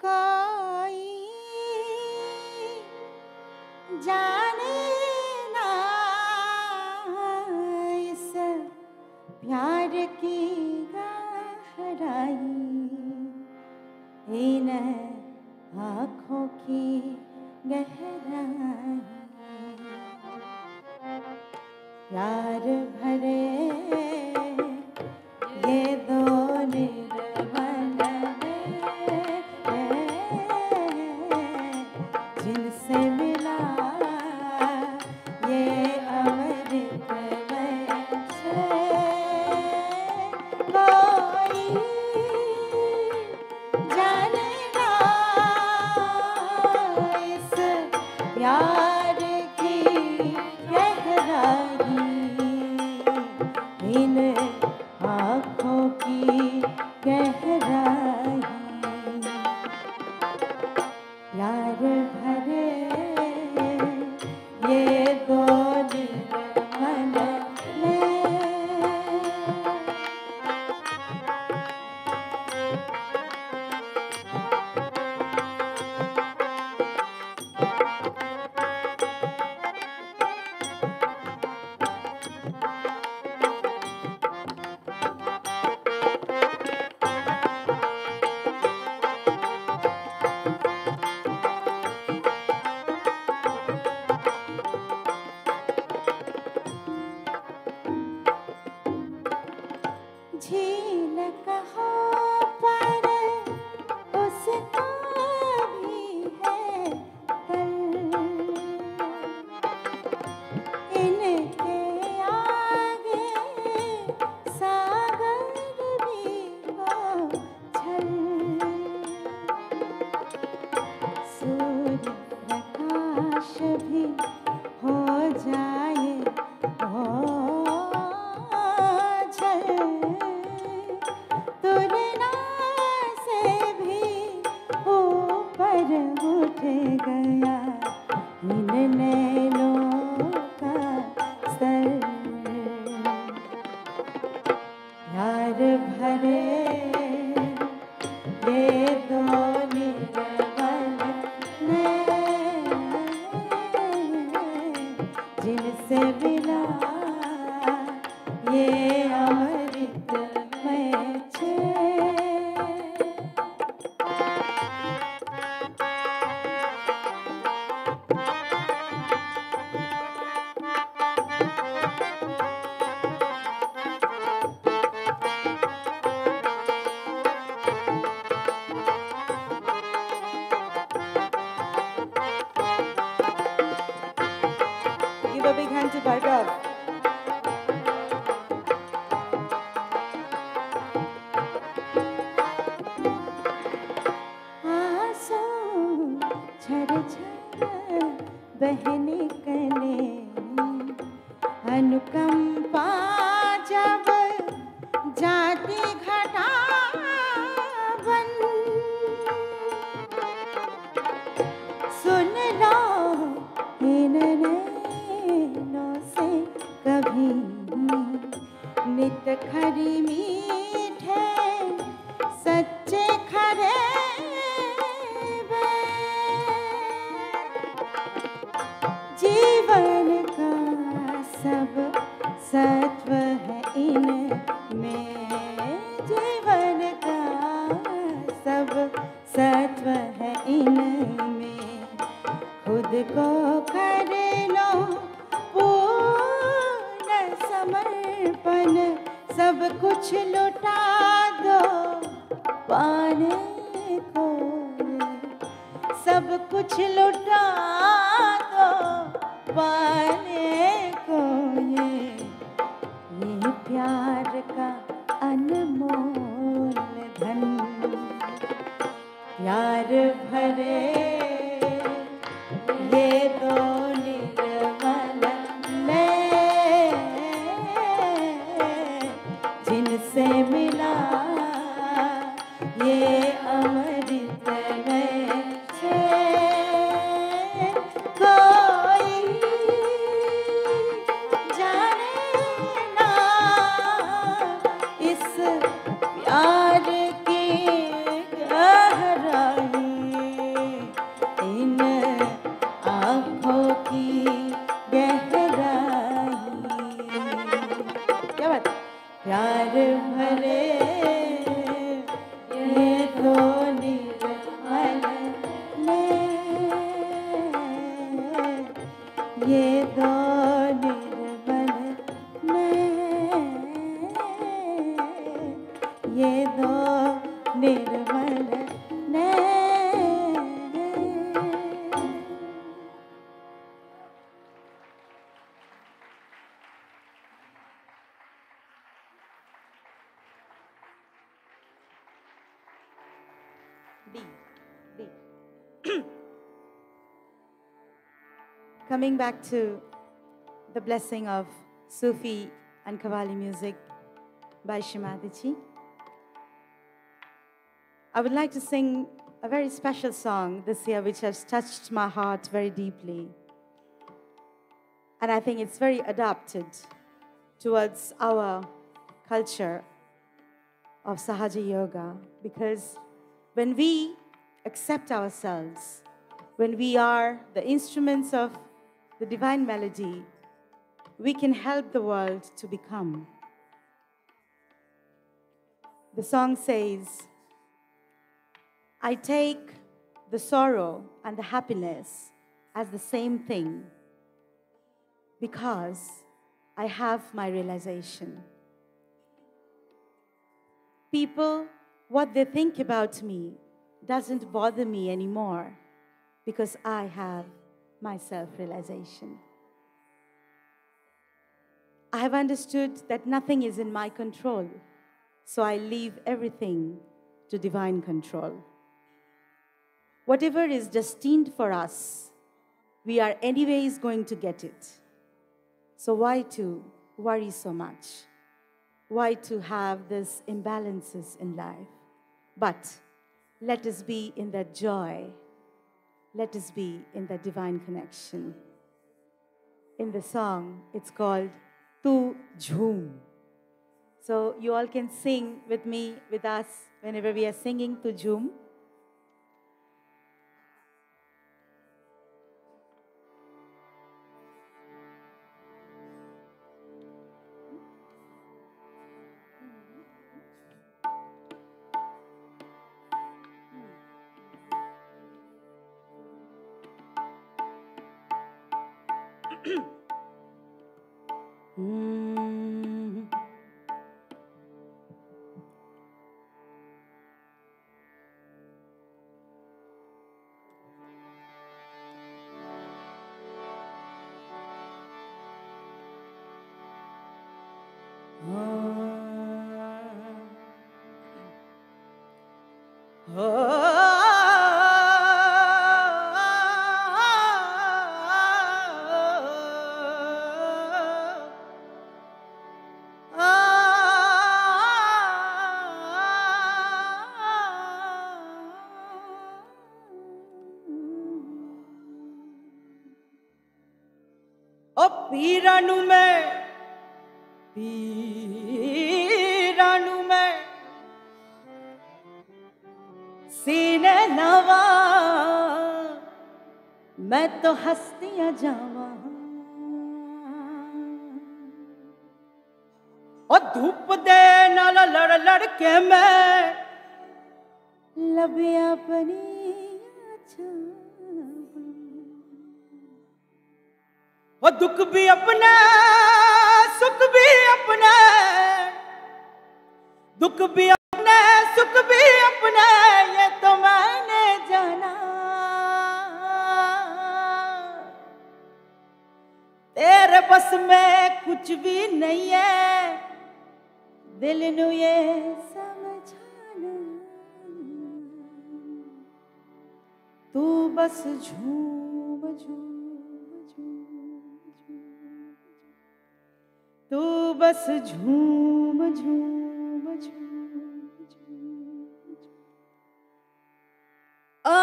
कोई जाने ना इस प्यार की गहराई इन आँखों की गहराई प्यार भरे ये दो निर्मल जिनसे मिला ये अमृत से कोई जाने ना इस प्यार की गहराई इन आँखों की गहराई प्यार भरे ये दो निर्मल झील कहो पर उसका भी है कल इनके आगे सागर भी हो छल सूर्य प्रकाश भी हो जाए तुलना से भी ऊपर उठ गया इन नैनों का स्तर प्यार भरे ये दो निर्मल जिनसे मिला ये अमृत झर झर बहने कले अनुकंपा जब जाती घटा बन सुन लो इन नैनों से कभी नित खरी मीठे सच्चे खरे जीवन का सब सत्व है इनमें जीवन का सब सत्व है इनमें खुद को कर लो पूर्ण समर्पण सब कुछ लुटा दो पाने को सब कुछ लुटा दो पाने को ये प्यार का अनमोल धन प्यार भरे ये दो निर्मल नैन जिनसे मिला ये अमृत में से कोई जाने ना इस प्यार की गहराई इन आँखों की गहराई क्या बात प्यार भरे ये दो निर्मल नैन ये दो निर्मल नैन ये दो निर्मल नैन Coming back to the blessing of Sufi and Qawwali music by Shri Mataji, I would like to sing a very special song this year which has touched my heart very deeply. And I think it's very adapted towards our culture of Sahaja Yoga, because when we accept ourselves, when we are the instruments of the divine melody, we can help the world to become. The song says, I take the sorrow and the happiness as the same thing because I have my realization. People, what they think about me doesn't bother me anymore because I have my self-realization. I have understood that nothing is in my control, so I leave everything to divine control. Whatever is destined for us, we are anyways going to get it. So why to worry so much? Why to have these imbalances in life? But let us be in that joy. Let us be in that divine connection. In the song, it's called Tu Jhoom. So you all can sing with me, with us, whenever we are singing Tu Jhoom. पीरानू में सीने नवा मैं तो हस्तियां जावा और धूप दे नाल लड़ लड़ के मैं लबिया बनी और दुख भी अपना सुख भी अपना दुख भी अपना सुख भी अपना ये तो मैंने जाना तेरे बस में कुछ भी नहीं है दिल नू ये समझाना तू बस झूम तू बस झूम झूम ओ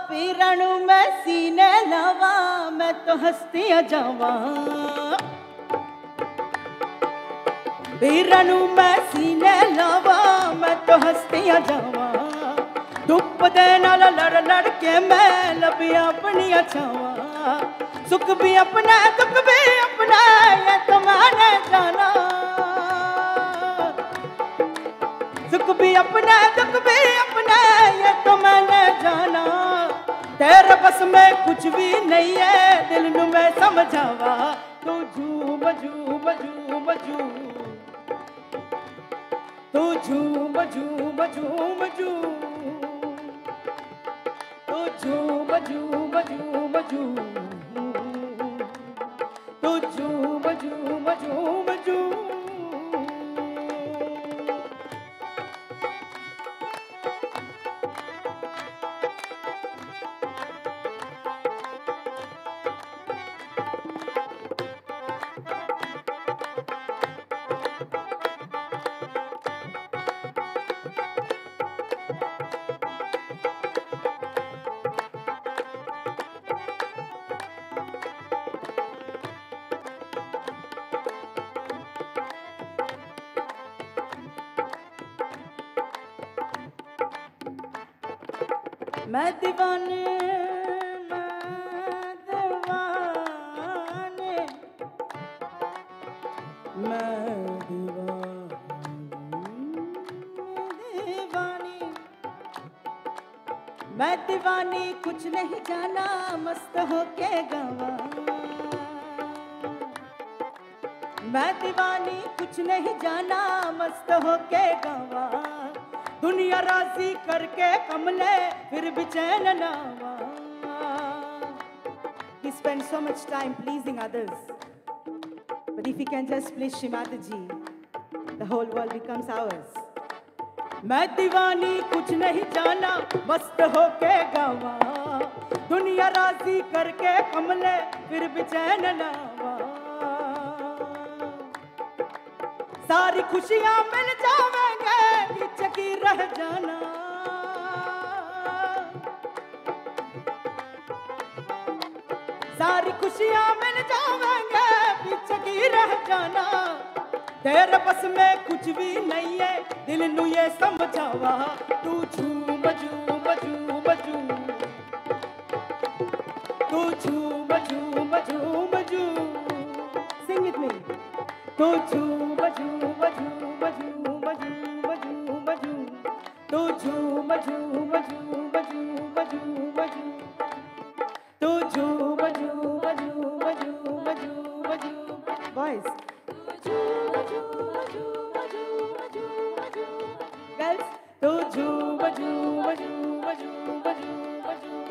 पीरणु में सीने लवा मैं तो हस्तियां जावा पीरणु में सीने लवा मैं तो हस्तियां जावा धुप दे नाल लड़ लड़ के मैं लबिया अपनियां छावा सुख भी अपना दुख भी अपना ये तो मैंने जाना सुख भी अपना दुख भी अपना ये तो मैंने जाना तेरे बस में कुछ भी नहीं है दिल नू मैं समझावा तू झूम झूम झूम झूम तू झूम झूम झूम झूम तू झूम झूम झूम झूम तू झूम झूम झूम झूम मैं दीवाने मैं दीवानी कुछ नहीं जाना मस्त होके गावा मैं दीवानी कुछ नहीं जाना मस्त होके गावा दुनिया राजी करके कमले फिर भी चैन नावा We spend so much time pleasing others but if we can just please Shri Mataji the whole world becomes ours मैं दीवानी कुछ नहीं जाना मस्त होके गावा दुनिया राजी करके कमले फिर भी चैन नावा सारी खुशियां मिल जावेंगे पीछे की रह जाना सारी खुशियां मिल जावेंगे पीछे की रह जाना तेरे बस में कुछ भी नहीं है दिल नू ये समझावा तू झूम झूम झूम झूम तू झूम झूम झूम झूम Sing with me तू झूम झूम झूम झूम झूम झूम झूम तू झूम झूम झूम झूम झूम झूम तू झूम झूम झूम झूम झूम झूम Boys Girls तू झूम झूम झूम झूम झूम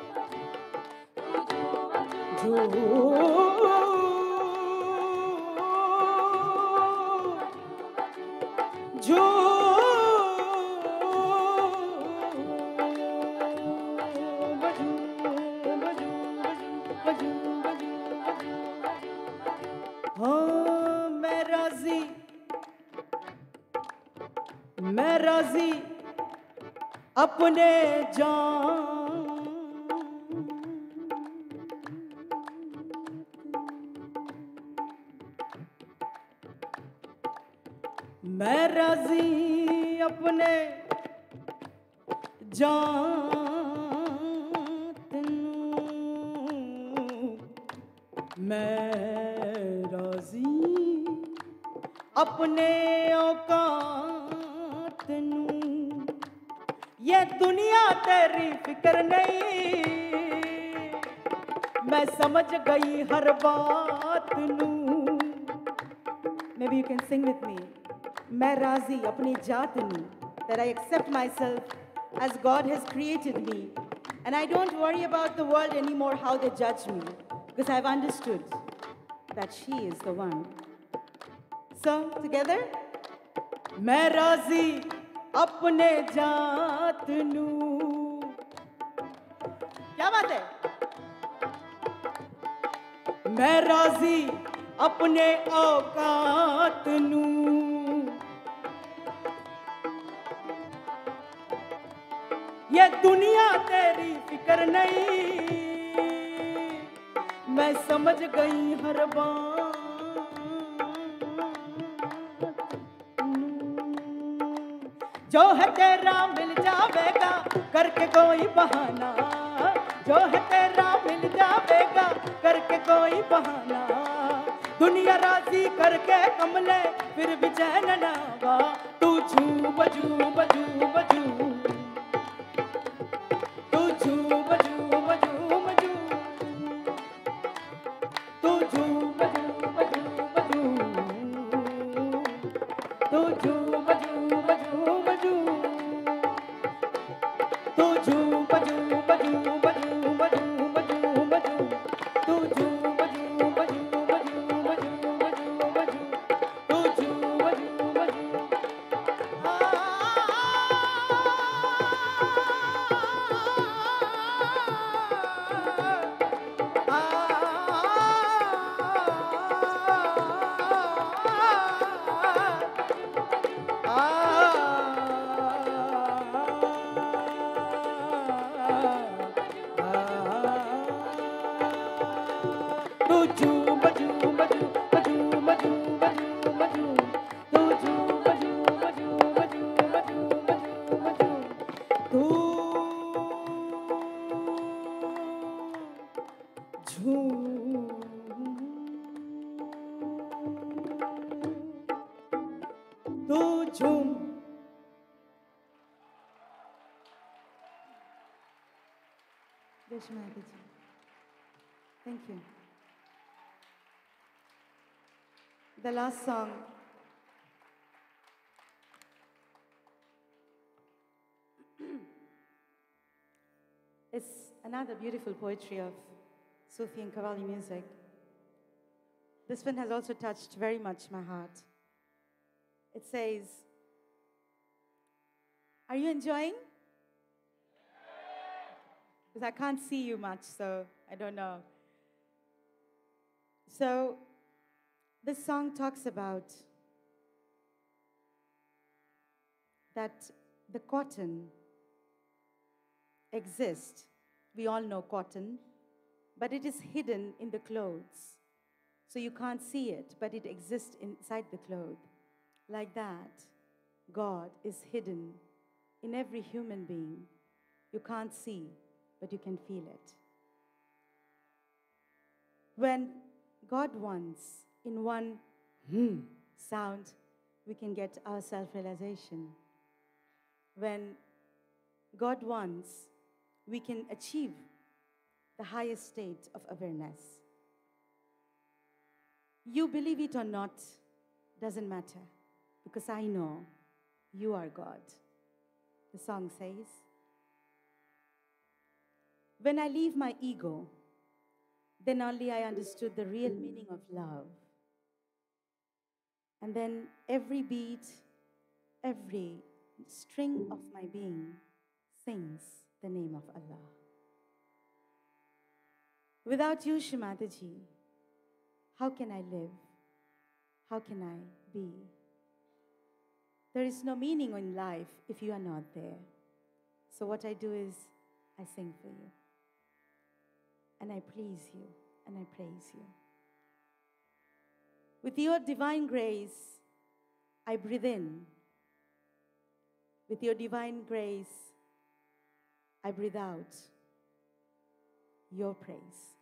मैं राजी अपने जान मैं राजी अपने जात नूं मैं राजी अपने औकात नूं ये दुनिया तेरी फिक्र नहीं मैं समझ गई हर बात नूं Maybe you can sing with me. मैं राजी अपनी जात नूं that I accept myself as God has created me and I don't worry about the world anymore how they judge me because I've understood that she is the one. So together मैं राजी अपने जात नूं क्या बात है मैं राजी अपने औकात नूं ये दुनिया तेरी फिक्र नहीं मैं समझ गई हर बात जो है तेरा मिल जावेगा करके कोई बहाना जो है तेरा मिल जावेगा करके कोई बहाना दुनिया राजी करके कमले फिर भी चैन ना आवा तू झूम झूम झूम झूम तू झूम झूम झूम झूम तू झूम झूम झूम झूम तू झूम झूम झूम झूम तू झूम झूम झूम झूम झूम झूम तू झूम झूम झूम झूम तू झूम झूम Thank you. The last song is another beautiful poetry of Sufi and Qawwali music. This one has also touched very much my heart. It says, are you enjoying? Because I can't see you much, so I don't know. So, this song talks about that the cotton exists. We all know cotton, but it is hidden in the clothes. So you can't see it, but it exists inside the cloth. Like that, God is hidden in every human being. You can't see, but you can feel it. When God wants, in one sound, we can get our self-realization. When God wants, we can achieve the highest state of awareness. You believe it or not, doesn't matter, because I know you are God. The song says, when I leave my ego, then only I understood the real meaning of love. And then every beat, every string of my being sings the name of Allah. Without you, Shri Mataji, how can I live? How can I be? There is no meaning in life if you are not there. So what I do is I sing for you. And I please you, and I praise you. With your divine grace, I breathe in. With your divine grace, I breathe out your praise.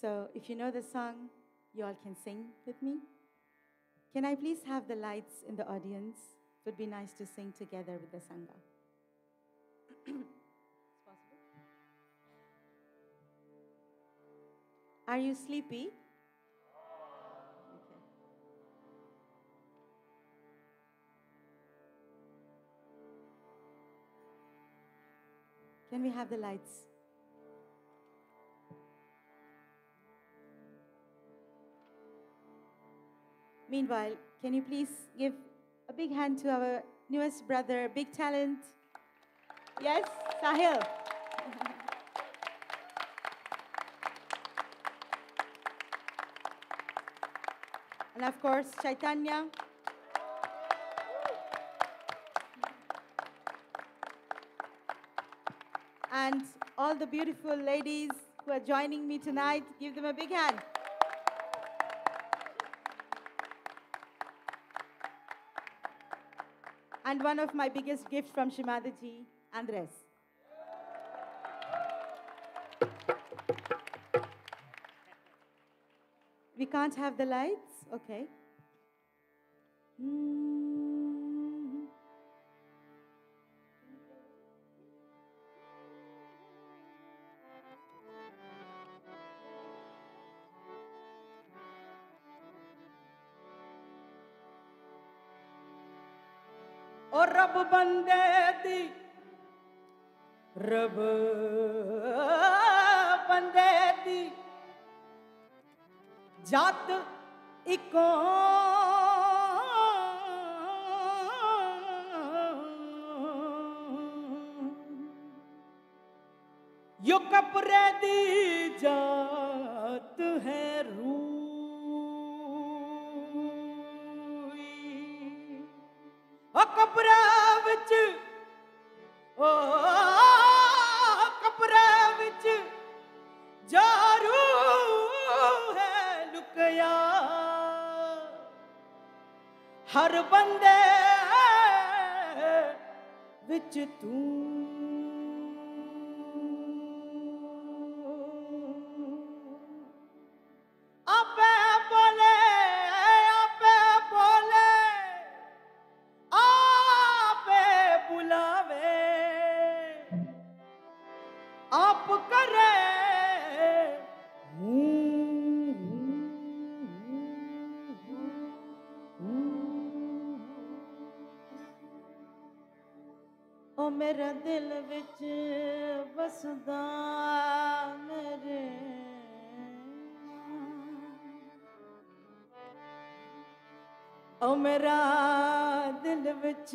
So if you know the song, you all can sing with me. Can I please have the lights in the audience? It would be nice to sing together with the Sangha. Are you sleepy? Okay. Can we have the lights? Meanwhile, can you please give a big hand to our newest brother, big talent? Yes, Sahil. And of course, Chaitanya. And all the beautiful ladies who are joining me tonight, give them a big hand. And one of my biggest gifts from Shri Mataji, Andres. We can't have the lights? Okay. O Rab bande di, Rab bande di, jat iko yo kapre di jat hai O kapra vich, o kapra vich, jaru hai lukaya. Har bande vich tu. Ape bole, ape bole. आपे बुलावे आप करे ओ मेरा दिल विच बसदा मेरे ओ मेरा दिल विच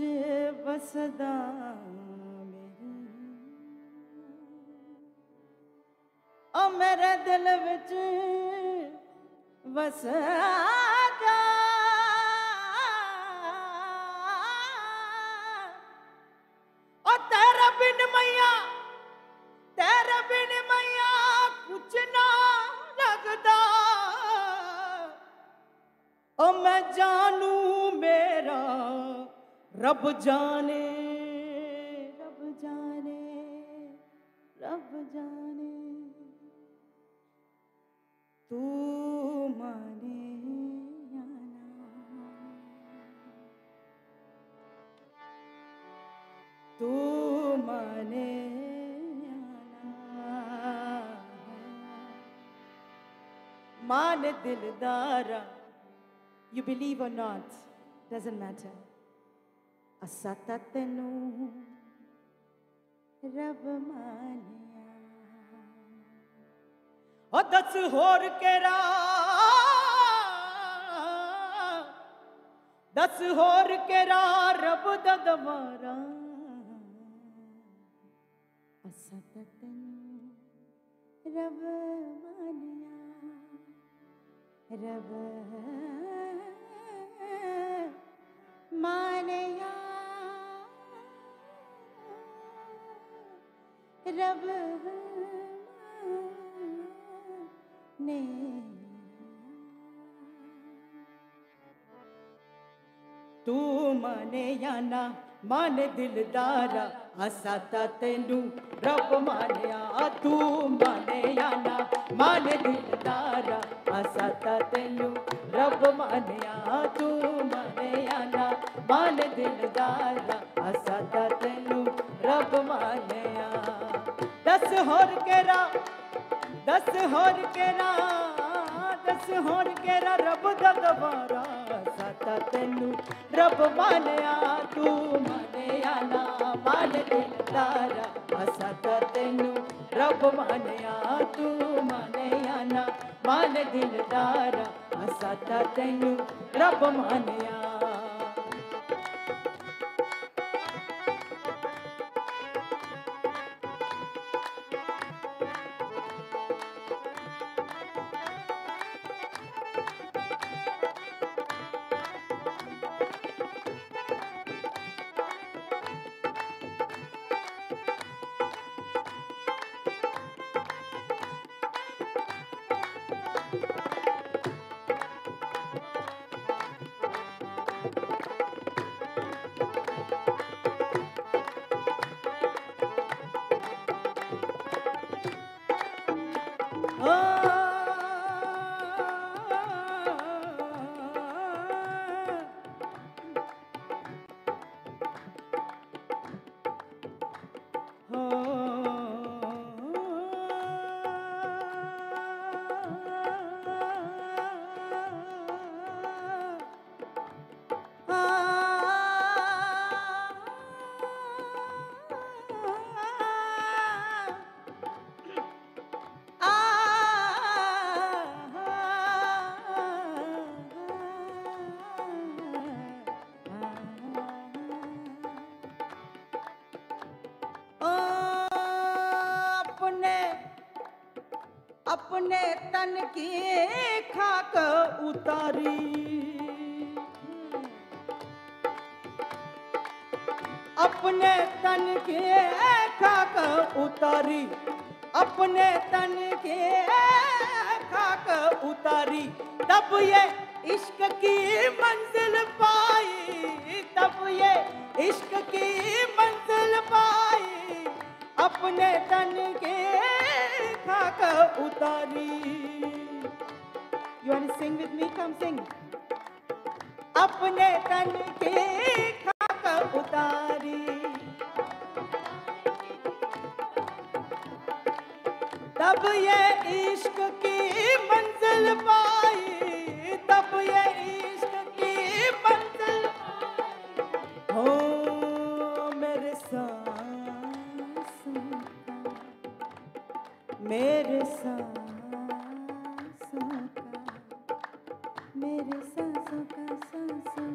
बसदा मेरे ओ मेरे दिल विच बसदा ओ तेरे बिन मैया कुछ ना लगदा ओ मैं जानू मेरा रब जाने रब जाने रब जाने तू माने या ना तू माने या ना मान दिलदारा. You believe or not, doesn't matter. Asata tenu Rab maniya. O das hor kera, das hor kera Rab da damara. Asata tenu Rab maniya. Rab मानया रब ने तू माने या ना माने दिलदारा असा ता तेनू रब मानिया तू माने या ना माने दिलदारा असा ता तेनू रब मानिया तू माने या ना माने दिलदारा असा ता तेनू रब मानिया दस होर केरा दस होर केरा रब दा दवारा साता तेनू रब मानिया तू मानिया ना माने दिलदारा साता तेनू रब मानिया तू मानिया ना माने दिलदारा साता तेनू रब मानिया अपने तन की खाक उतारी अपने तन की खाक उतारी अपने तन की खाक उतारी तब ये इश्क की मंजिल पाई तब ये इश्क की मंजिल पाई अपने तन के खाक उतारी You want to sing with me? Come sing. अपने तन के खाक उतारी तब ये इश्क की मंजिल पाई तब ये इश्क की मंजिल हो मेरे सांसों मेरे सांसों मेरे सांसों का सांसों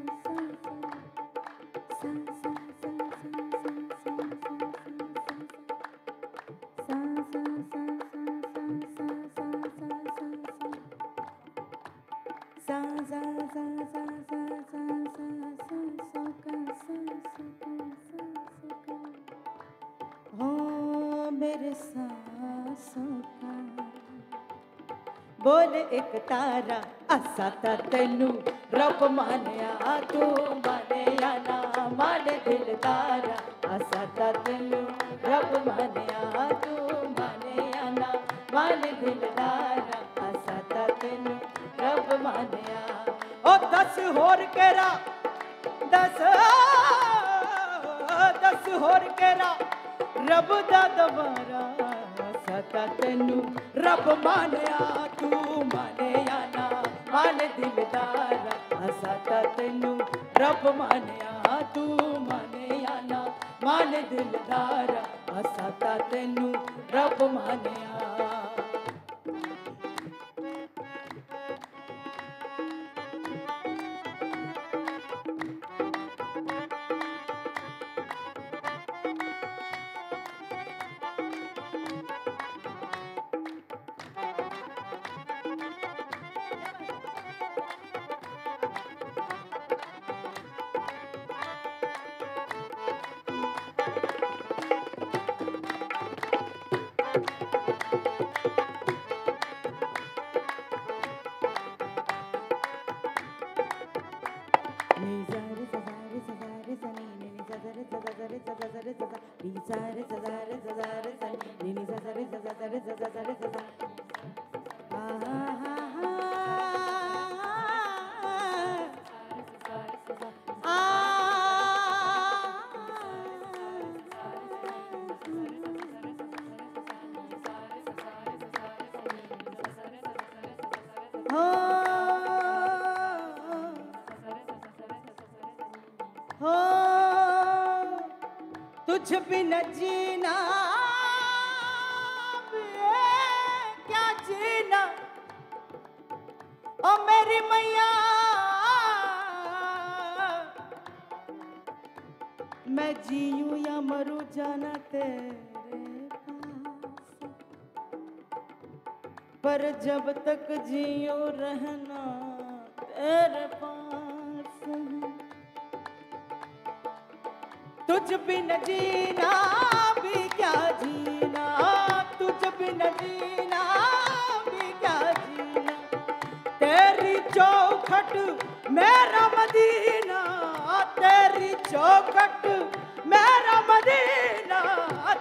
मेरे सांसों का बोल एक तारा असा ता तेनू रब मानिया तू मानिया ना माने दिलदारा असा ता तेनू रब मानिया तू मानिया ना माने दिलदारा असा ता तेनू रब मानिया ओ दस होर केरा दस होर केरा रब दा दवारा सता तेनू रब मानिया तू मानिया ना माने दिलदारा सता तेनू रब मानिया तू मानिया ना माने दिलदारा सता तेनू रब मानिया तुझ बिन जीना क्या जीना ओ मेरी मैया मैं जीऊं या मरूं जाना तेरे पास पर जब तक जीऊं रहना तेरे पास तुझ बिन जीना भी क्या जीना तुझ बिन जीना भी क्या जीना तेरी चौखट मेरा मदीना तेरी चौखट मेरा मदीना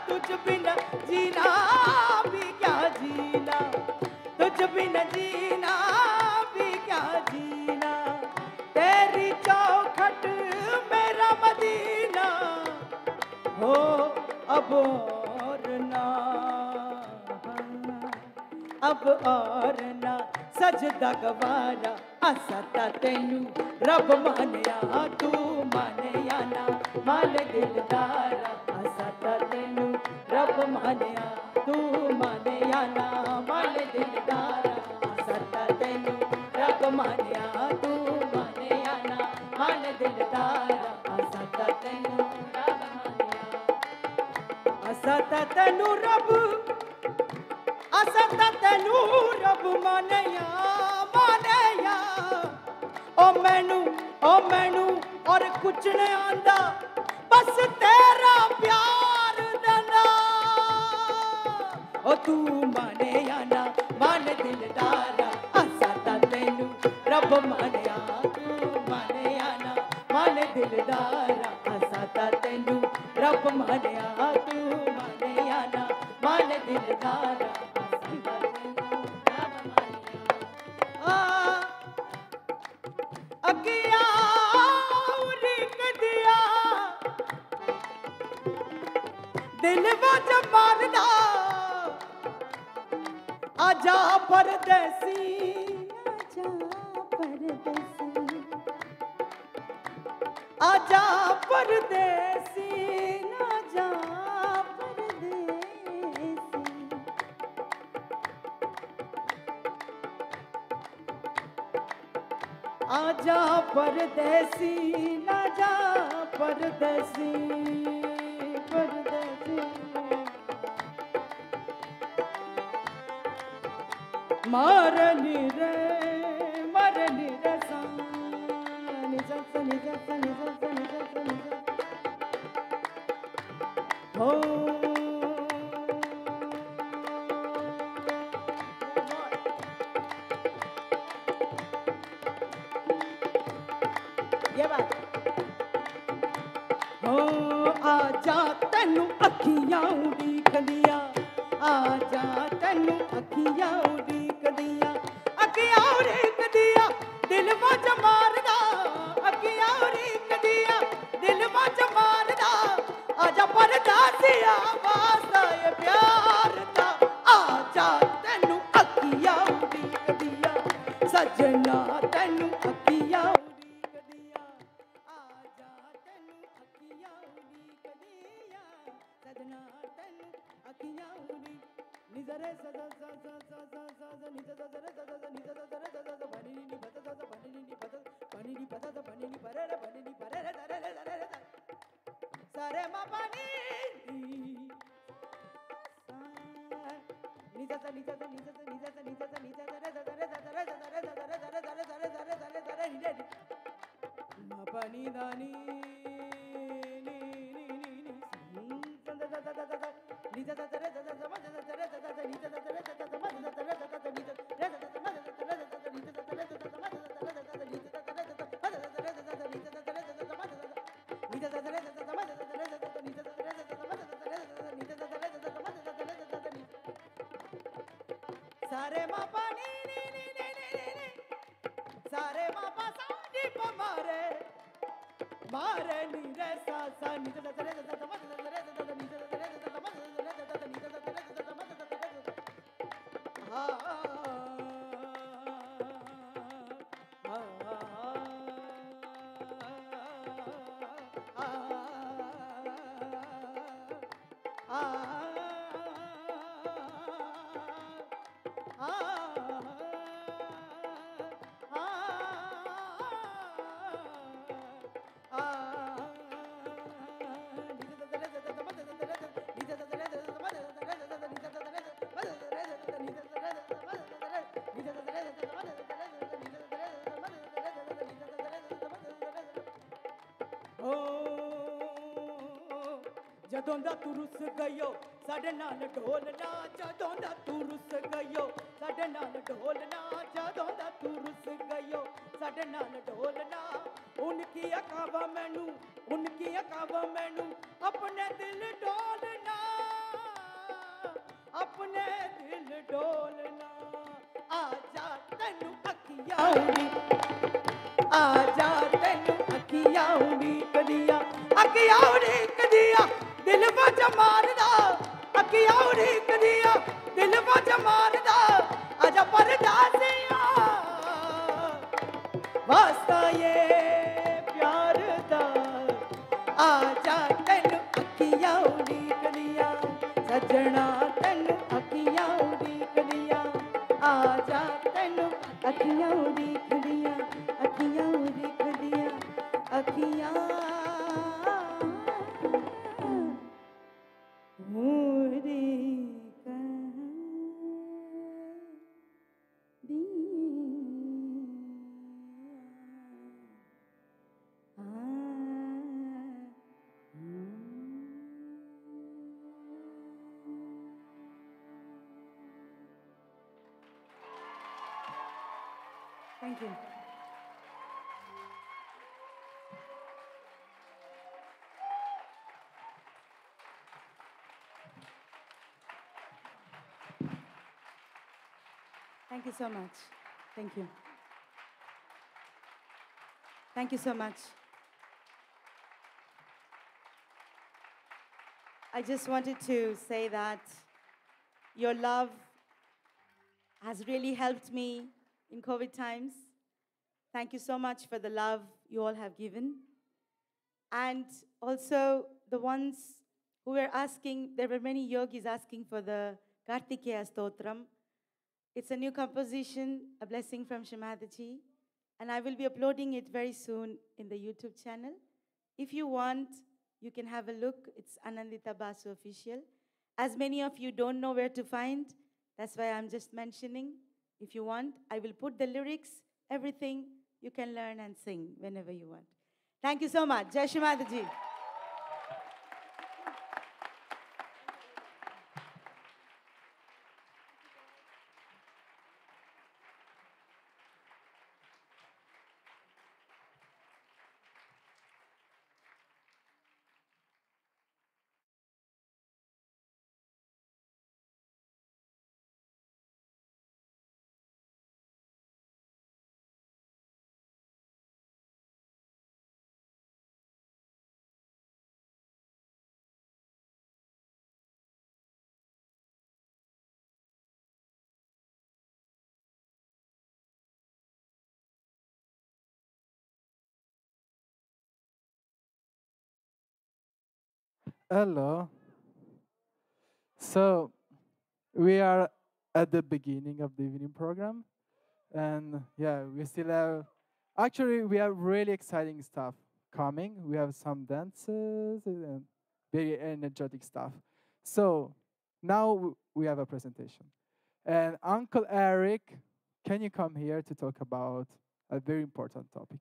तुझ बिन जीना भी क्या जीना तुझ बिन जीना भी क्या जीना तेरी चौखट मेरा मदीना हो अब और ना अब और ना सजदा गवारा असता तेनू रब मानिया तू मानिया ना मान दिलदारा असता तेनू रब मानिया तू मानिया ना मान दिलदारा असता तेनू रब मानिया तू मानिया ना मान दिलदारा असता तेनू रब मानिया असता तेनू रब असता तेनू रब मानिया मानिया ओ मैनू और कुछ नहीं आंदा बस तेरा प्यार देना ओ तू मानिया ना मान दिलदारा असता तेनू रब मानिया तू मानिया ना मान दिलदारा असता तेनू रब मानिया तू मानिया ना मान दिलदारा अगिया उरीक दिया दिल वज मारदा आजा परदेसी आजा परदेसी ना जा परदेसी आजा परदेसी ना जा परदेसी परदेसी मरनी रे सा निजा सा निजा सा निजा सा निजा सा निजा हो ये बात हो आजा तेनू अखियां उड़ीक दिया आजा तेनू अखियां उड़ीक दिया अखियां उड़ीक दिया दिल वज मारदा अखियां उड़ीक दिया दिल वज मारदा आजा परदासिया वास्ता ये प्यार दा आजा तेनू अखियां उड़ीक दिया सजना तेनू अखियां सारे मा पानी नीचा सा नीचा सा नीचा सा नीचा सा नीचा सा नीचा सा मा पानी दानी सारे मा पानी सारे मा पा सा नी पा मारे मारे नी रे सा सा नी रे रे रे रे ਜਦੋਂ ਦਾ ਤੂੰ ਰੁੱਸ ਗਈਓ ਸਾਡੇ ਨਾਲ ਢੋਲਣਾ ਜਦੋਂ ਦਾ ਤੂੰ ਰੁੱਸ ਗਈਓ ਸਾਡੇ ਨਾਲ ਢੋਲਣਾ ਜਦੋਂ ਦਾ ਤੂੰ ਰੁੱਸ ਗਈਓ ਸਾਡੇ ਨਾਲ ਢੋਲਣਾ ਉਨਕੀ ਅਕਾਵਾ ਮੈਨੂੰ ਆਪਣੇ ਦਿਲ ਡੋਲਣਾ ਆਪਣੇ ਦਿਲ ਡੋਲਣਾ ਆ ਜਾ ਤੈਨੂੰ ਅੱਖੀਆਂ ਆ ਜਾ ਤੈਨੂੰ ਅੱਖੀਆਂ ਉਡੀਕਦੀਆਂ ਦਿਲ ਵਿੱਚ ਮਾਰਦਾ ਅੱਖੀਆਂ ਉਡੀਕਦੀਆਂ ਦਿਲ ਵਿੱਚ ਮਾਰਦਾ ਆਜਾ ਪਰਦਾਸੀਆਂ ਵਾਸਤਾ ਏ ਪਿਆਰ ਦਾ ਆ ਜਾ ਤੈਨੂੰ ਅੱਖੀਆਂ ਉਡੀਕਦੀਆਂ ਸੱਜਣਾ ਤੈਨੂੰ ਅੱਖੀਆਂ ਉਡੀਕਦੀਆਂ ਆ ਜਾ ਤੈਨੂੰ ਅੱਖੀਆਂ ਉਡੀਕਦੀਆਂ ਅੱਖੀਆਂ Thank you. Thank you so much. Thank you. Thank you so much. I just wanted to say that your love has really helped me in COVID times. Thank you so much for the love you all have given. And also the ones who were asking, there were many yogis asking for the Kartikeya Stotram. It's a new composition, a blessing from Mataji, and I will be uploading it very soon in the YouTube channel. If you want, you can have a look. It's Anandita Basu Official. As many of you don't know where to find, that's why I'm just mentioning. If you want, I will put the lyrics, everything. You can learn and sing whenever you want. Thank you so much. Jai Shri Mataji. Hello. So we are at the beginning of the evening program, and yeah, we still have. Actually, we have really exciting stuff coming. We have some dances and very energetic stuff. So now we have a presentation, and Uncle Eric, can you come here to talk about a very important topic?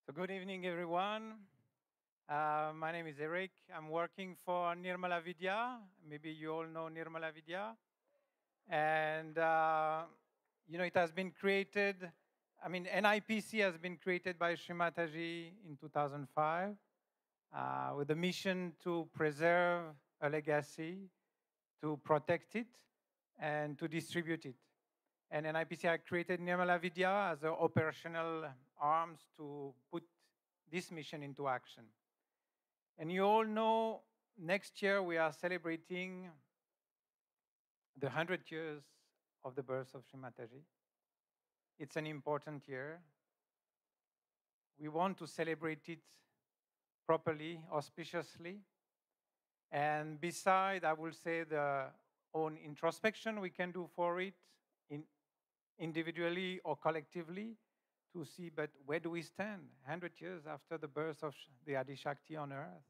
So good evening, everyone. My name is Eric. I'm working for Nirmala Vidya. Maybe you all know Nirmala Vidya. And, it has been created, NIPC has been created by Shri Mataji in 2005 with a mission to preserve a legacy, to protect it, and to distribute it. And NIPC had created Nirmala Vidya as an operational arms to put this mission into action. And you all know next year we are celebrating the 100 years of the birth of Shri Mataji. It's an important year. We want to celebrate it properly, auspiciously. And beside, I will say, the own introspection we can do for it, individually or collectively, to see, but where do we stand 100 years after the birth of the Adi Shakti on earth?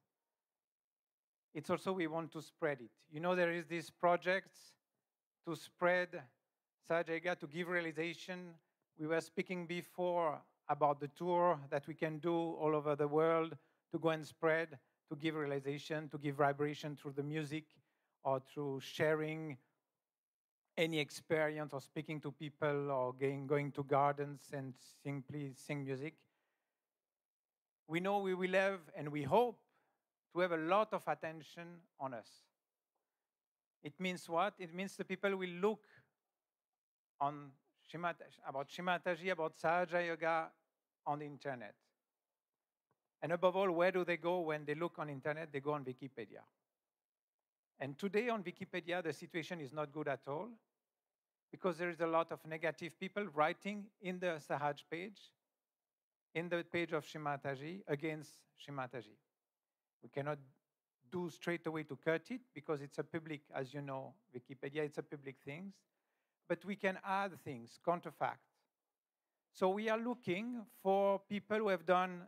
It's also we want to spread it. There is this project to spread Sahaja Yoga, to give realization. We were speaking before about the tour that we can do all over the world to go and spread, to give realization, to give vibration through the music or through sharing any experience or speaking to people or going to gardens and simply sing music. We know we will have and we hope to have a lot of attention on us. It means what? It means the people will look on about Shri Mataji, about Sahaja Yoga on the internet. And above all, where do they go when they look on internet? They go on Wikipedia. And today on Wikipedia, the situation is not good at all because there is a lot of negative people writing in the Sahaj page, in the page of Shri Mataji, against Shri Mataji. We cannot do straight away to cut it because it's a public, as you know, Wikipedia, it's a public thing. But we can add things, counterfact. So we are looking for people who have done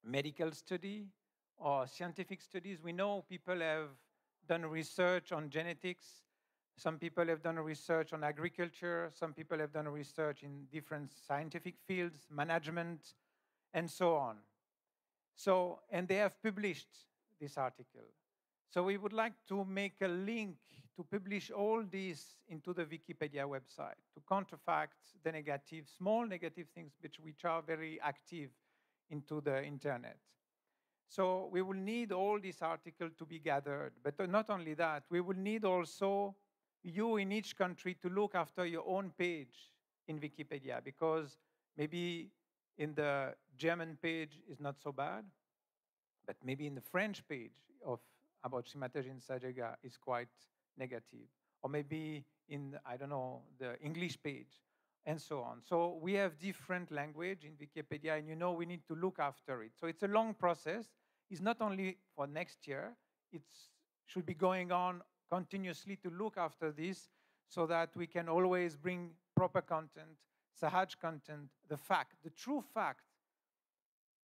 medical study or scientific studies. We know people have done research on genetics. Some people have done research on agriculture. Some people have done research in different scientific fields, management, and so on. So, and they have published this article. So we would like to make a link to publish all this into the Wikipedia website, to counterfact the negative, small negative things which are very active into the internet. So we will need all this article to be gathered. But not only that, we will need also you in each country to look after your own page in Wikipedia, because maybe in the German page is not so bad, but maybe in the French page of about Shri Mataji and Sahaja Yoga is quite negative. Or maybe in, I don't know, the English page, and so on. So we have different language in Wikipedia, and you know we need to look after it. So it's a long process. It's not only for next year. It should be going on continuously to look after this so that we can always bring proper content, Sahaj content, the fact, the true fact.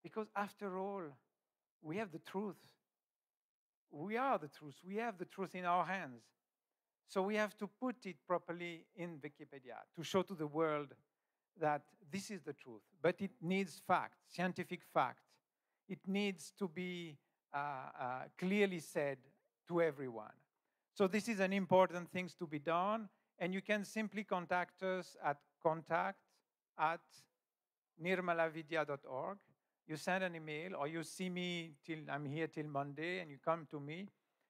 Because after all, we have the truth. We are the truth. We have the truth in our hands. So we have to put it properly in Wikipedia to show to the world that this is the truth. But it needs fact, scientific fact. It needs to be clearly said to everyone. So this is an important thing to be done. And you can simply contact us at contact@nirmalavidya.org. You send an email, or you see me I'm here till Monday, and you come to me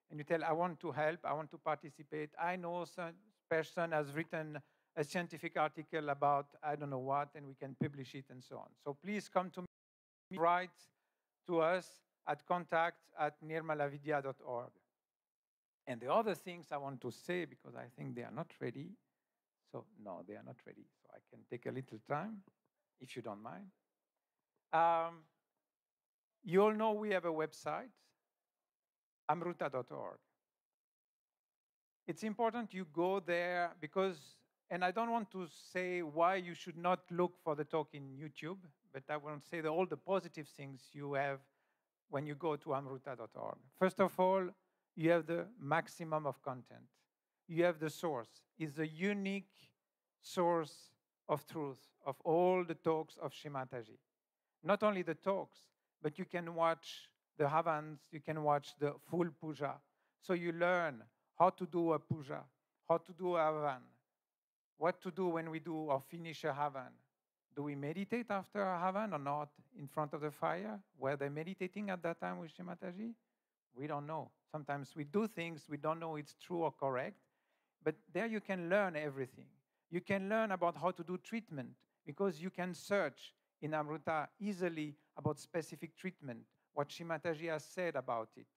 and you tell, I want to help, I want to participate. I know some person has written a scientific article about I don't know what, and we can publish it and so on. So please come to me, write to us at contact@nirmalavidya.org. And the other things I want to say, because I think they are not ready. So no, they are not ready. So I can take a little time, if you don't mind. You all know we have a website, amruta.org. It's important you go there because, and I don't want to say why you should not look for the talk in YouTube, but I want to say all the positive things you have when you go to amruta.org. First of all, you have the maximum of content. You have the source. It's the unique source of truth of all the talks of Shri Mataji. Not only the talks, but you can watch the Havans, you can watch the full puja. So you learn how to do a puja, how to do a Havan, what to do when we do or finish a Havan. Do we meditate after a Havan or not in front of the fire? Were they meditating at that time with Shri Mataji? We don't know. Sometimes we do things we don't know it's true or correct, but there you can learn everything. You can learn about how to do treatment because you can search in Amruta easily about specific treatment, what Shri Mataji has said about it.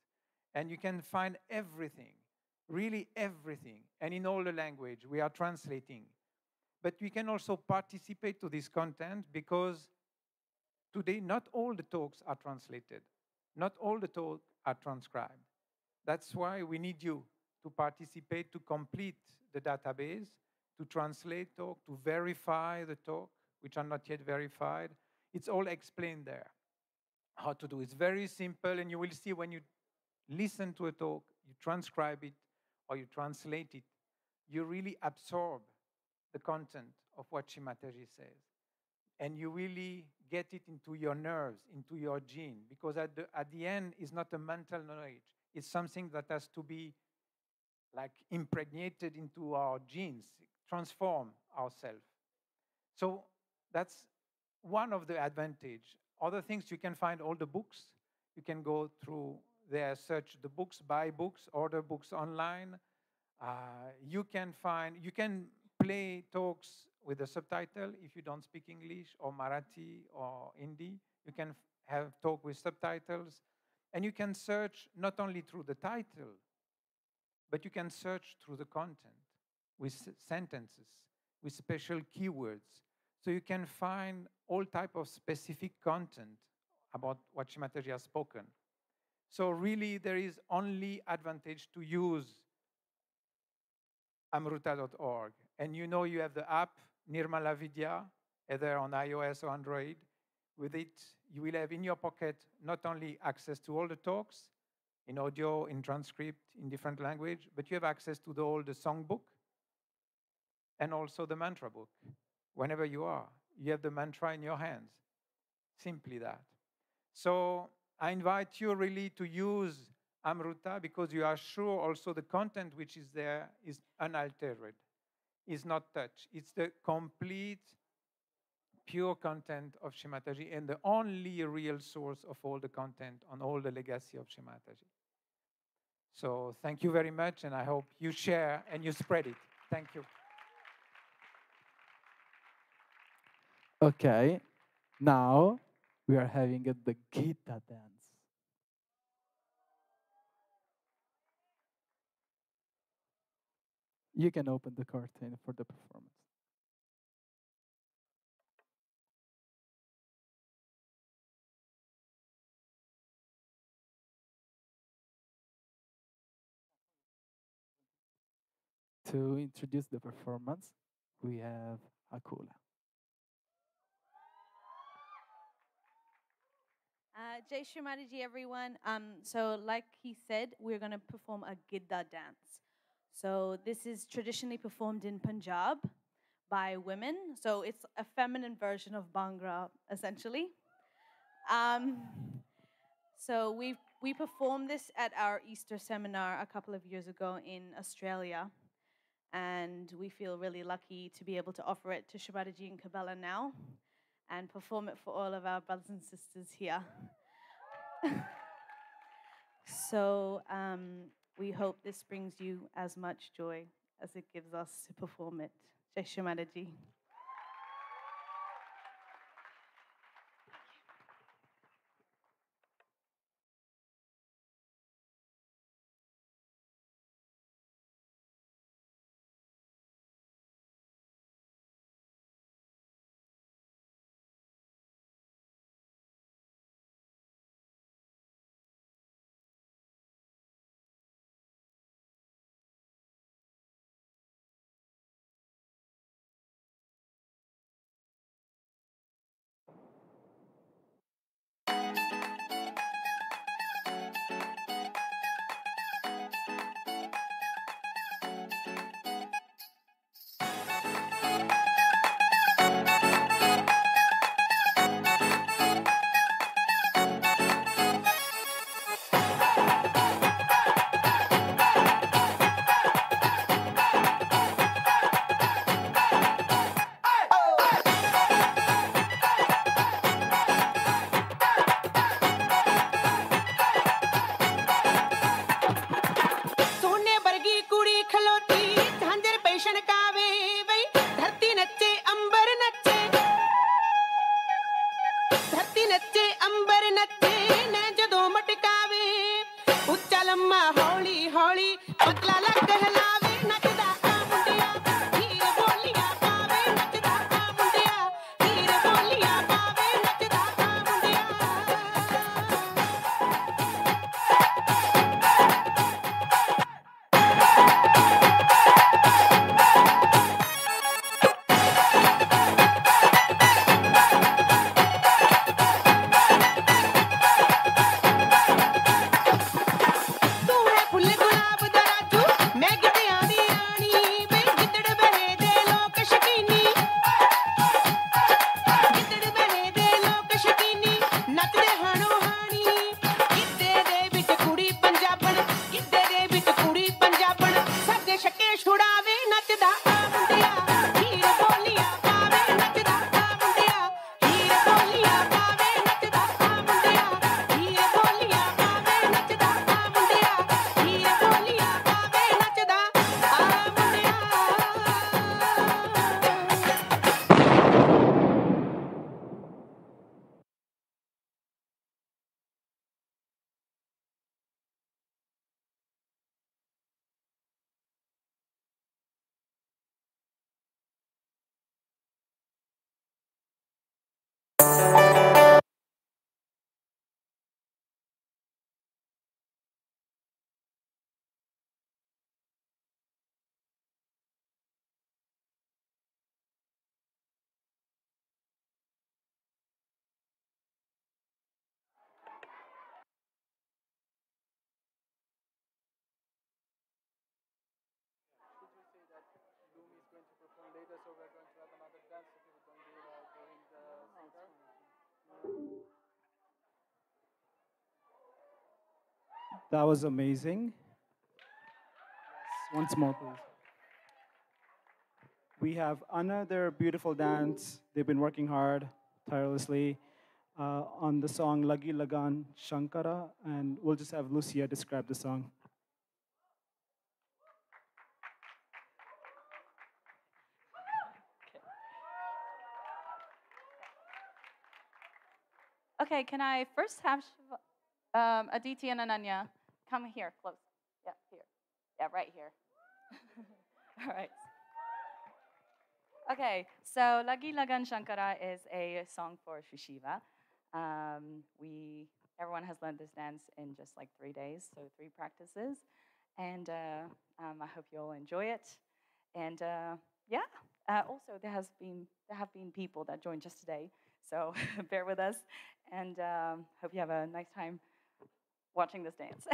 And you can find everything, really everything. And in all the language, we are translating. But we can also participate to this content because today not all the talks are translated. Not all the talks are transcribed. That's why we need you to participate, to complete the database, to translate talk, to verify the talk, which are not yet verified. It's all explained there, how to do. It's very simple, and you will see when you listen to a talk, you transcribe it, or you translate it, you really absorb the content of what Shri Mataji says. and you really get it into your nerves, into your gene, because at the end, it's not a mental knowledge. It's something that has to be like impregnated into our genes, transform ourselves. So that's one of the advantage. Other things, you can find all the books. You can go through there, search the books, buy books, order books online. You can play talks with a subtitle if you don't speak English or Marathi or Hindi. You can have talk with subtitles. And you can search not only through the title, but you can search through the content with sentences, with special keywords. So you can find all type of specific content about what Shri Mataji has spoken. So really, there is only advantage to use amruta.org. And you know you have the app, Nirmala Vidya, either on iOS or Android. With it, you will have in your pocket not only access to all the talks, in audio, in transcript, in different language, but you have access to all the songbook and also the mantra book. Whenever you are, you have the mantra in your hands. Simply that. So I invite you really to use Amruta because you are sure also the content which is there is unaltered, is not touched. It's the complete, pure content of Shri Mataji and the only real source of all the content on all the legacy of Shri Mataji. So thank you very much, and I hope you share and you spread it. Thank you. Okay, now we are having the Gita dance. You can open the curtain for the performance. To introduce the performance, we have Akula. Jai Shri Mataji, everyone. So like he said, we're going to perform a Gidda dance. So this is traditionally performed in Punjab by women. So it's a feminine version of Bhangra, essentially. So we performed this at our Easter seminar a couple of years ago in Australia. And we feel really lucky to be able to offer it to Shri Mataji and Cabella now and perform it for all of our brothers and sisters here. So we hope this brings you as much joy as it gives us to perform it. Jai Shri Mataji. That was amazing. Once more, please. We have another beautiful dance. They've been working hard, tirelessly, on the song Lagi Lagan Shankara, and we'll just have Lucia describe the song. Okay, can I first have Aditi and Ananya come here, close? Yeah, here. Yeah, right here. All right. Okay, so Lagi Lagan Shankara is a song for Shri Shiva. Everyone has learned this dance in just like 3 days, so 3 practices. And I hope you all enjoy it. And also there have been people that joined just today, so bear with us. And hope you have a nice time watching this dance.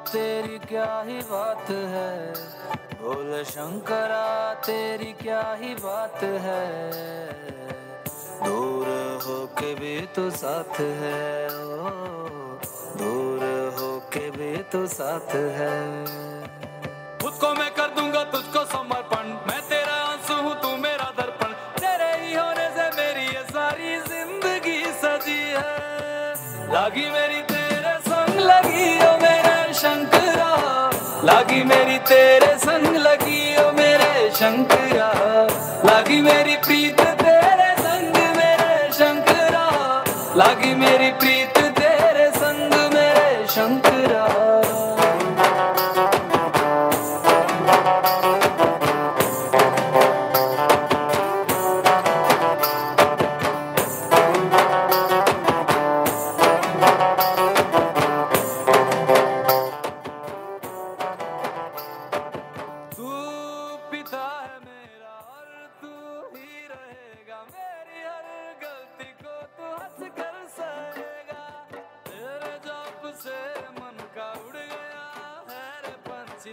तेरी क्या ही बात है, भोले शंकरा तेरी क्या ही बात है, दूर होके भी तू साथ है, ओ दूर होके भी तू साथ है। खुद को मैं कर दूंगा तुझको समर्पण, मैं तेरा आंसू हूँ तू मेरा दर्पण, तेरे ही होने से मेरी ये सारी जिंदगी सजी है। लागी मेरी तेरे संग लगी ओ मेरे शंकरा, लागी मेरी तेरे संग लगी ओ मेरे शंकरा, लागी मेरी प्रीत तेरे संग मेरे शंकरा, लागी मेरी प्रीत तेरे संग मेरे शंकरा।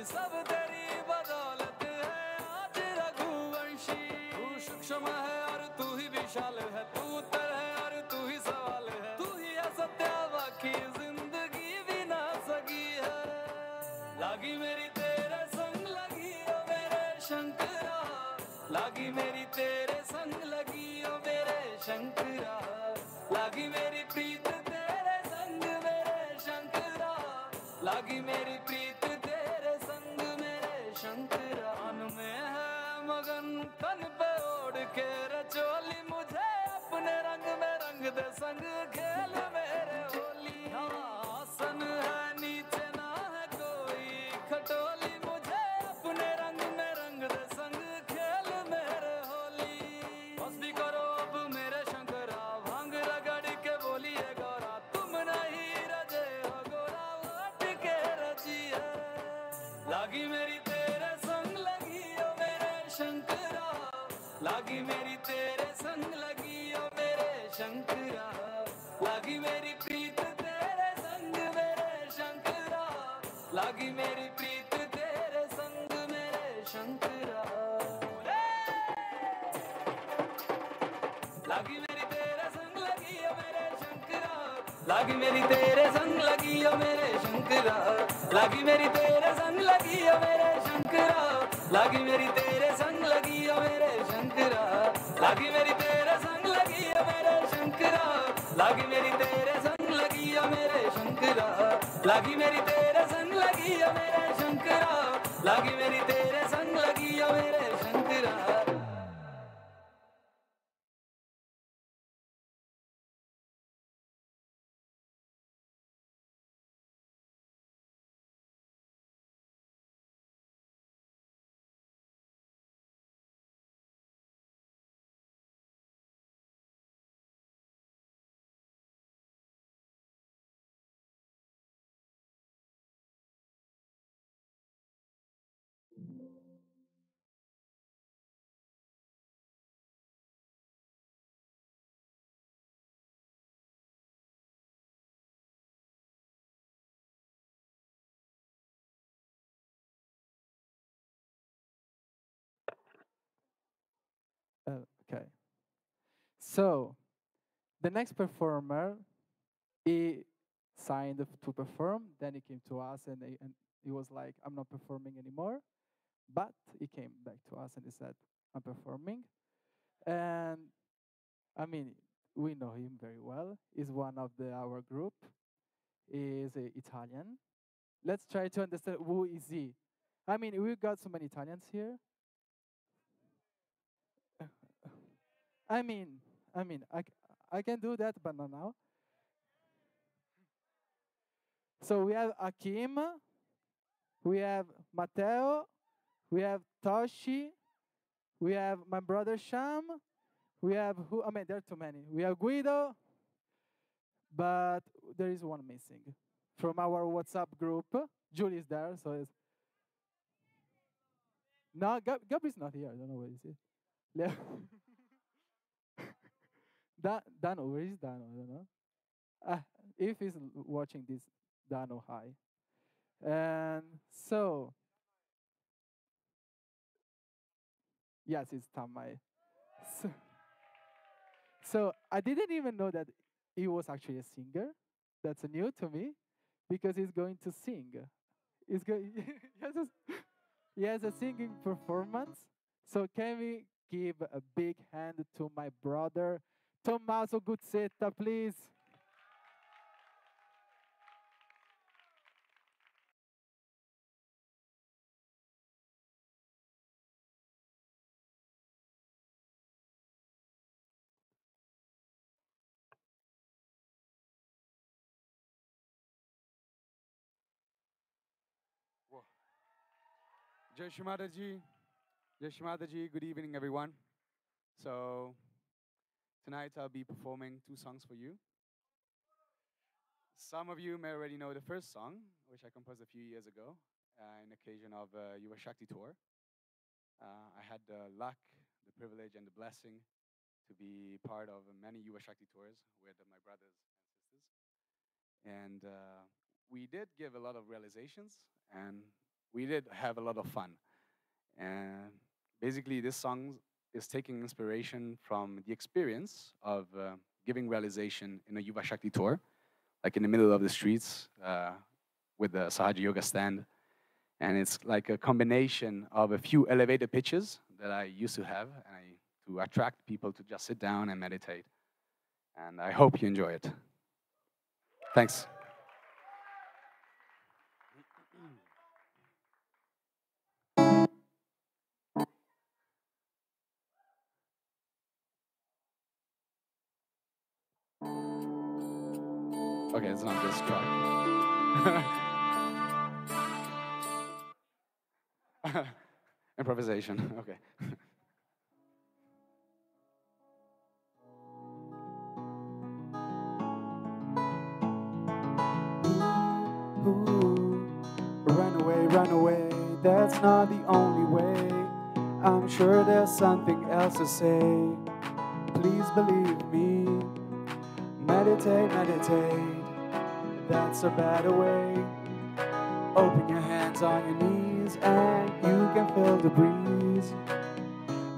सब तेरी बदौलत है आज रघुवंशी, तू सूक्ष्म है और तू ही विशाल है, तू उत्तर है और तू ही सवाल है, तू ही है सत्य बाकी जिंदगी भी ना सकी है। लागी मेरी तेरे संग लगी ओ मेरे शंकरा, लागी मेरी तेरे संग लगी ओ मेरे शंकरा, लागी मेरी प्रीत तेरे संग मेरे शंकरा, लागी मेरी प्रीत शंकरा। मन में है मगन तन पे ओढ़ के रचोली, मुझे अपने रंग में रंग दे संग खेल मेरे होली। आसन है नीचे ना है कोई खटोली, मुझे अपने रंग में रंग दे संग खेल मेरे होली। बस भी करो अब मेरे शंकरा, भांग रगड़ के बोलिए गौरा, तुम नहीं रजे हो गोरा वाट के रची है। लागी मेरी शंकरा, लागी मेरी तेरे संग लगी ओ मेरे शंकरा, लागी मेरी प्रीत तेरे संग मेरे शंकरा, लागी मेरी प्रीत तेरे संग मेरे शंकरा। लागी मेरी तेरे संग लगी ओ मेरे शंकरा, लागी मेरी तेरे संग लगी ओ मेरे शंकरा, लागी मेरी तेरे संग लगी ओ मेरे शंकरा, लागी मेरी तेरे संग लगी ओ मेरे शंकरा, लागी मेरी तेरे संग लगी ओ मेरे शंकरा, लागी मेरी तेरे संग लगी ओ मेरे शंकरा, लागी मेरी तेरे संग लगी ओ मेरे शंकरा, लागी मेरी तेरे संग लगी ओ मेरे Shankara Okay. So the next performer, he signed to perform. Then he came to us and he was like, "I'm not performing anymore." But he came back to us and he said, "I'm performing." And I mean, we know him very well. He's one of our group. He's Italian. Let's try to understand who is he. I mean, we've got so many Italians here. I mean, I can do that, but not now. So we have Akim, we have Matteo, we have Toshi, we have my brother Sham, we have who? I mean, there are too many. We have Guido, but there is one missing from our WhatsApp group. Julie is there, so it's no. Gabri's not here. I don't know where is he. Dano, where is Dano? I don't know. If he's watching this, Dano, hi. And so, yes, it's Tamai. So, so I didn't even know that he was actually a singer. That's new to me, because he's going to sing. He's going. He has a singing performance. So can we give a big hand to my brother Tommaso Guzzetta, please? Jai Shri Mataji. Jai Shri Mataji. Good evening, everyone. So tonight I'll be performing 2 songs for you. Some of you may already know the first song, which I composed a few years ago in occasion of Yuva Shakti tour. I had the luck, the privilege, and the blessing to be part of many Yuva Shakti tours with my brothers and sisters. And we did give a lot of realizations, and we did have a lot of fun. And basically, this song is taking inspiration from the experience of giving realization in a Yuva Shakti tour, like in the middle of the streets with the Sahaja Yoga stand. And it's like a combination of a few elevated pitches that I used to have to attract people to just sit down and meditate. And I hope you enjoy it. Thanks. Okay, it's not this track. Improvisation, okay. Run away, that's not the only way. I'm sure there's something else to say. Please believe me. Meditate, that's a better way. Open your hands on your knees and you can feel the breeze.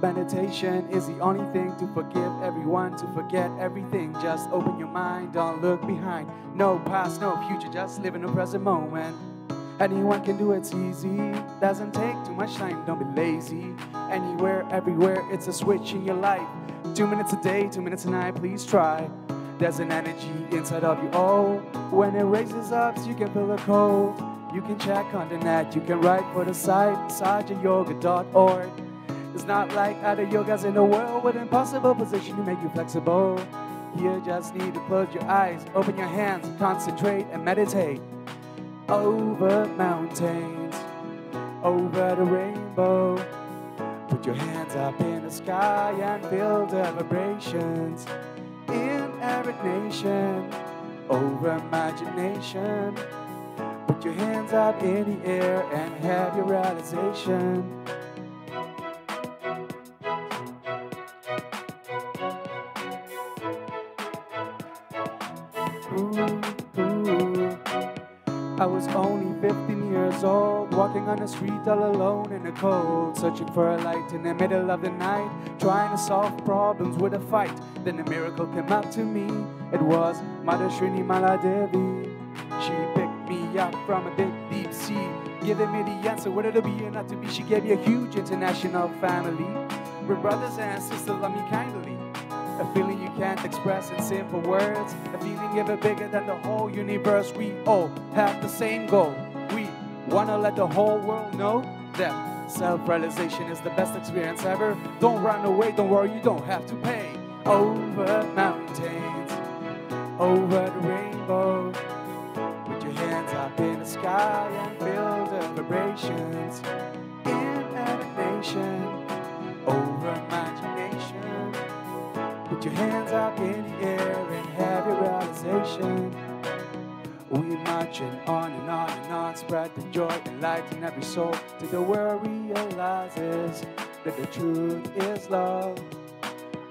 Meditation is the only thing to forgive everyone, to forget everything. Just open your mind, don't look behind. No past, no future, just live in the present moment. Anyone can do it, it's easy. Doesn't take too much time, don't be lazy. Anywhere, everywhere, it's a switch in your life. 2 minutes a day, 2 minutes a night, please try. There's an energy inside of you, oh. When it raises up, so you can feel the cold. You can check on the net, you can write for the site, sahajayoga.org. It's not like other yogas in the world with impossible position to make you flexible. You just need to close your eyes, open your hands, concentrate and meditate. Over mountains, over the rainbow. Put your hands up in the sky and feel the vibrations. In every nation, over imagination. Put your hands up in the air and have your realization. I was only 15 years old, walking on the street all alone in the cold, searching for a light in the middle of the night, trying to solve problems with a fight. Then a miracle came up to me. It was Mother Shri Nirmala Devi. She picked me up from a big deep sea, giving me the answer whether to be or not to be. She gave me a huge international family, with brothers and sisters love me kindly. A feeling you can't express in simple words, a feeling ever bigger than the whole universe. We all have the same goal. We want to let the whole world know that self-realization is the best experience ever. Don't run away, don't worry, you don't have to pay. Over mountains, over the rainbow. Put your hands up in the sky and feel the vibrations. In animation, over imagination. Put your hands up in the air and have your realization. We marching on and on and on, spread the joy and light in every soul, till the world realizes that the truth is love.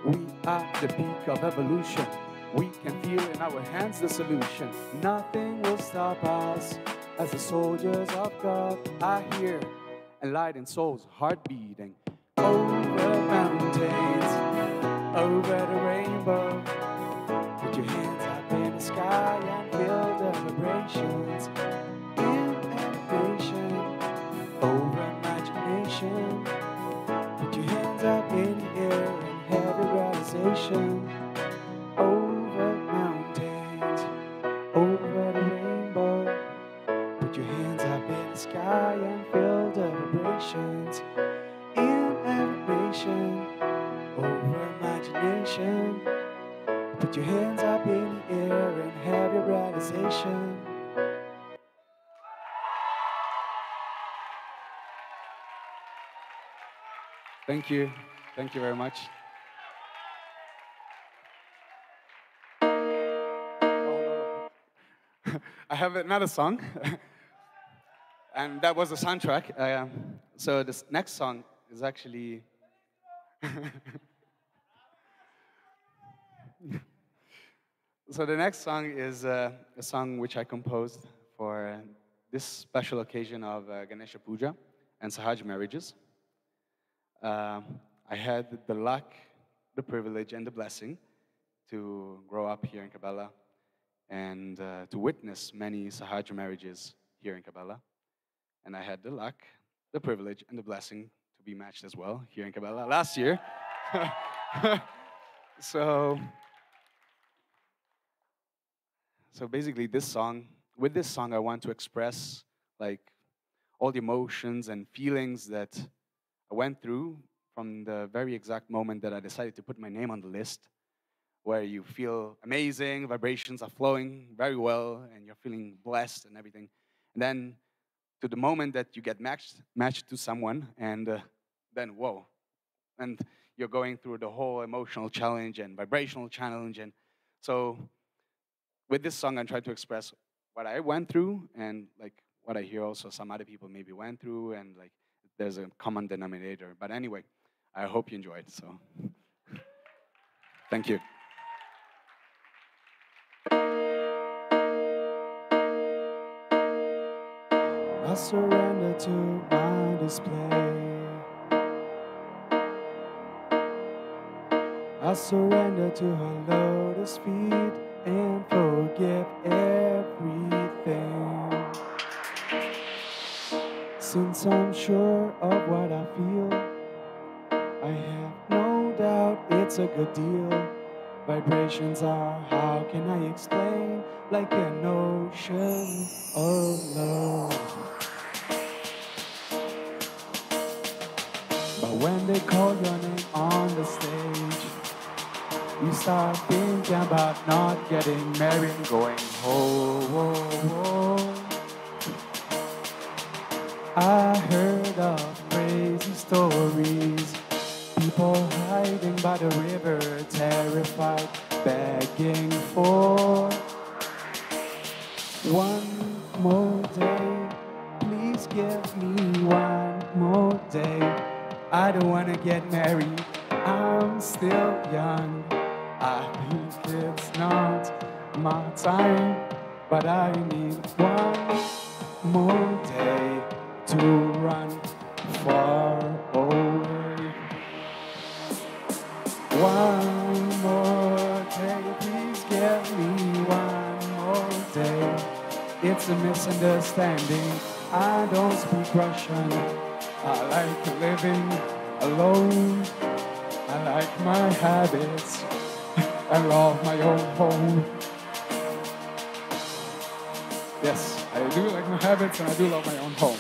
We are the peak of evolution. We can feel in our hands the solution. Nothing will stop us as the soldiers of God are here, enlightened souls heart beating. Over mountains, over the rainbow. Put your hands up in the sky and feel the vibrations. In animation, over imagination. Put your hands up in the air and have a realization. Over mountains, over the rainbow. Put your hands up in the sky and feel the vibrations. In animation, over imagination. Put your hands up in the air and have your realization. Thank you. Thank you very much. I have another song, and that was the soundtrack. So this next song is actually so the next song is a song which I composed for this special occasion of Ganesha Puja and Sahaja marriages. I had the luck, the privilege, and the blessing to grow up here in Cabella and to witness many Sahaja marriages here in Cabella. And I had the luck, the privilege, and the blessing to be matched as well here in Cabella last year. So basically with this song, I want to express like all the emotions and feelings that I went through from the very exact moment that I decided to put my name on the list, where you feel amazing, vibrations are flowing very well, and you're feeling blessed and everything. And then to the moment that you get matched to someone, and then whoa, and you're going through the whole emotional challenge and vibrational challenge. And so with this song, I try to express what I went through and like what I hear also some other people maybe went through, and like there's a common denominator. But anyway, I hope you enjoyed. So thank you. I surrender to my display. I surrender to her lotus feet and forgive everything. Since I'm sure of what I feel, I have no doubt it's a good deal. Vibrations are, how can I explain? Like an ocean of love. But when they call your name on the stage, you start thinking about not getting married and going home. I heard of crazy stories, people hiding by the river, terrified, begging for one more day. Please give me one more day. I don't wanna get married, I'm still young. I think it's not my time, but I need one more day to run far away. One more day, please give me one more day. It's a misunderstanding, I don't speak Russian. I like living alone. I like my habits. I love my own home. Yes, I do like my habits and I do love my own home.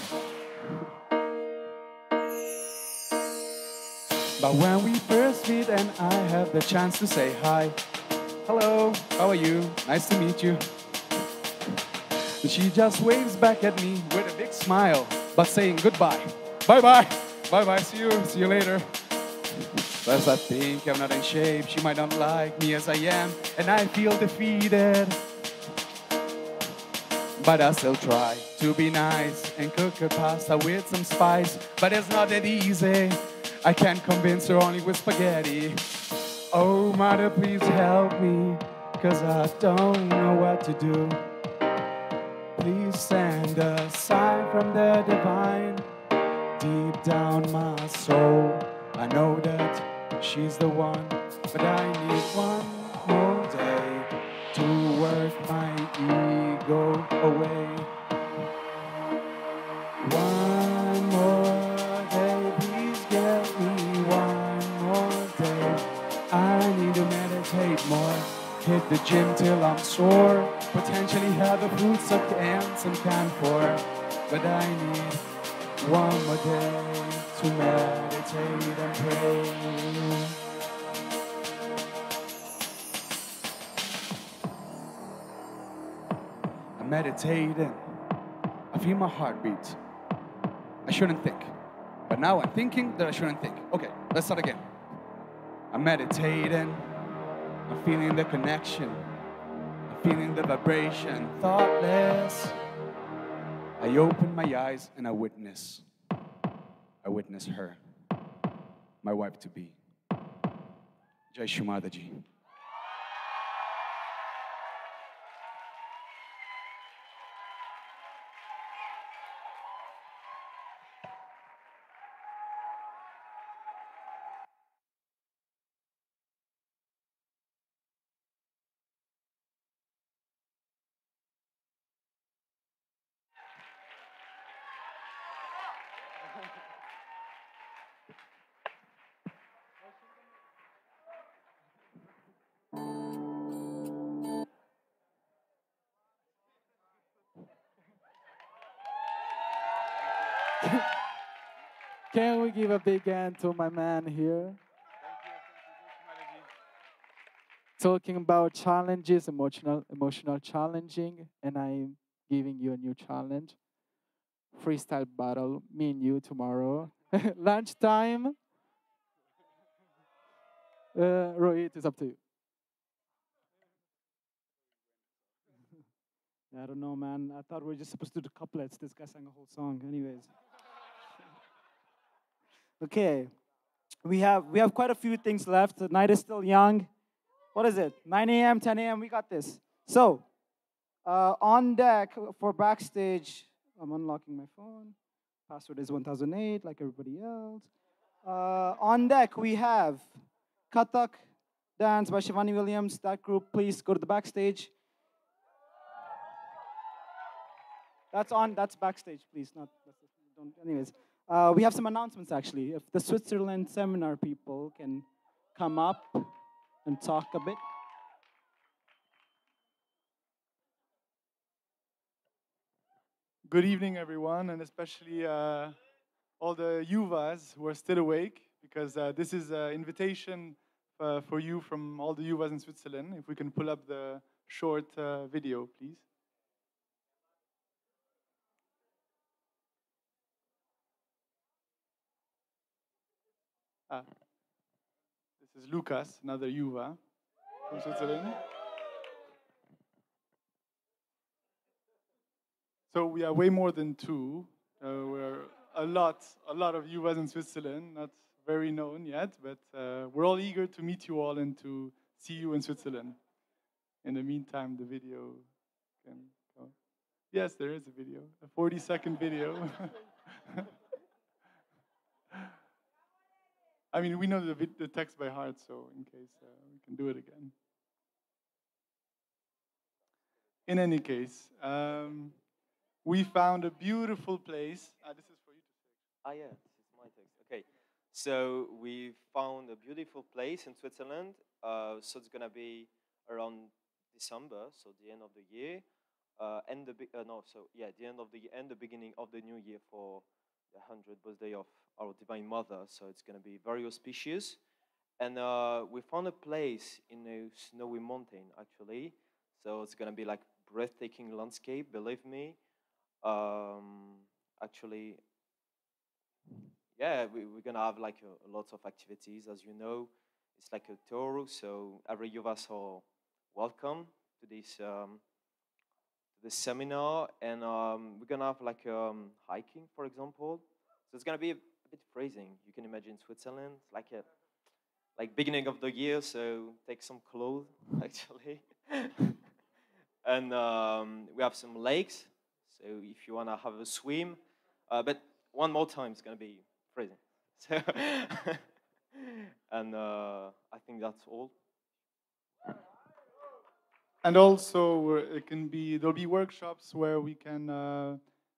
But when we first meet and I have the chance to say hi, hello, how are you? Nice to meet you. She just waves back at me with a big smile, but saying goodbye. Bye-bye. Bye-bye. See you later. Plus I think I'm not in shape. She might not like me as I am, and I feel defeated. But I still try to be nice and cook her pasta with some spice. But it's not that easy. I can't convince her only with spaghetti. Oh, mother, please help me, 'cause I don't know what to do. Please send a sign from the divine. Deep down my soul, I know that she's the one, but I need one more day to work my ego away. One more day, please give me one more day. I need to meditate more, hit the gym till I'm sore, potentially have the fruits of ants and camphor, but I need one more day to meditate and pray. I'm meditating. I feel my heartbeat. I shouldn't think. But now I'm thinking that I shouldn't think. Okay, let's start again. I'm meditating. I'm feeling the connection. I'm feeling the vibration. Thoughtless. I open my eyes and I witness her, my wife to be. Jai Shri Mataji. Can we give a big hand to my man here? Talking about challenges, emotional challenging, and I'm giving you a new challenge. Freestyle battle, me and you tomorrow. Lunchtime. Rohit, it's up to you. I don't know, man. I thought we were just supposed to do the couplets. This guy sang a whole song. Anyways. Okay. We have quite a few things left. The night is still young. What is it? 9 a.m., 10 a.m., we got this. So, on deck for backstage, I'm unlocking my phone. Password is 1008, like everybody else. On deck, we have Kathak Dance by Shivani Williams. That group, please go to the backstage. That's backstage, please. Anyways, we have some announcements, actually. If the Switzerland seminar people can come up and talk a bit. Good evening, everyone, and especially all the Yuvas who are still awake, because this is an invitation for you from all the Yuvas in Switzerland. If we can pull up the short video, please. This is Lucas, another Yuva from Switzerland. So we are way more than two. We're a lot of Yuvas in Switzerland, not very known yet, but we're all eager to meet you all and to see you in Switzerland. In the meantime, the video can go. Yes, there is a video, a 40-second video. I mean, we know the text by heart, so in case we can do it again. In any case, we found a beautiful place. This is for you to say. Yeah, this is my text. Okay, so we found a beautiful place in Switzerland. So it's gonna be around December, so the end of the year, and the end of the year and the beginning of the new year for the 100th birthday of our Divine Mother. So it's gonna be very auspicious, and we found a place in a snowy mountain actually. So it's gonna be like breathtaking landscape, believe me. Actually, yeah, we're gonna have like lots of activities, as you know. It's like a tour, so every Yuvas are welcome to this seminar, and we're gonna have like hiking, for example. So it's gonna be a bit freezing. You can imagine Switzerland, it's like beginning of the year, so take some clothes actually. And we have some lakes, so if you wanna have a swim, but one more time it's gonna be freezing. So and I think that's all. And also, there'll be workshops where we can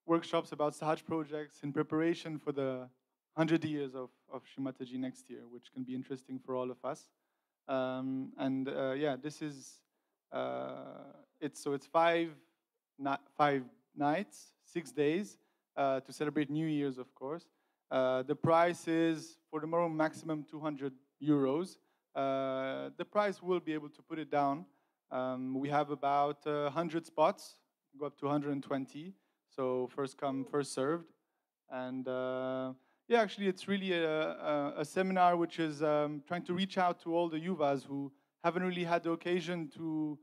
workshops about Sahaj projects in preparation for the 100 years of Shri Mataji next year, which can be interesting for all of us. This is it's 5 nights, 6 days to celebrate New Year's, of course. The price is for tomorrow maximum 200 euros. The price will be able to put it down. We have about 100 spots, go up to 120. So first come, first served. And actually, it's really a seminar which is trying to reach out to all the Yuvas who haven't really had the occasion to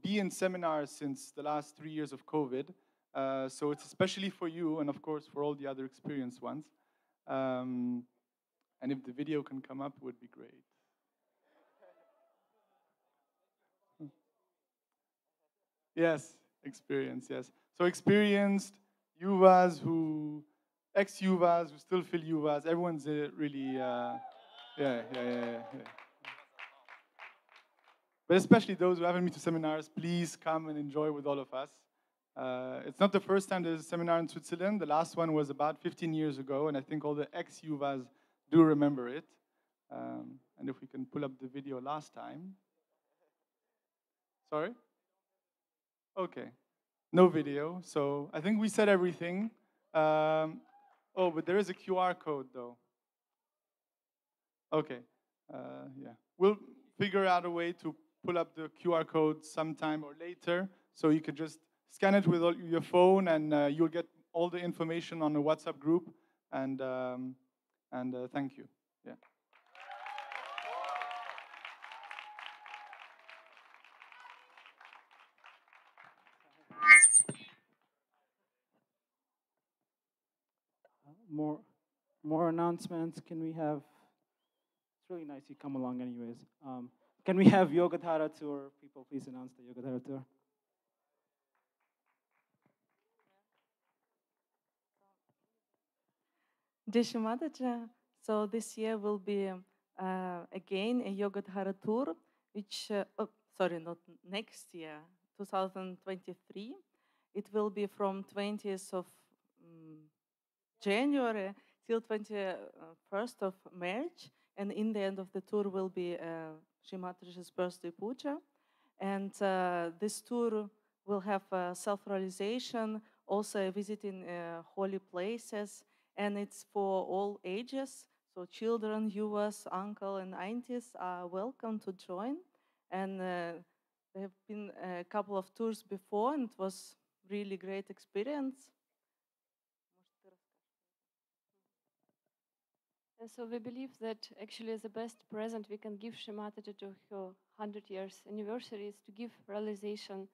be in seminars since the last 3 years of COVID. So it's especially for you, and of course for all the other experienced ones. And if the video can come up, would be great. Yes, experience, yes. So experienced Yuvas ex-Yuvas who still feel Yuvas, everyone's really, yeah. But especially those who haven't been to seminars, please come and enjoy with all of us. It's not the first time there's a seminar in Switzerland. The last one was about 15 years ago, and I think all the ex-Yuvas do remember it. And if we can pull up the video last time. Sorry? Okay. No video, so I think we said everything. But there is a QR code, though. Okay. We'll figure out a way to pull up the QR code sometime or later, so you could just scan it with your phone, and you'll get all the information on the WhatsApp group. And thank you. Yeah. More announcements. Can we have? It's really nice you come along, anyways. Can we have Yogadhara tour? People, please announce the Yogadhara tour. Mataji. So this year will be again a Yogadhara tour, which not next year, 2023. It will be from 20th of January till 21st of March, and in the end of the tour will be Shri Mataji's birthday puja, and this tour will have self-realization also visiting holy places, and it's for all ages. So children, yuvas, uncle, and aunties are welcome to join. And there have been a couple of tours before, and it was really great experience. And so we believe that actually the best present we can give Shri Mataji to her 100 years anniversary is to give realization.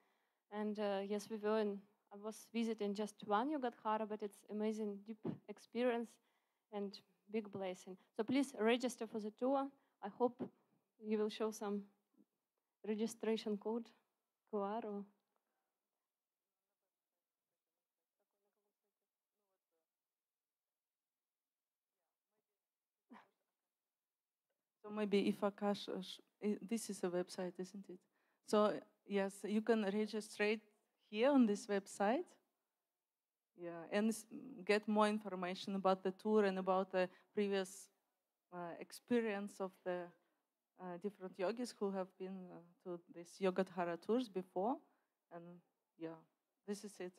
And yes, I was visiting just one Yogadhara, but it's amazing, deep experience and big blessing. So please register for the tour. I hope you will show some registration code, QR. Or So maybe if Akash, this is a website, isn't it? So yes, you can register here on this website. Yeah, and get more information about the tour and about the previous experience of the different yogis who have been to these Yogadhara tours before. And yeah, this is it.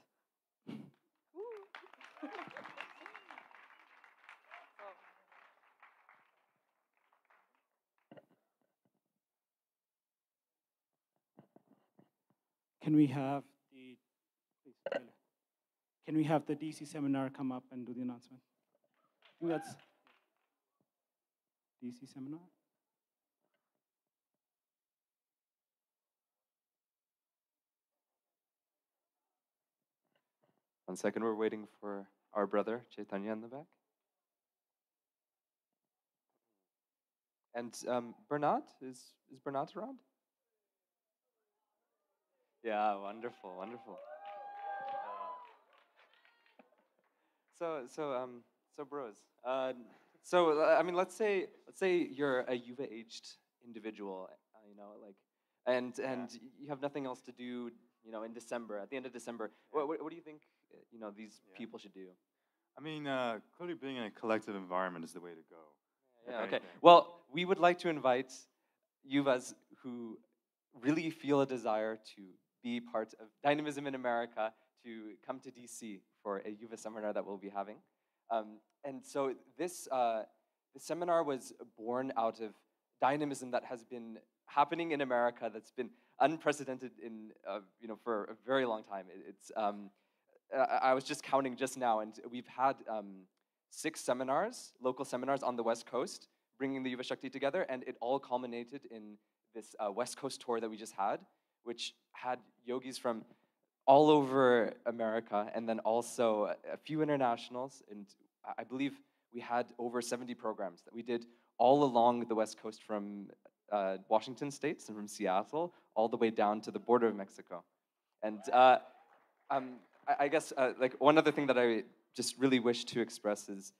Can we have the please, Taylor. Can we have the DC seminar come up and do the announcement? I think that's DC seminar. One second, we're waiting for our brother Chaitanya in the back. And Bernat, is Bernat around? Yeah, wonderful, wonderful. So bros. I mean, let's say you're a Yuva-aged individual, and you have nothing else to do, in December, at the end of December. What do you think, these people should do? I mean, clearly being in a collective environment is the way to go. Yeah, okay. Well, we would like to invite Yuvas who really feel a desire to be part of dynamism in America to come to DC for a Yuva seminar that we'll be having. And so this seminar was born out of dynamism that has been happening in America that's been unprecedented for a very long time. I was just counting just now, and we've had 6 seminars, local seminars on the West Coast, bringing the Yuva Shakti together, and it all culminated in this West Coast tour that we just had, which had yogis from all over America, and then also a few internationals, and I believe we had over 70 programs that we did all along the West Coast from Washington State and from Seattle all the way down to the border of Mexico. And I guess like one other thing that I just really wish to express is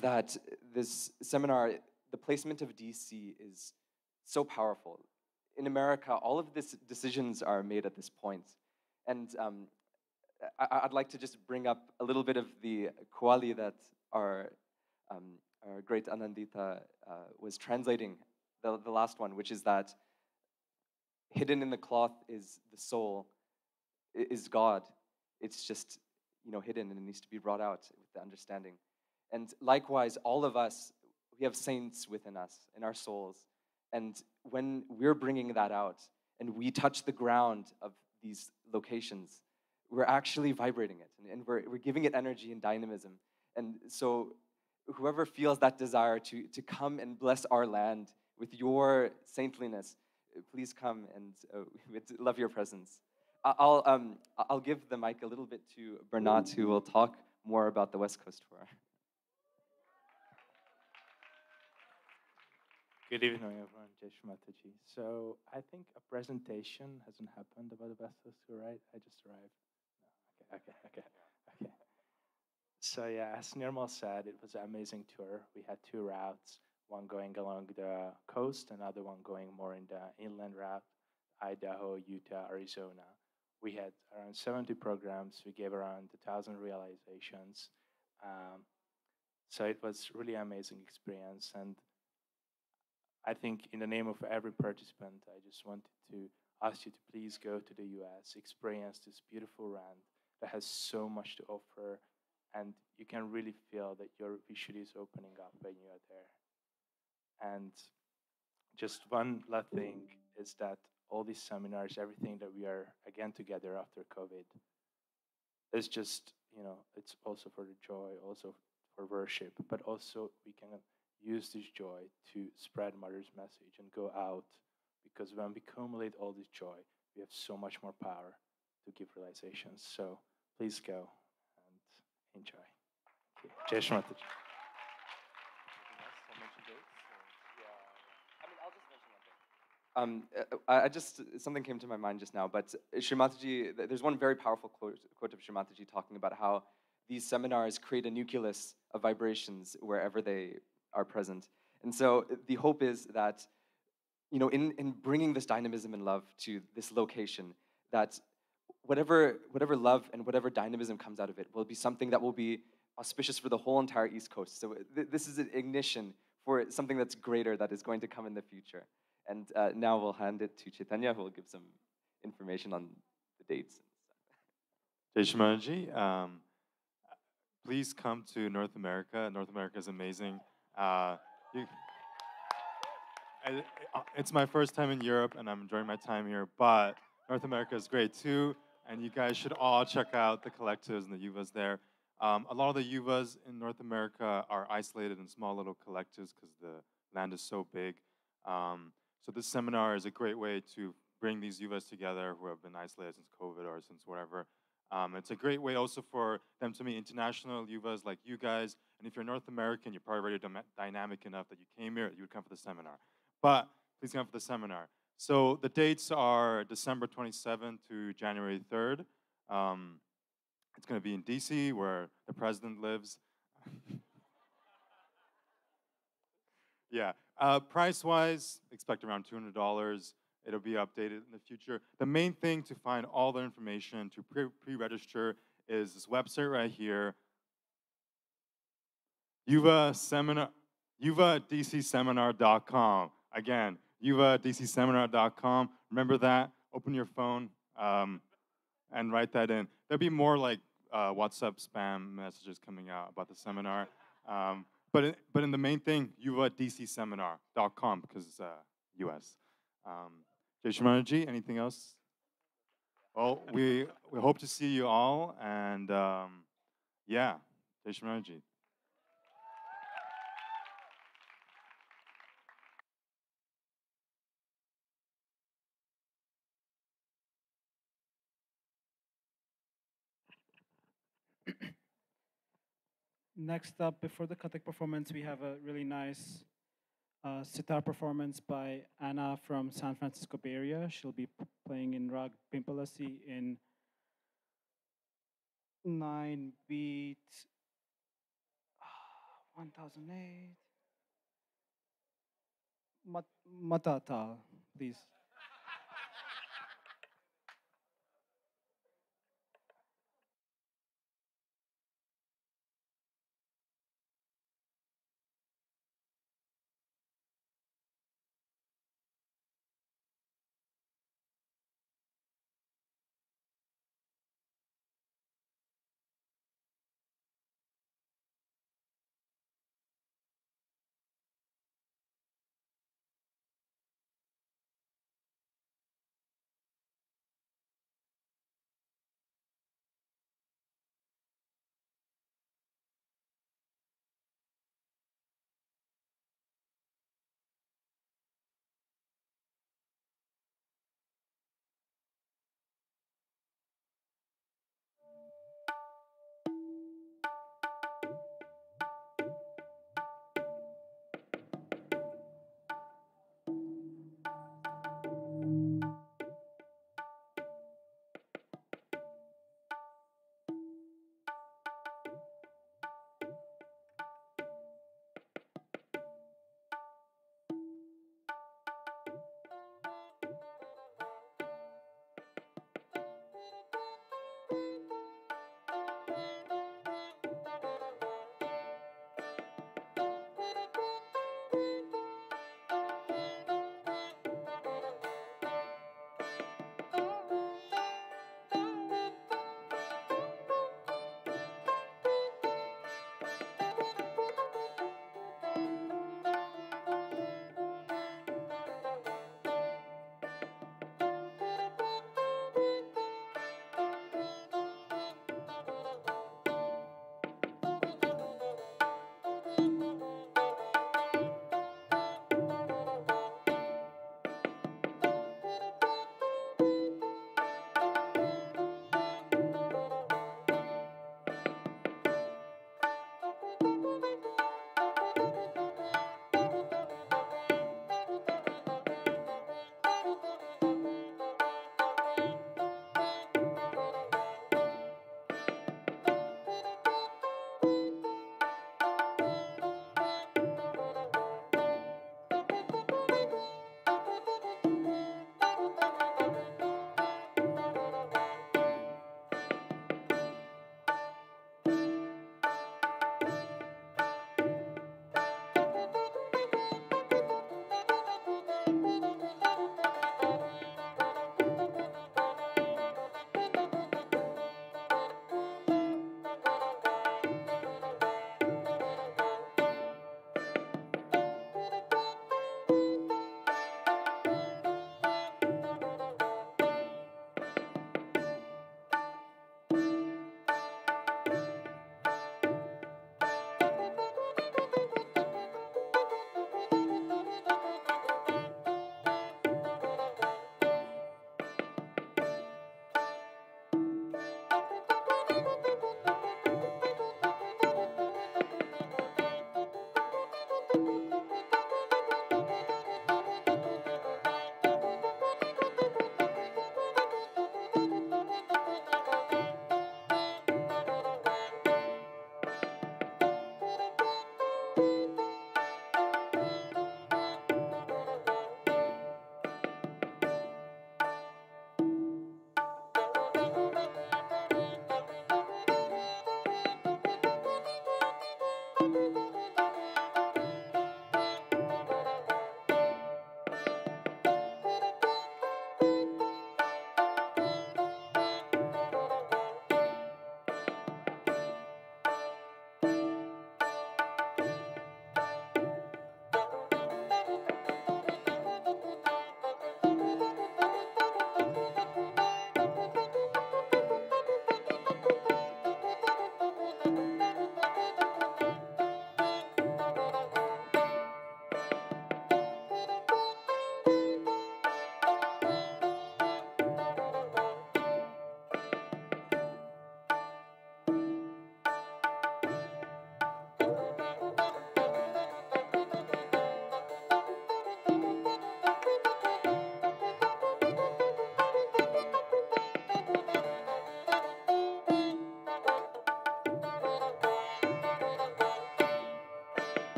that this seminar, the placement of DC is so powerful. In America, all of these decisions are made at this point. And I'd like to just bring up a little bit of the Kuali that our great Anandita was translating, the last one, which is that hidden in the cloth is the soul, is God. It's just, hidden, and it needs to be brought out with the understanding. And likewise, all of us, we have saints within us, in our souls. And when we're bringing that out and we touch the ground of these locations, we're actually vibrating it, and we're giving it energy and dynamism. And so whoever feels that desire to come and bless our land with your saintliness, please come, and we'd love your presence. I'll give the mic a little bit to Bernat, who will talk more about the West Coast tour. Good evening, everyone. Jai Shri Mataji. So I think a presentation hasn't happened about the Best Coast tour, right? I just arrived. No. Okay. So yeah, as Nirmal said, it was an amazing tour. We had 2 routes, one going along the coast, another one going more in the inland route, Idaho, Utah, Arizona. We had around 70 programs. We gave around 1,000 realizations. So it was really amazing experience. And I think in the name of every participant, I just wanted to ask you to please go to the US, experience this beautiful land, that has so much to offer, and you can really feel that your Vishuddhi is opening up when you are there. And just one last thing is that all these seminars, everything that we are again together after COVID, is just, it's also for the joy, also for worship, but also we can use this joy to spread Mother's message and go out, because when we accumulate all this joy, we have so much more power to give realizations. So please go and enjoy. Jai Shri Mataji. I just, something came to my mind just now, but Shri Mataji, there's one very powerful quote of Shri Mataji talking about how these seminars create a nucleus of vibrations wherever they are present. And so the hope is that, in bringing this dynamism and love to this location, that whatever love and whatever dynamism comes out of it will be something that will be auspicious for the whole entire East Coast. So this is an ignition for something that's greater that is going to come in the future. And now we'll hand it to Chaitanya, who will give some information on the dates. Jai Shri Mataji, please come to North America. North America is amazing. It's my first time in Europe, and I'm enjoying my time here, but North America is great too, and you guys should all check out the collectives and the yuvas there. A lot of the yuvas in North America are isolated in small little collectives because the land is so big. So this seminar is a great way to bring these yuvas together who have been isolated since COVID or since whatever. It's a great way also for them to meet international yuvas like you guys. And if you're North American, you're probably already dynamic enough that you came here, you would come for the seminar. But please come for the seminar. So the dates are December 27th to January 3rd. It's going to be in DC, where the president lives. Yeah. Price-wise, expect around $200. It'll be updated in the future. The main thing to find all the information to pre-register is this website right here, yuvadcseminar.com. Again, yuvadcseminar.com. Remember that. Open your phone and write that in. There'll be more like WhatsApp spam messages coming out about the seminar. But in the main thing, yuvadcseminar.com, because it's US. Jai Shri Mataji, anything else? Well, we hope to see you all, and yeah, Jai Shri Mataji. Next up, before the Kathak performance, we have a really nice sitar performance by Anna from San Francisco Bay Area. She'll be playing in Rag Pimpalasi in 9-beat 1008. Matata, please.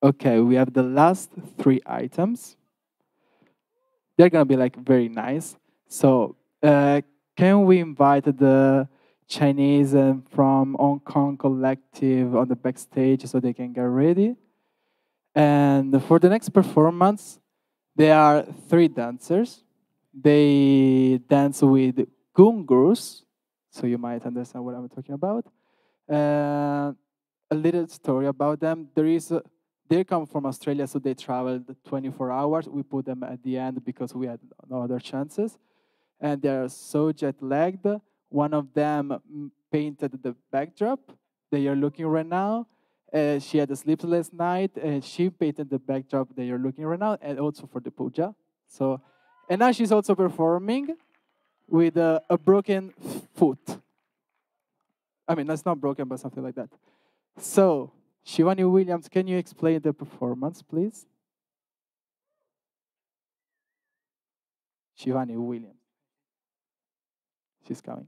Okay, we have the last three items. They're gonna be like very nice. So, can we invite the Chinese from Hong Kong collective on the backstage so they can get ready? And for the next performance, there are three dancers. They dance with gungurs, so you might understand what I'm talking about. A little story about them. They come from Australia, so they traveled 24 hours. We put them at the end because we had no other chances. And they are so jet lagged. One of them painted the backdrop that you're looking right now. She had a sleepless night, and she painted the backdrop that you're looking right now, and also for the puja. So, and now she's also performing with a broken foot. I mean, that's not broken, but something like that. So, Shivani Williams, can you explain the performance, please? Shivani Williams. She's coming.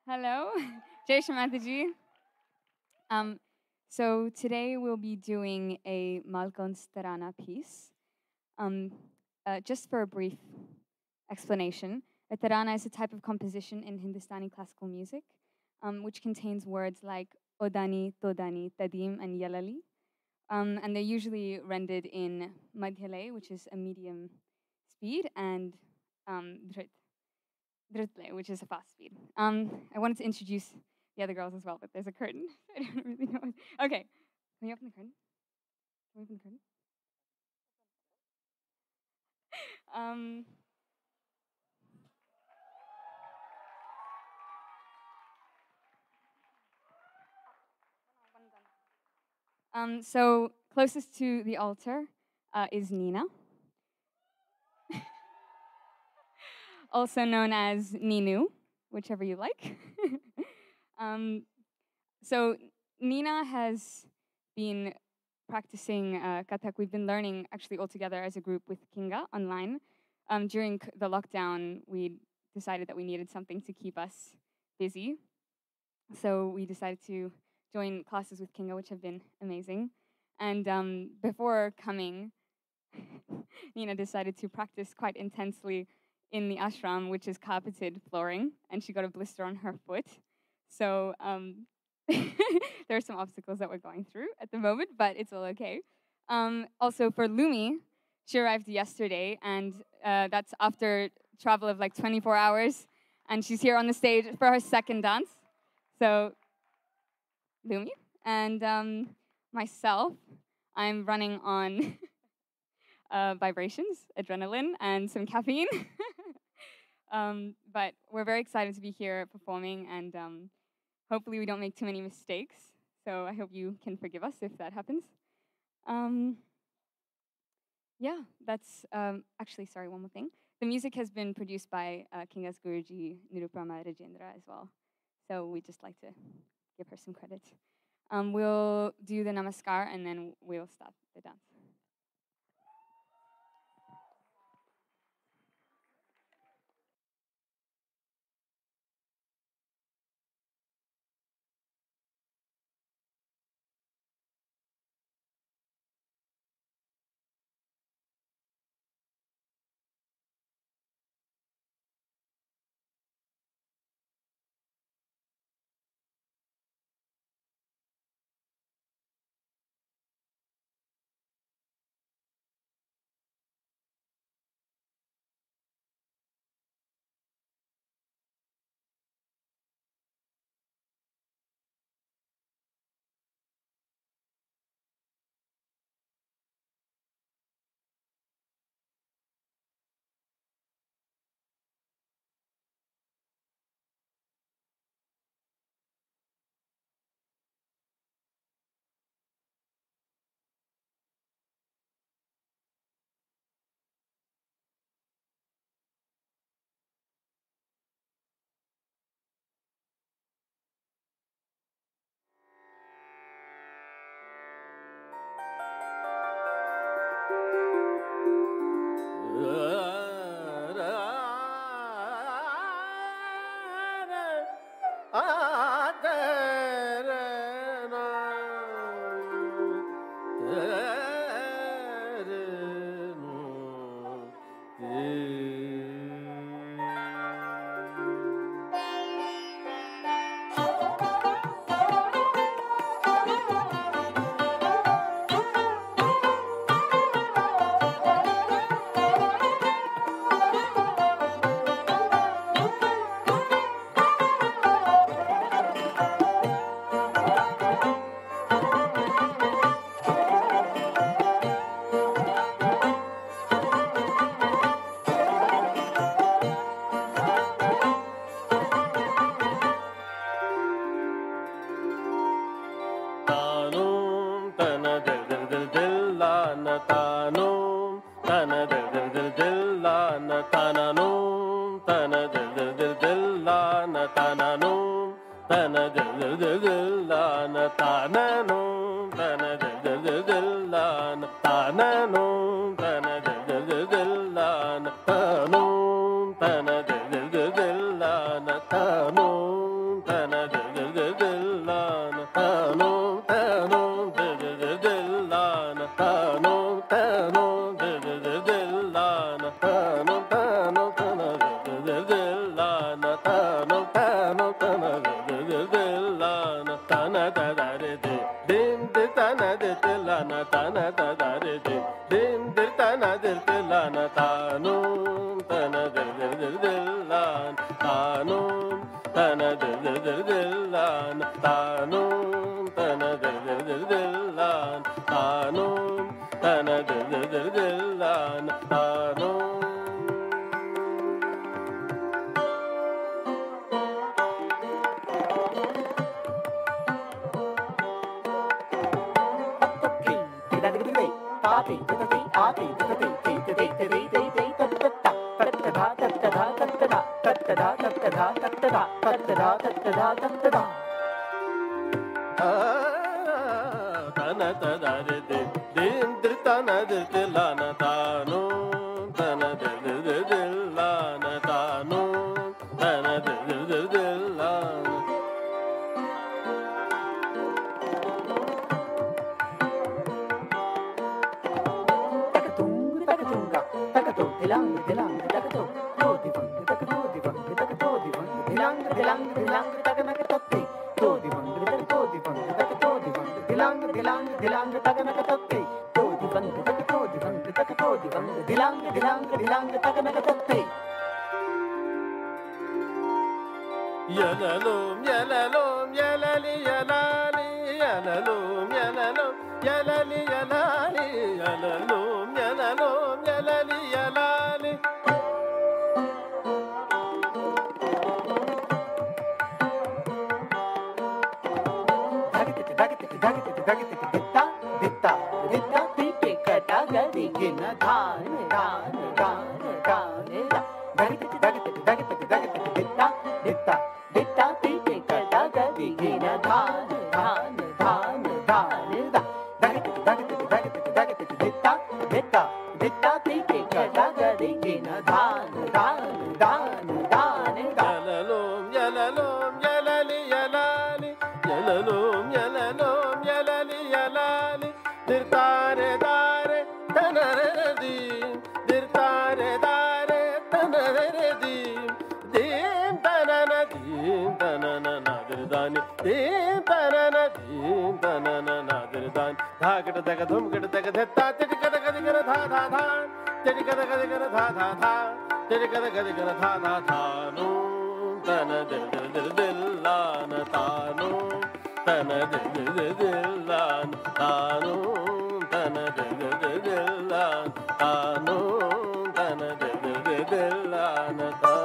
Hello, Jai Shri Mataji. So today we'll be doing a Malkons Tarana piece. Just for a brief explanation, a tarana is a type of composition in Hindustani classical music, which contains words like Odani, Todani, Tadim, and Yalali. And they're usually rendered in Madhyale, which is a medium speed, and Dritle, which is a fast speed. I wanted to introduce the other girls as well, but there's a curtain. I don't really know. Okay, can you open the curtain? Can we open the curtain? So closest to the altar is Nina, also known as Ninu, whichever you like. So Nina has been practicing Kathak. We've been learning actually all together as a group with Kinga online. During the lockdown, we decided that we needed something to keep us busy. So we decided to join classes with Kinga, which have been amazing. And before coming, Nina decided to practice quite intensely in the ashram, which is carpeted flooring, and she got a blister on her foot. So there are some obstacles that we're going through at the moment, but it's all okay. Also for Lumi, she arrived yesterday, and that's after travel of like 24 hours, and she's here on the stage for her second dance. So Lumi and myself, I'm running on vibrations, adrenaline, and some caffeine. But we're very excited to be here performing, and hopefully we don't make too many mistakes. So I hope you can forgive us if that happens. Yeah, that's actually, sorry, one more thing. The music has been produced by Kinga's Guruji, Nirupama Rajendra as well. So we just like to give her some credit. We'll do the namaskar and then we'll start the dance. tanum, tana dil dil dil dil lana tananum, tana dil dil dil dil lana tananum, tana dil dil dil dil lana tananum, tana dil dil dil dil lana tananum, tana dil dil dil dil lana tanum, tana dil dil dil dil lana tanum, tana dil dil dil dil lana tanum, tanum dil dil dil dil lana tanum, tanum dil dil dil dil lana tanum, tanum tana dil dil dil dil lana tanum, tanum tana dil dil dil dil lana tana da da re de dim de tana de lana tana da da re de dim de tana de lana tanum, tana dil dil dil dil lana tanum, tana dil dil dil dil lana tanum, tana dil dil dil dil lana tanum, tana dil dil dil dil lana tanum. Tana tada re de dim dir tana dir de lana tanu, tana dir dir dir dir lana tanu, tana dir dir dir dir lana. Yalalum, yalalum, yalali, yalali, yalalum, yalalum, yalali, yalali, yalalum, yalalum, yalali, yalali. Yalalum, yalalum, yalali, yalali, yalalum, yalalum, yalali, yalali. Dir tare dare, tanare dim, dir tare dare, tanare dim, dim tanana dim, tanana nadir dani, dim tanana dim, tanana nadir dani. Dhagada daga dhum gada daga dhetta, tidikada gada gada dha dha dha, tidikada gada gada dha dha dha, tidikada gada gada dha dha dha. No, tana dil dil dil dil lana tanu, tana dil dil dil dil lana tanu, tana dil dil dil dil lana tanu, tana dil dil dil dil lana tanu.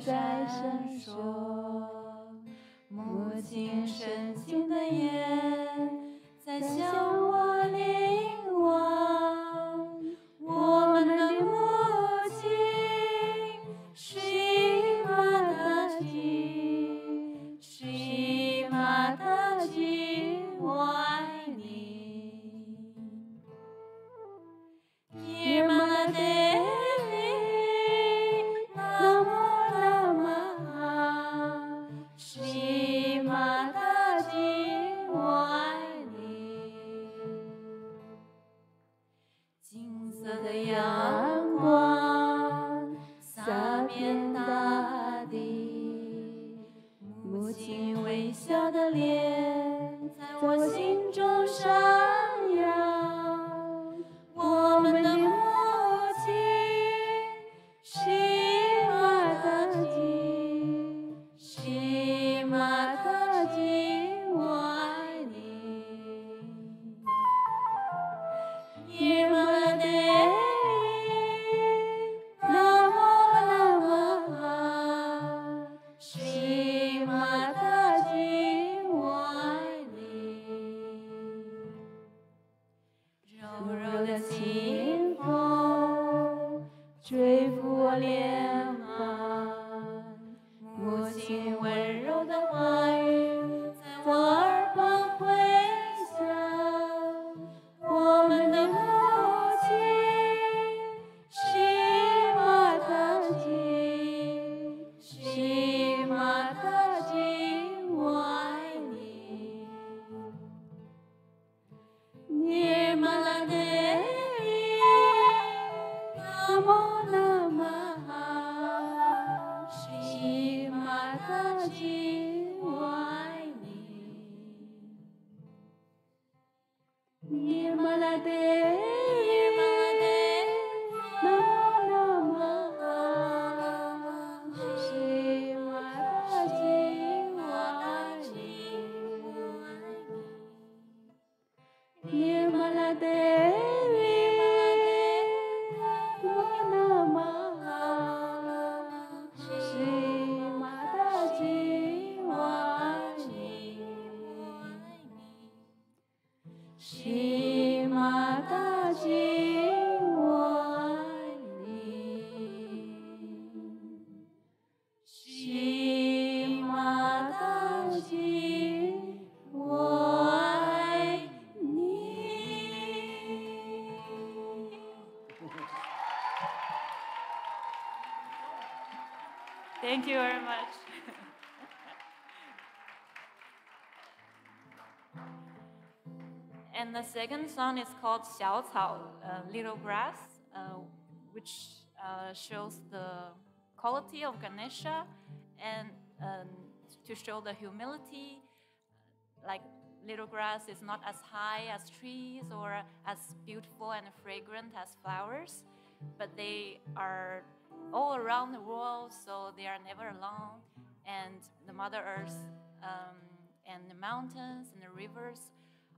在闪烁，母亲深情的眼在向我凝望。我们的母亲Shri Mataji，Shri Mataji，我爱你。Nirmala Devi Namo Namaha Shri Mataji，我爱你。金色的阳光洒遍大地，母亲微笑的脸在我心中闪耀。我们的母亲Shri Mataji，Shri Mataji，我爱你。Nirmala Devi Namo Namaha Shri Mataji，我爱你。柔柔的清风吹拂我脸庞，母亲温柔的话语在我耳旁回响。我们的母亲Shri Mataji，Shri Mataji，我爱你。Nirmala Devi Namo Namaha Shri Mataji，我爱你。Nirmala Devi Namo Namaha Shri Mataji，我爱你。Nirmala Devi Namo Namaha Shri Mataji，我爱你。Shri Mataji，我爱你。Shri Mataji，我爱你。Thank you very much. And the second song is called 小草, little grass, which shows the quality of Ganesha and to show the humility. Like little grass is not as high as trees or as beautiful and fragrant as flowers, but they are all around the world, so they are never alone. And the Mother Earth and the mountains and the rivers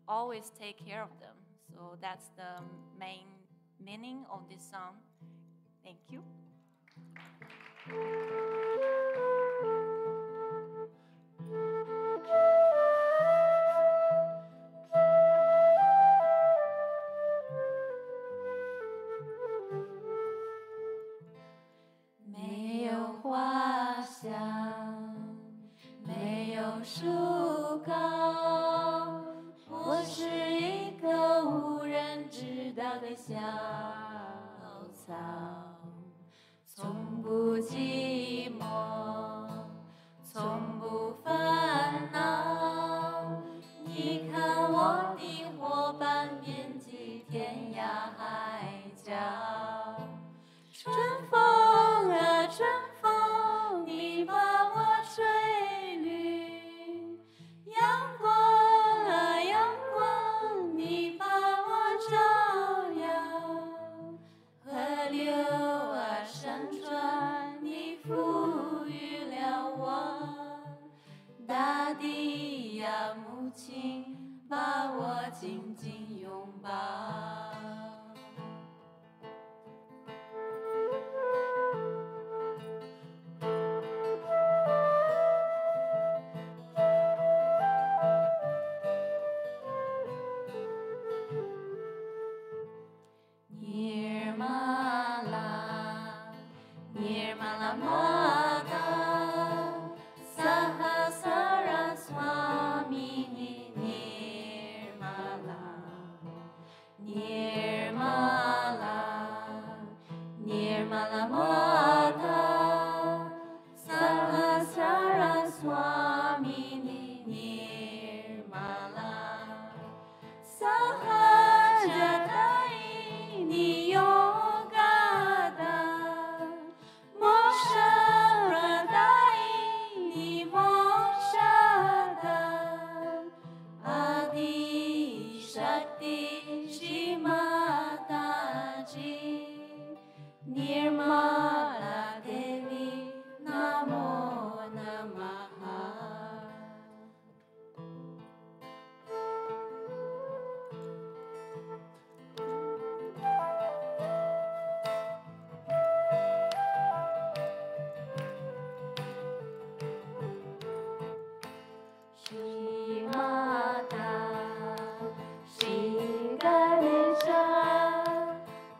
always take care of them. So that's the main meaning of this song. Thank you. 没有花香，没有树高，我是一个无人知道的小草，从不寂寞，从不烦恼。你看我的伙伴遍及天涯海角。春风啊，春风，你把我吹绿；阳光啊，阳光，你把我照耀。河流啊，山川，你赋予了我。大地呀，母亲，把我紧紧拥抱。Swamini Nirmala Sahaja Yoga Moksha Moksha Adi Shakti Shri Mataji Nirmala Devi Namo Namaha. Shri Mata, Shri Ganesha,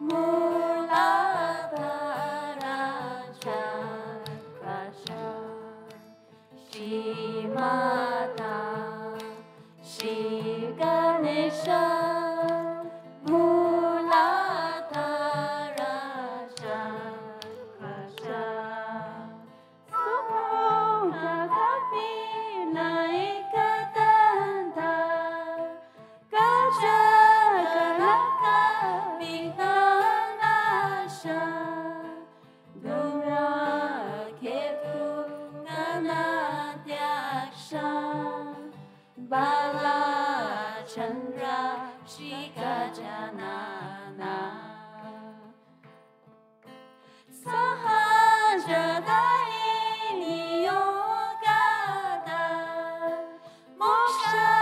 Muladhara Chakrasha. Shri Mata, Shri Ganesha, Muladhara Chakrasha. Soka Kapila Ekadanta Gajagaraka Vikanasha Dura Ketu Ganadyaksha Bala Chandra Shri Gajanana Sahaja Yoga Moksha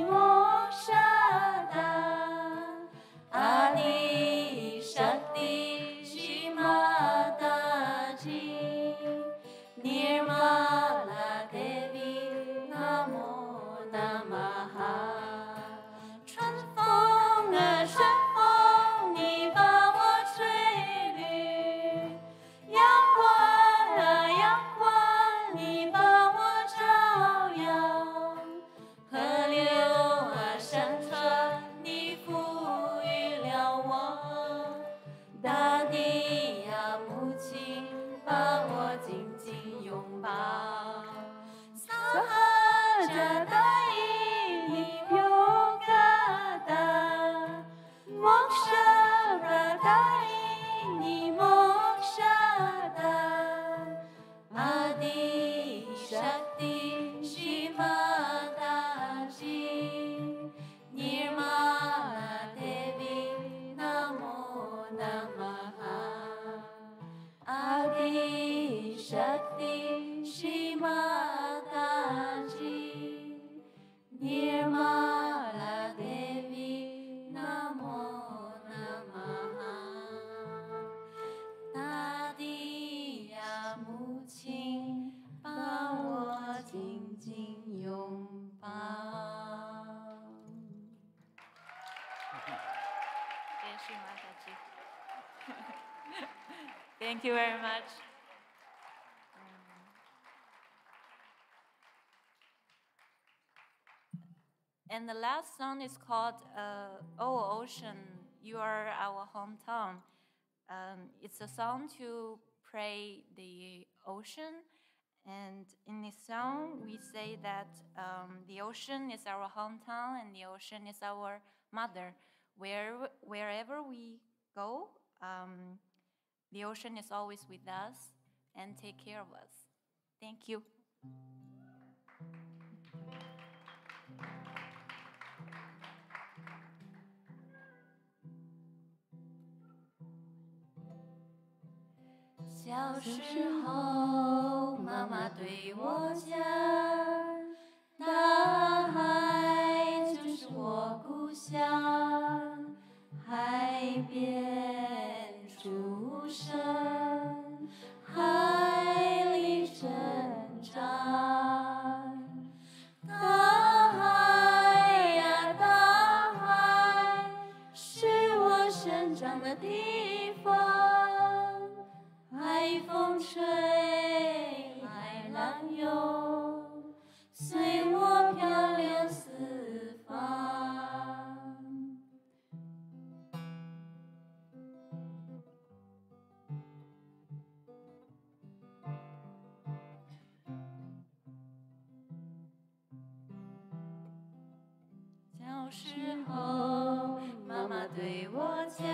Moksha Adi Shakti Shri Mataji Nirmala Devi Namo Namaha. Transform transform 你把我吹绿，阳光啊阳光，你把我照耀，河流啊山川，你赋予了我，大地呀母亲把我紧紧拥抱。Sahaja Yoga Moksha Moksha Adi Shakti Shri Mataji Nirmala Devi Namo Namaha. Adi Shakti Shri Mataji Nirmala Devi Namo Namaha. 大地呀，母亲把我紧紧拥抱。Thank you very much. And the last song is called Oh Ocean, You Are Our Hometown. It's a song to pray the ocean. And in this song, we say that the ocean is our hometown and the ocean is our mother. Wherever we go, the ocean is always with us and take care of us. Thank you.小时候，妈妈对我讲，大海就是我故乡，海边出生，海里生长。大海呀，大海，是我生长的地方。海风吹时候，妈妈对我讲，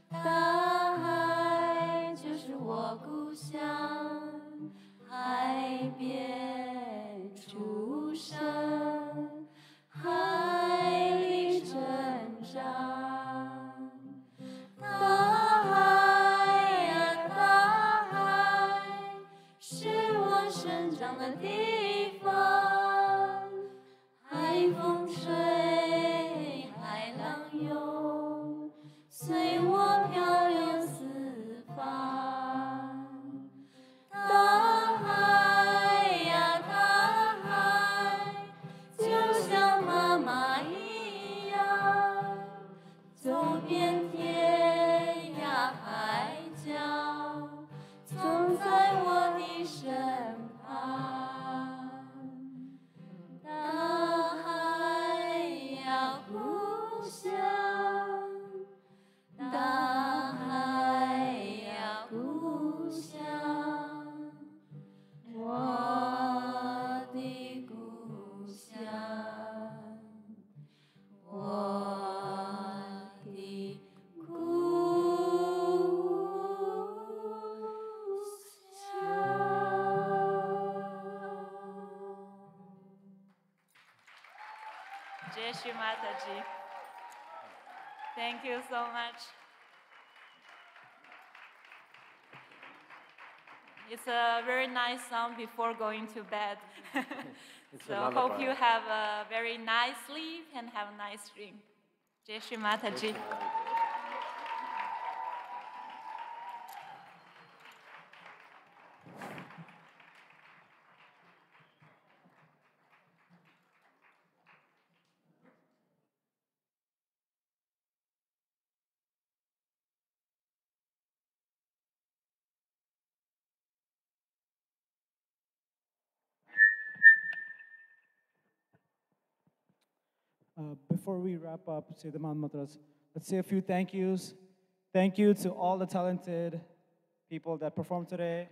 大海就是我故乡，海边出生，海里成长。大海呀，大海，是我生长的地方。海风吹，海浪涌，随我漂流四方。大海呀，大海，就像妈妈一样，走遍天涯海角，总在我的身旁。大海呀，故乡，大海呀，故乡，我的故乡，我的Jai Shri Mataji. Thank you so much. It's a very nice song before going to bed. So hope you have a very nice sleep and have a nice dream. Jai Shri Mataji. Before we wrap up, say the mantras, let's say a few thank yous. Thank you to all the talented people that performed today.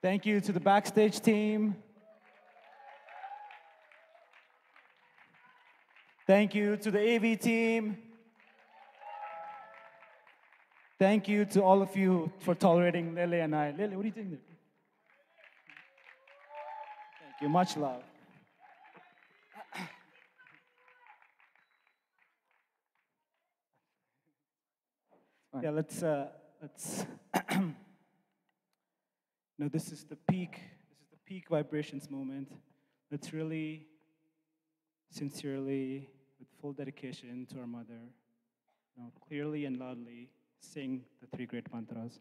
Thank you to the backstage team. Thank you to the AV team. Thank you to all of you for tolerating Lily and I. Lily, what are you doing there? Thank you. Much love. Yeah, let's this is the peak vibrations moment. Let's really sincerely, with full dedication to our mother, clearly and loudly sing the three great mantras.